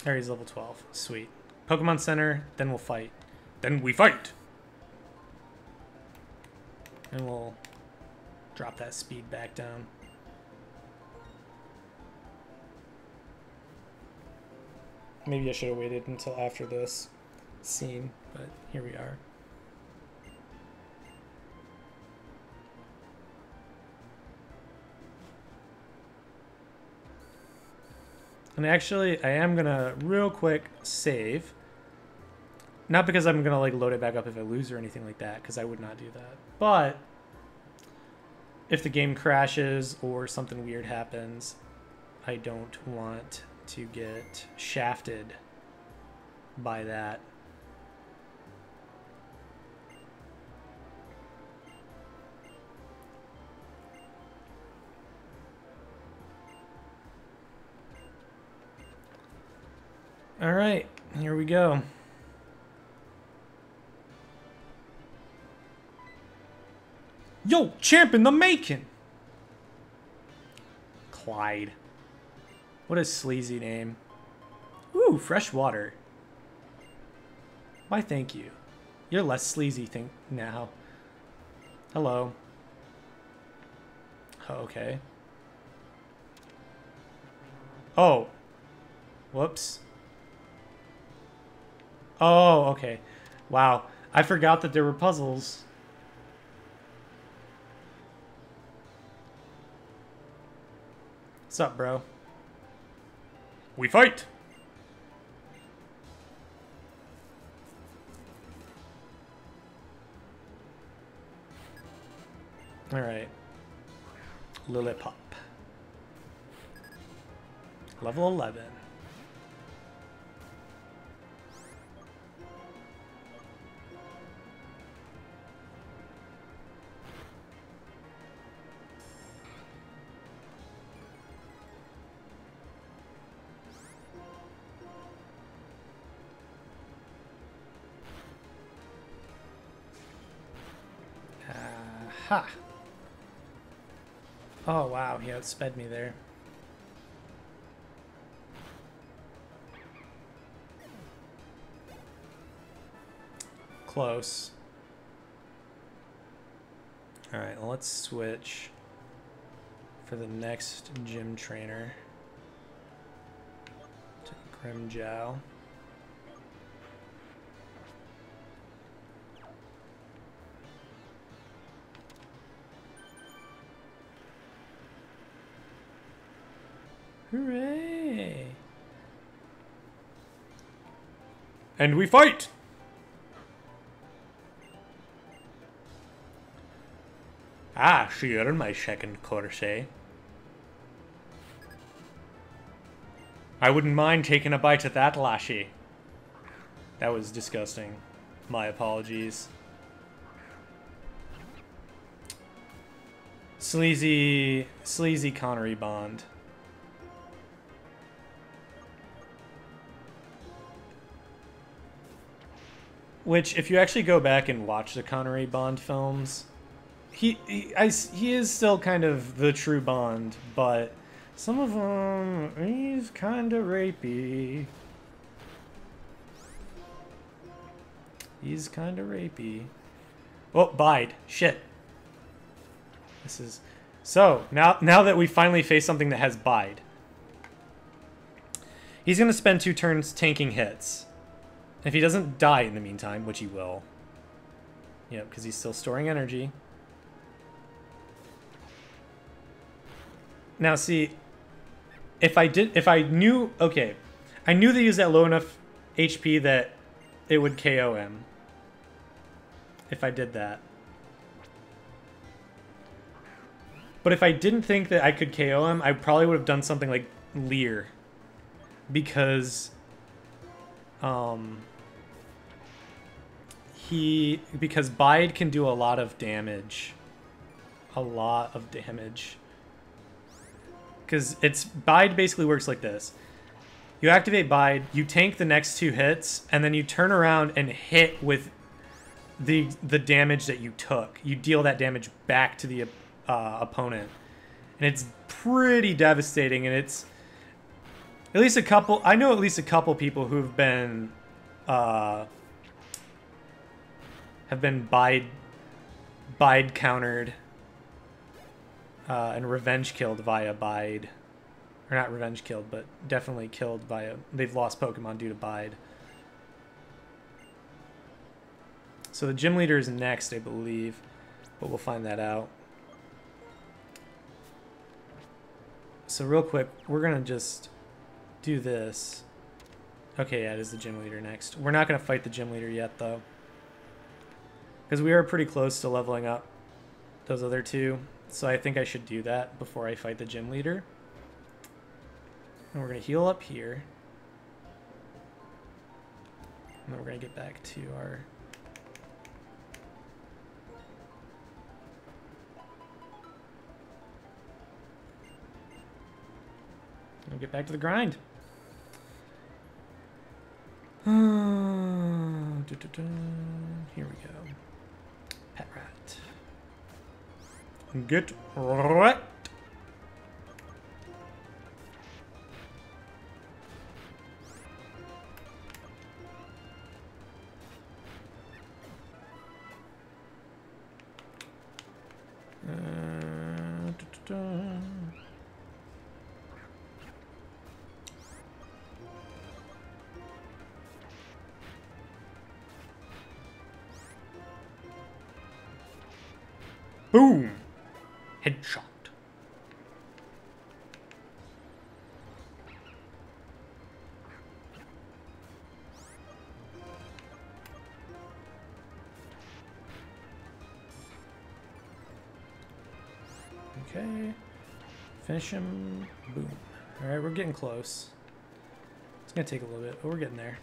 [SPEAKER 1] Ares level 12. Sweet. Pokemon Center, then we'll fight. Then we fight! And we'll drop that speed back down. Maybe I should have waited until after this scene, but here we are. And actually, I am gonna real quick save. Not because I'm gonna like load it back up if I lose or anything like that, because I would not do that. But if the game crashes or something weird happens, I don't want to get shafted by that. All right, here we go. Yo, champ in the making! Clyde. What a sleazy name. Ooh, fresh water. Why, thank you. You're less sleazy now. Hello. Oh, okay. Oh. Whoops. Oh, okay. Wow. I forgot that there were puzzles. What's up, bro? We fight! Alright. Lillipop. Level 11. Ha! Oh wow, he outsped me there. Close. Alright, well, let's switch for the next gym trainer to Grimjow. Hooray! And we fight! Ah, sure, my second course, eh? I wouldn't mind taking a bite at that, lassie. That was disgusting. My apologies. Sleazy Connery Bond. Which, if you actually go back and watch the Connery Bond films, he is still kind of the true Bond, but some of them, he's kind of rapey. He's kind of rapey. Oh, bide. Shit. This is... So, now that we finally face something that has bide, he's going to spend 2 turns tanking hits. If he doesn't die in the meantime, which he will. Yep, because he's still storing energy. Now, see, if I knew, okay, I knew that he was at low enough HP that it would KO him. If I did that. But if I didn't think that I could KO him, I probably would have done something like Leer. Because... because Bide can do a lot of damage. A lot of damage. Because Bide basically works like this. You activate Bide, you tank the next 2 hits, and then you turn around and hit with the damage that you took. You deal that damage back to the opponent. And it's pretty devastating, and it's at least a couple... I know at least a couple people who've been... have been Bide countered and revenge killed via Bide. Or not revenge killed, but definitely killed via... They've lost Pokemon due to Bide. So the gym leader is next, I believe. But we'll find that out. So real quick, we're going to just do this. Okay, yeah, it is the gym leader next. We're not going to fight the gym leader yet, though. Because we are pretty close to leveling up those other 2. So I think I should do that before I fight the gym leader. And we're going to heal up here. And then we're going to get back to our... We'll get back to the grind. Here we go. Pet rat. Get wrecked. Boom! Headshot. Okay. Finish him. Boom. Alright, we're getting close. It's gonna take a little bit, but we're getting there.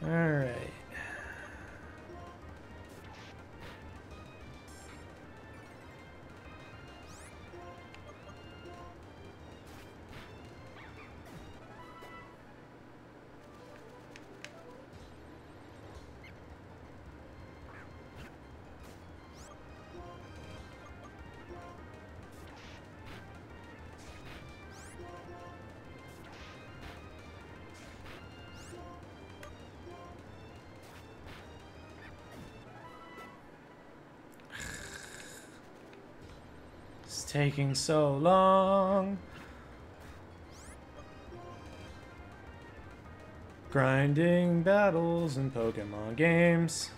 [SPEAKER 1] Alright. Taking so long. Grinding battles in Pokemon games.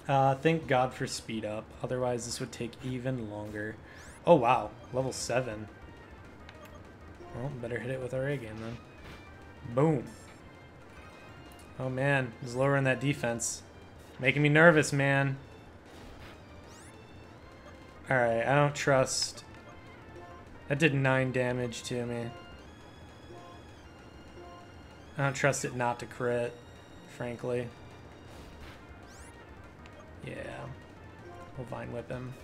[SPEAKER 1] Thank God for speed up. Otherwise, this would take even longer. Oh, wow. Level 7. Well, better hit it with our A game then. Boom. Oh man, he's lowering that defense. Making me nervous, man. Alright, I don't trust. That did 9 damage to me. I don't trust it not to crit, frankly. Yeah. We'll Vine Whip him.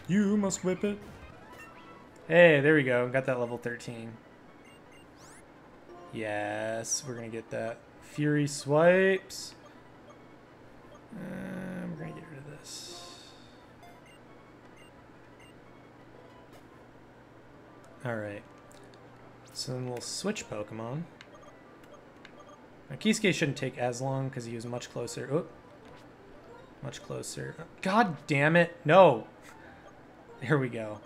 [SPEAKER 1] You must whip it. Hey, there we go. Got that level 13. Yes, we're going to get that. Fury swipes. We're going to get rid of this. Alright. So then we'll switch Pokemon. Now, Kisuke shouldn't take as long because he was much closer. Oop. Much closer. God damn it. No. There we go.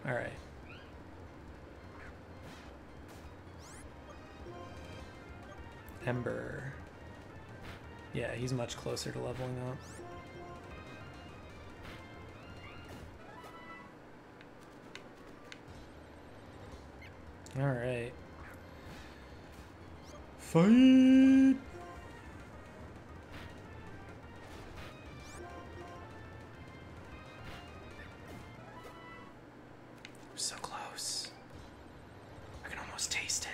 [SPEAKER 1] Alright. Ember. Yeah, he's much closer to leveling up. Alright. Fight! So close. I can almost taste it.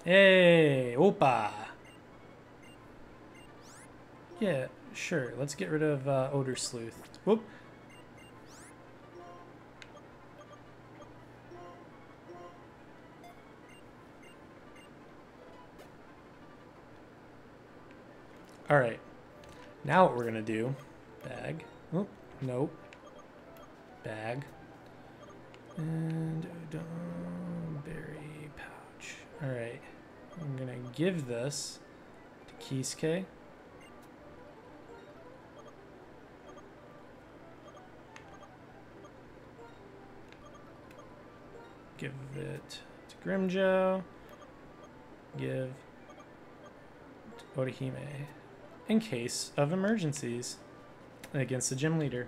[SPEAKER 1] Hey, Opa! Yeah, sure. Let's get rid of Odor Sleuth. Whoop. Alright. Now what we're going to do... Bag. Oh, nope. Bag. And berry pouch. Alright. I'm going to give this to Kisuke. Give it to Grimjow. Give to Orihime. In case of emergencies against the gym leader.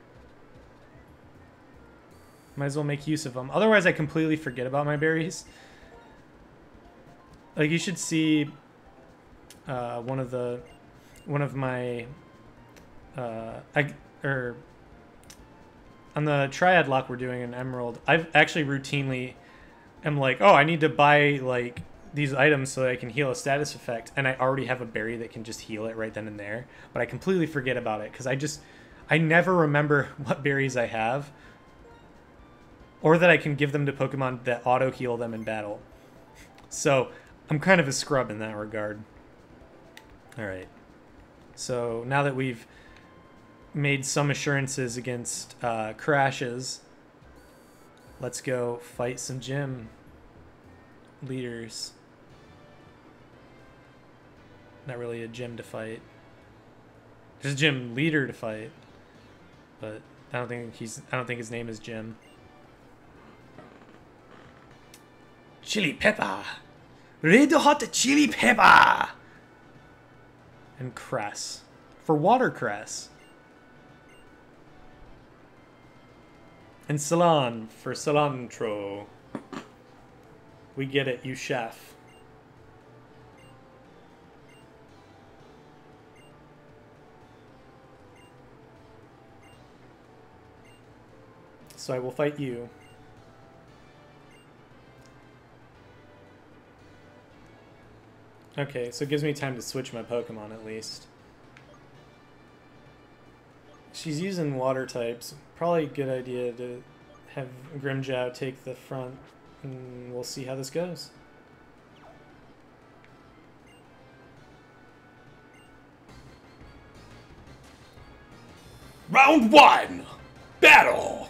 [SPEAKER 1] Might as well make use of them. Otherwise, I completely forget about my berries. Like, you should see one of my on the Triad lock we're doing in Emerald, I've actually routinely am like, oh, I need to buy like these items so that I can heal a status effect, and I already have a berry that can just heal it right then and there, but I completely forget about it because I never remember what berries I have, or that I can give them to Pokemon that auto heal them in battle. So I'm kind of a scrub in that regard. All right. So now that we've made some assurances against crashes, let's go fight some gym leaders. Not really a gym to fight. There's a gym leader to fight, but I don't think his name is Jim. Chili pepper, red hot chili pepper, and cress for watercress, and Ceylon for cilantro. We get it, you chef. So I will fight you. Okay, so it gives me time to switch my Pokemon at least. She's using water types. Probably a good idea to have Grimjow take the front, and we'll see how this goes.
[SPEAKER 2] Round 1! Battle!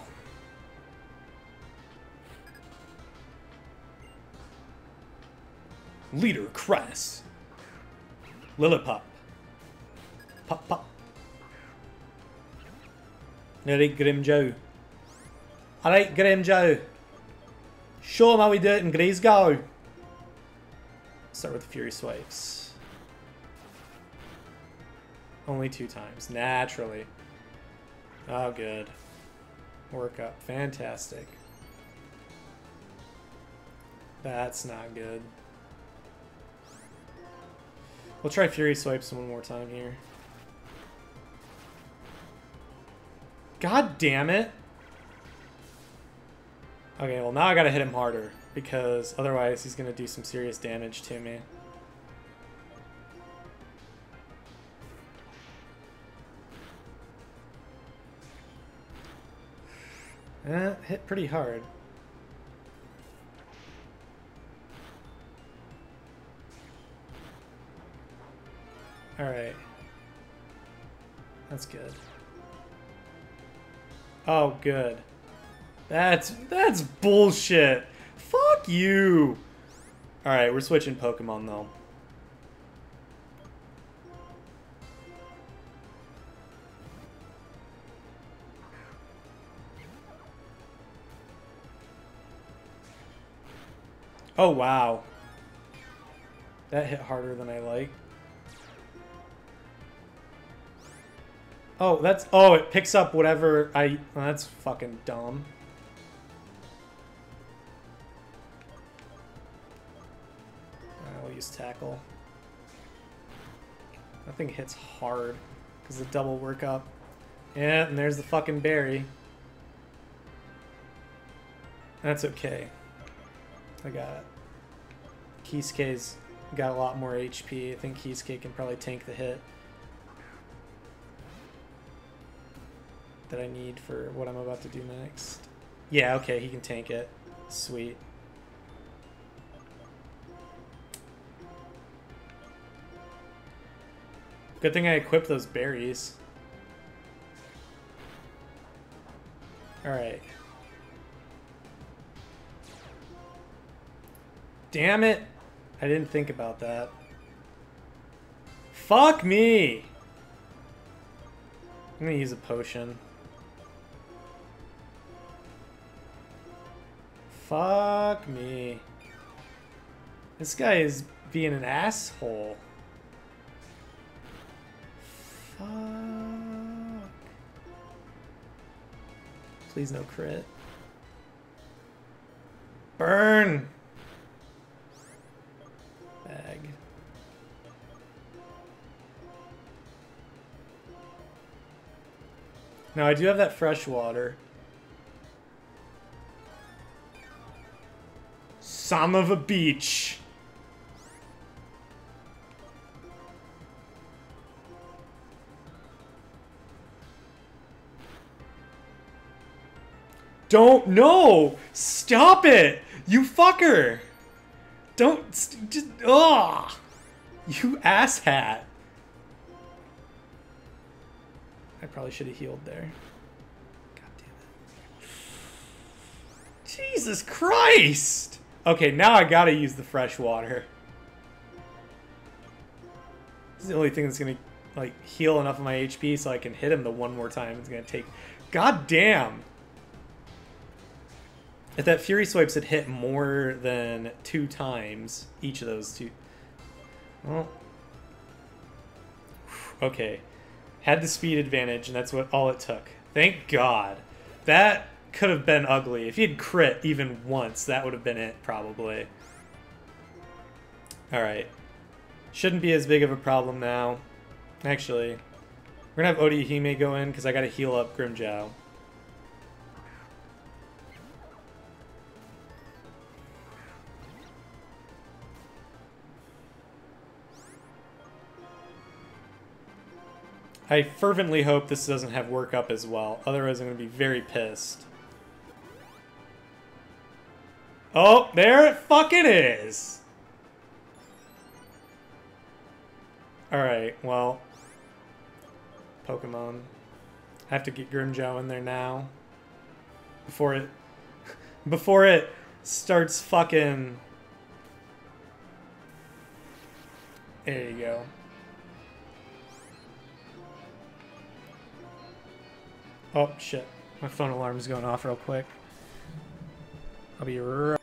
[SPEAKER 1] Leader Cress. Lillipop. Pop, pop. Alright, Grimjow. Alright, Grimjow. Show him how we do it in Grayskull. Start with the Fury Swipes. Only 2 times. Naturally. Oh, good. Work up. Fantastic. That's not good. We'll try Fury Swipes one more time here. God damn it. Okay, well now I gotta hit him harder, because otherwise he's gonna do some serious damage to me. Hit pretty hard. Alright. That's good. Oh, good. That's bullshit. Fuck you. Alright, we're switching Pokemon though. Oh, wow. That hit harder than I like. Oh, that's... Oh, it picks up whatever I... Oh, that's fucking dumb. I'll use Tackle. That thing hits hard because the double workup. Yeah, and there's the fucking berry. That's okay. I got it. Kisuke's got a lot more HP. I think Kisuke can probably tank the hit that I need for what I'm about to do next. Yeah, okay, he can tank it. Sweet. Good thing I equipped those berries. Alright. Damn it! I didn't think about that. Fuck me! I'm gonna use a potion. Fuck me. This guy is being an asshole. Fuck. Please no crit. Burn! Bag. Now I do have that fresh water. Son of a beach. Don't, no! Stop it! You fucker! Don't, just, ugh! You asshat. I probably should have healed there. God damn it. Jesus Christ! Okay, now I gotta use the fresh water. This is the only thing that's gonna, like, heal enough of my HP so I can hit him the one more time. It's gonna take... God damn! If that Fury Swipes had hit more than 2 times, each of those two... Well... Okay. Had the speed advantage, and that's what all it took. Thank God. That could have been ugly. If he had crit even once, that would have been it, probably. Alright. Shouldn't be as big of a problem now. Actually, we're gonna have Odihime go in, because I gotta heal up Grimmjow. I fervently hope this doesn't have work up as well. Otherwise, I'm going to be very pissed. Oh, there it fucking is! Alright, well. Pokemon. I have to get Grimmjow in there now. Before it... Before it starts fucking... There you go. Oh, shit. My phone alarm's going off real quick. I'll be right...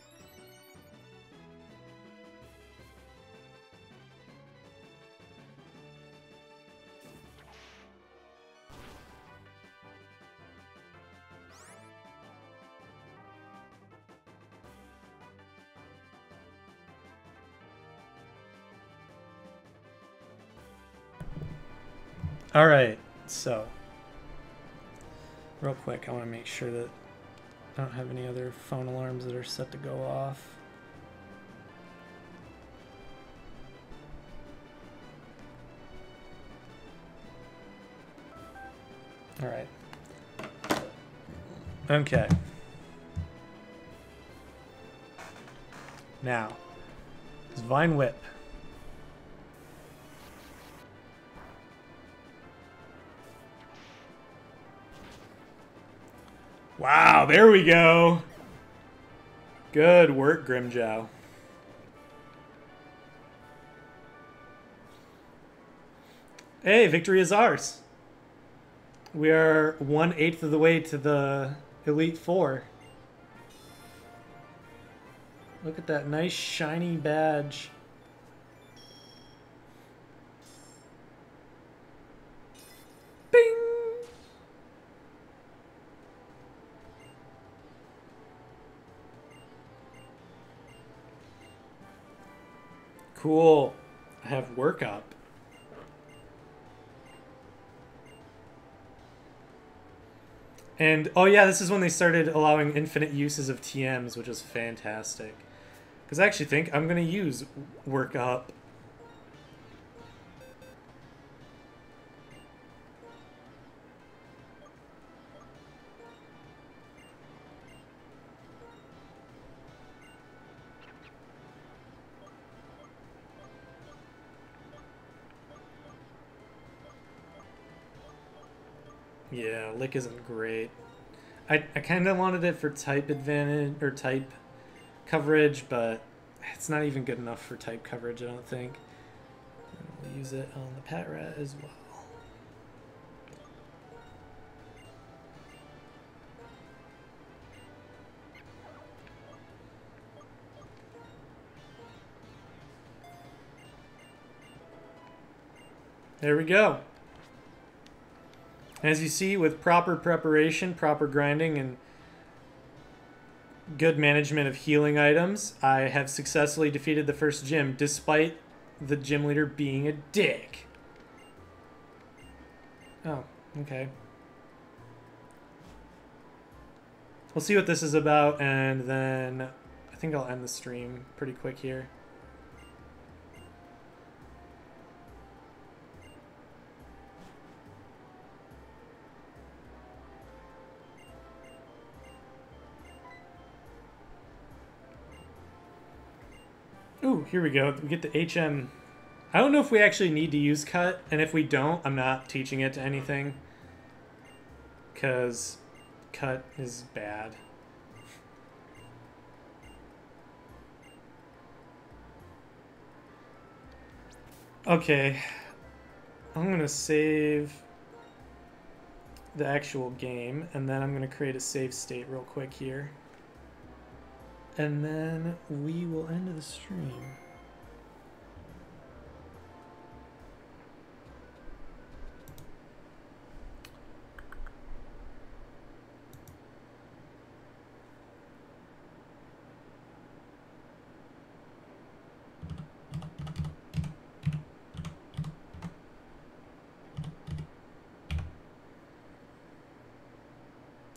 [SPEAKER 1] Alright, so... Real quick, I want to make sure that I don't have any other phone alarms that are set to go off. All right. Okay. Now, it's Vine Whip. Wow, there we go. Good work, Grimjow. Hey, victory is ours. We are 1/8 of the way to the Elite Four. Look at that nice shiny badge. Bing! Cool. I have work up. And, oh yeah, this is when they started allowing infinite uses of TMs, which is fantastic. Because I actually think I'm going to use work up. Yeah, Lick isn't great. I kind of wanted it for type advantage, or type coverage, but it's not even good enough for type coverage, I don't think. We'll use it on the Pat Rat as well. There we go. As you see, with proper preparation, proper grinding, and good management of healing items, I have successfully defeated the first gym, despite the gym leader being a dick. Oh, okay. We'll see what this is about, and then I think I'll end the stream pretty quick here. Ooh, here we go. We get the HM. I don't know if we actually need to use cut, and if we don't, I'm not teaching it to anything. Because cut is bad. Okay. I'm going to save the actual game, and then I'm going to create a save state real quick here. And then we will end the stream.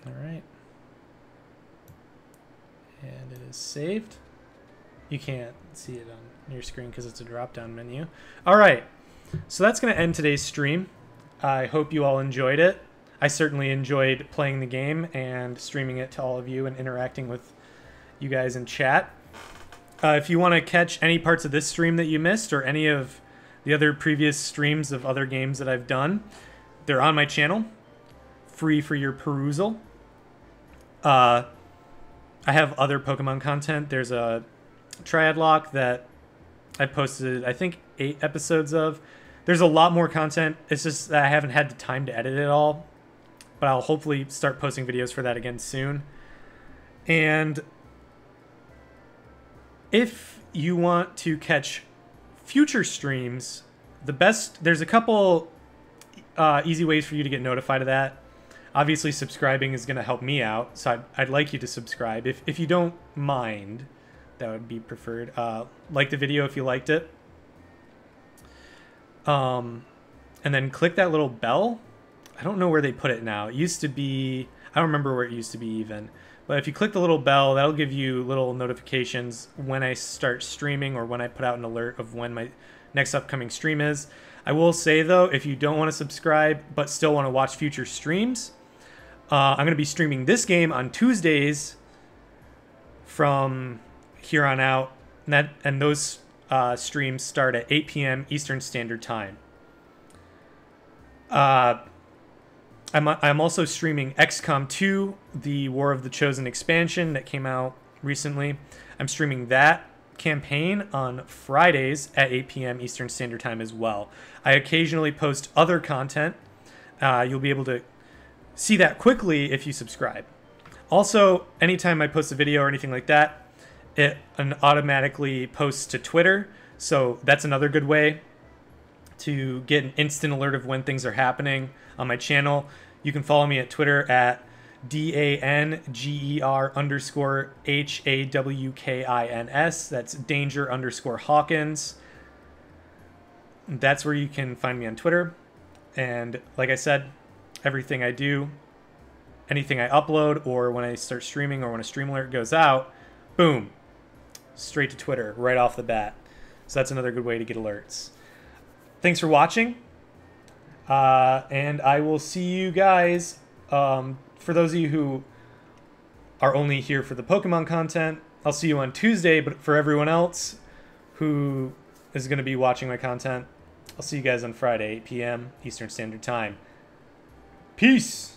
[SPEAKER 1] All right. And it is saved. You can't see it on your screen because it's a drop-down menu. All right, so that's going to end today's stream. I hope you all enjoyed it. I certainly enjoyed playing the game and streaming it to all of you and interacting with you guys in chat. If you want to catch any parts of this stream that you missed or any of the other previous streams of other games that I've done, they're on my channel, free for your perusal. I have other Pokemon content. There's a Triad Lock that I posted, I think, 8 episodes of. There's a lot more content. It's just that I haven't had the time to edit it all. But I'll hopefully start posting videos for that again soon. And if you want to catch future streams, there's a couple easy ways for you to get notified of that. Obviously, subscribing is going to help me out, so I'd like you to subscribe. If you don't mind, that would be preferred. Like the video if you liked it. And then click that little bell I don't know where they put it now. It used to be, I don't remember where it used to be even. But if you click the little bell, that'll give you little notifications when I start streaming or when I put out an alert of when my next upcoming stream is. I will say, though, if you don't want to subscribe but still want to watch future streams, I'm going to be streaming this game on Tuesdays from here on out. And those streams start at 8 p.m. Eastern Standard Time. I'm also streaming XCOM 2, the War of the Chosen expansion that came out recently. I'm streaming that campaign on Fridays at 8 p.m. Eastern Standard Time as well. I occasionally post other content. You'll be able to see that quickly if you subscribe. Also, anytime I post a video or anything like that, it automatically posts to Twitter. So that's another good way to get an instant alert of when things are happening on my channel. You can follow me at Twitter at DANGER_HAWKINS. That's Danger_Hawkins. That's where you can find me on Twitter. And like I said, everything I do, anything I upload, or when I start streaming or when a stream alert goes out, boom, straight to Twitter right off the bat. So that's another good way to get alerts. Thanks for watching. And I will see you guys. For those of you who are only here for the Pokemon content, I'll see you on Tuesday. But for everyone else who is going to be watching my content, I'll see you guys on Friday, 8 p.m. Eastern Standard Time. Peace!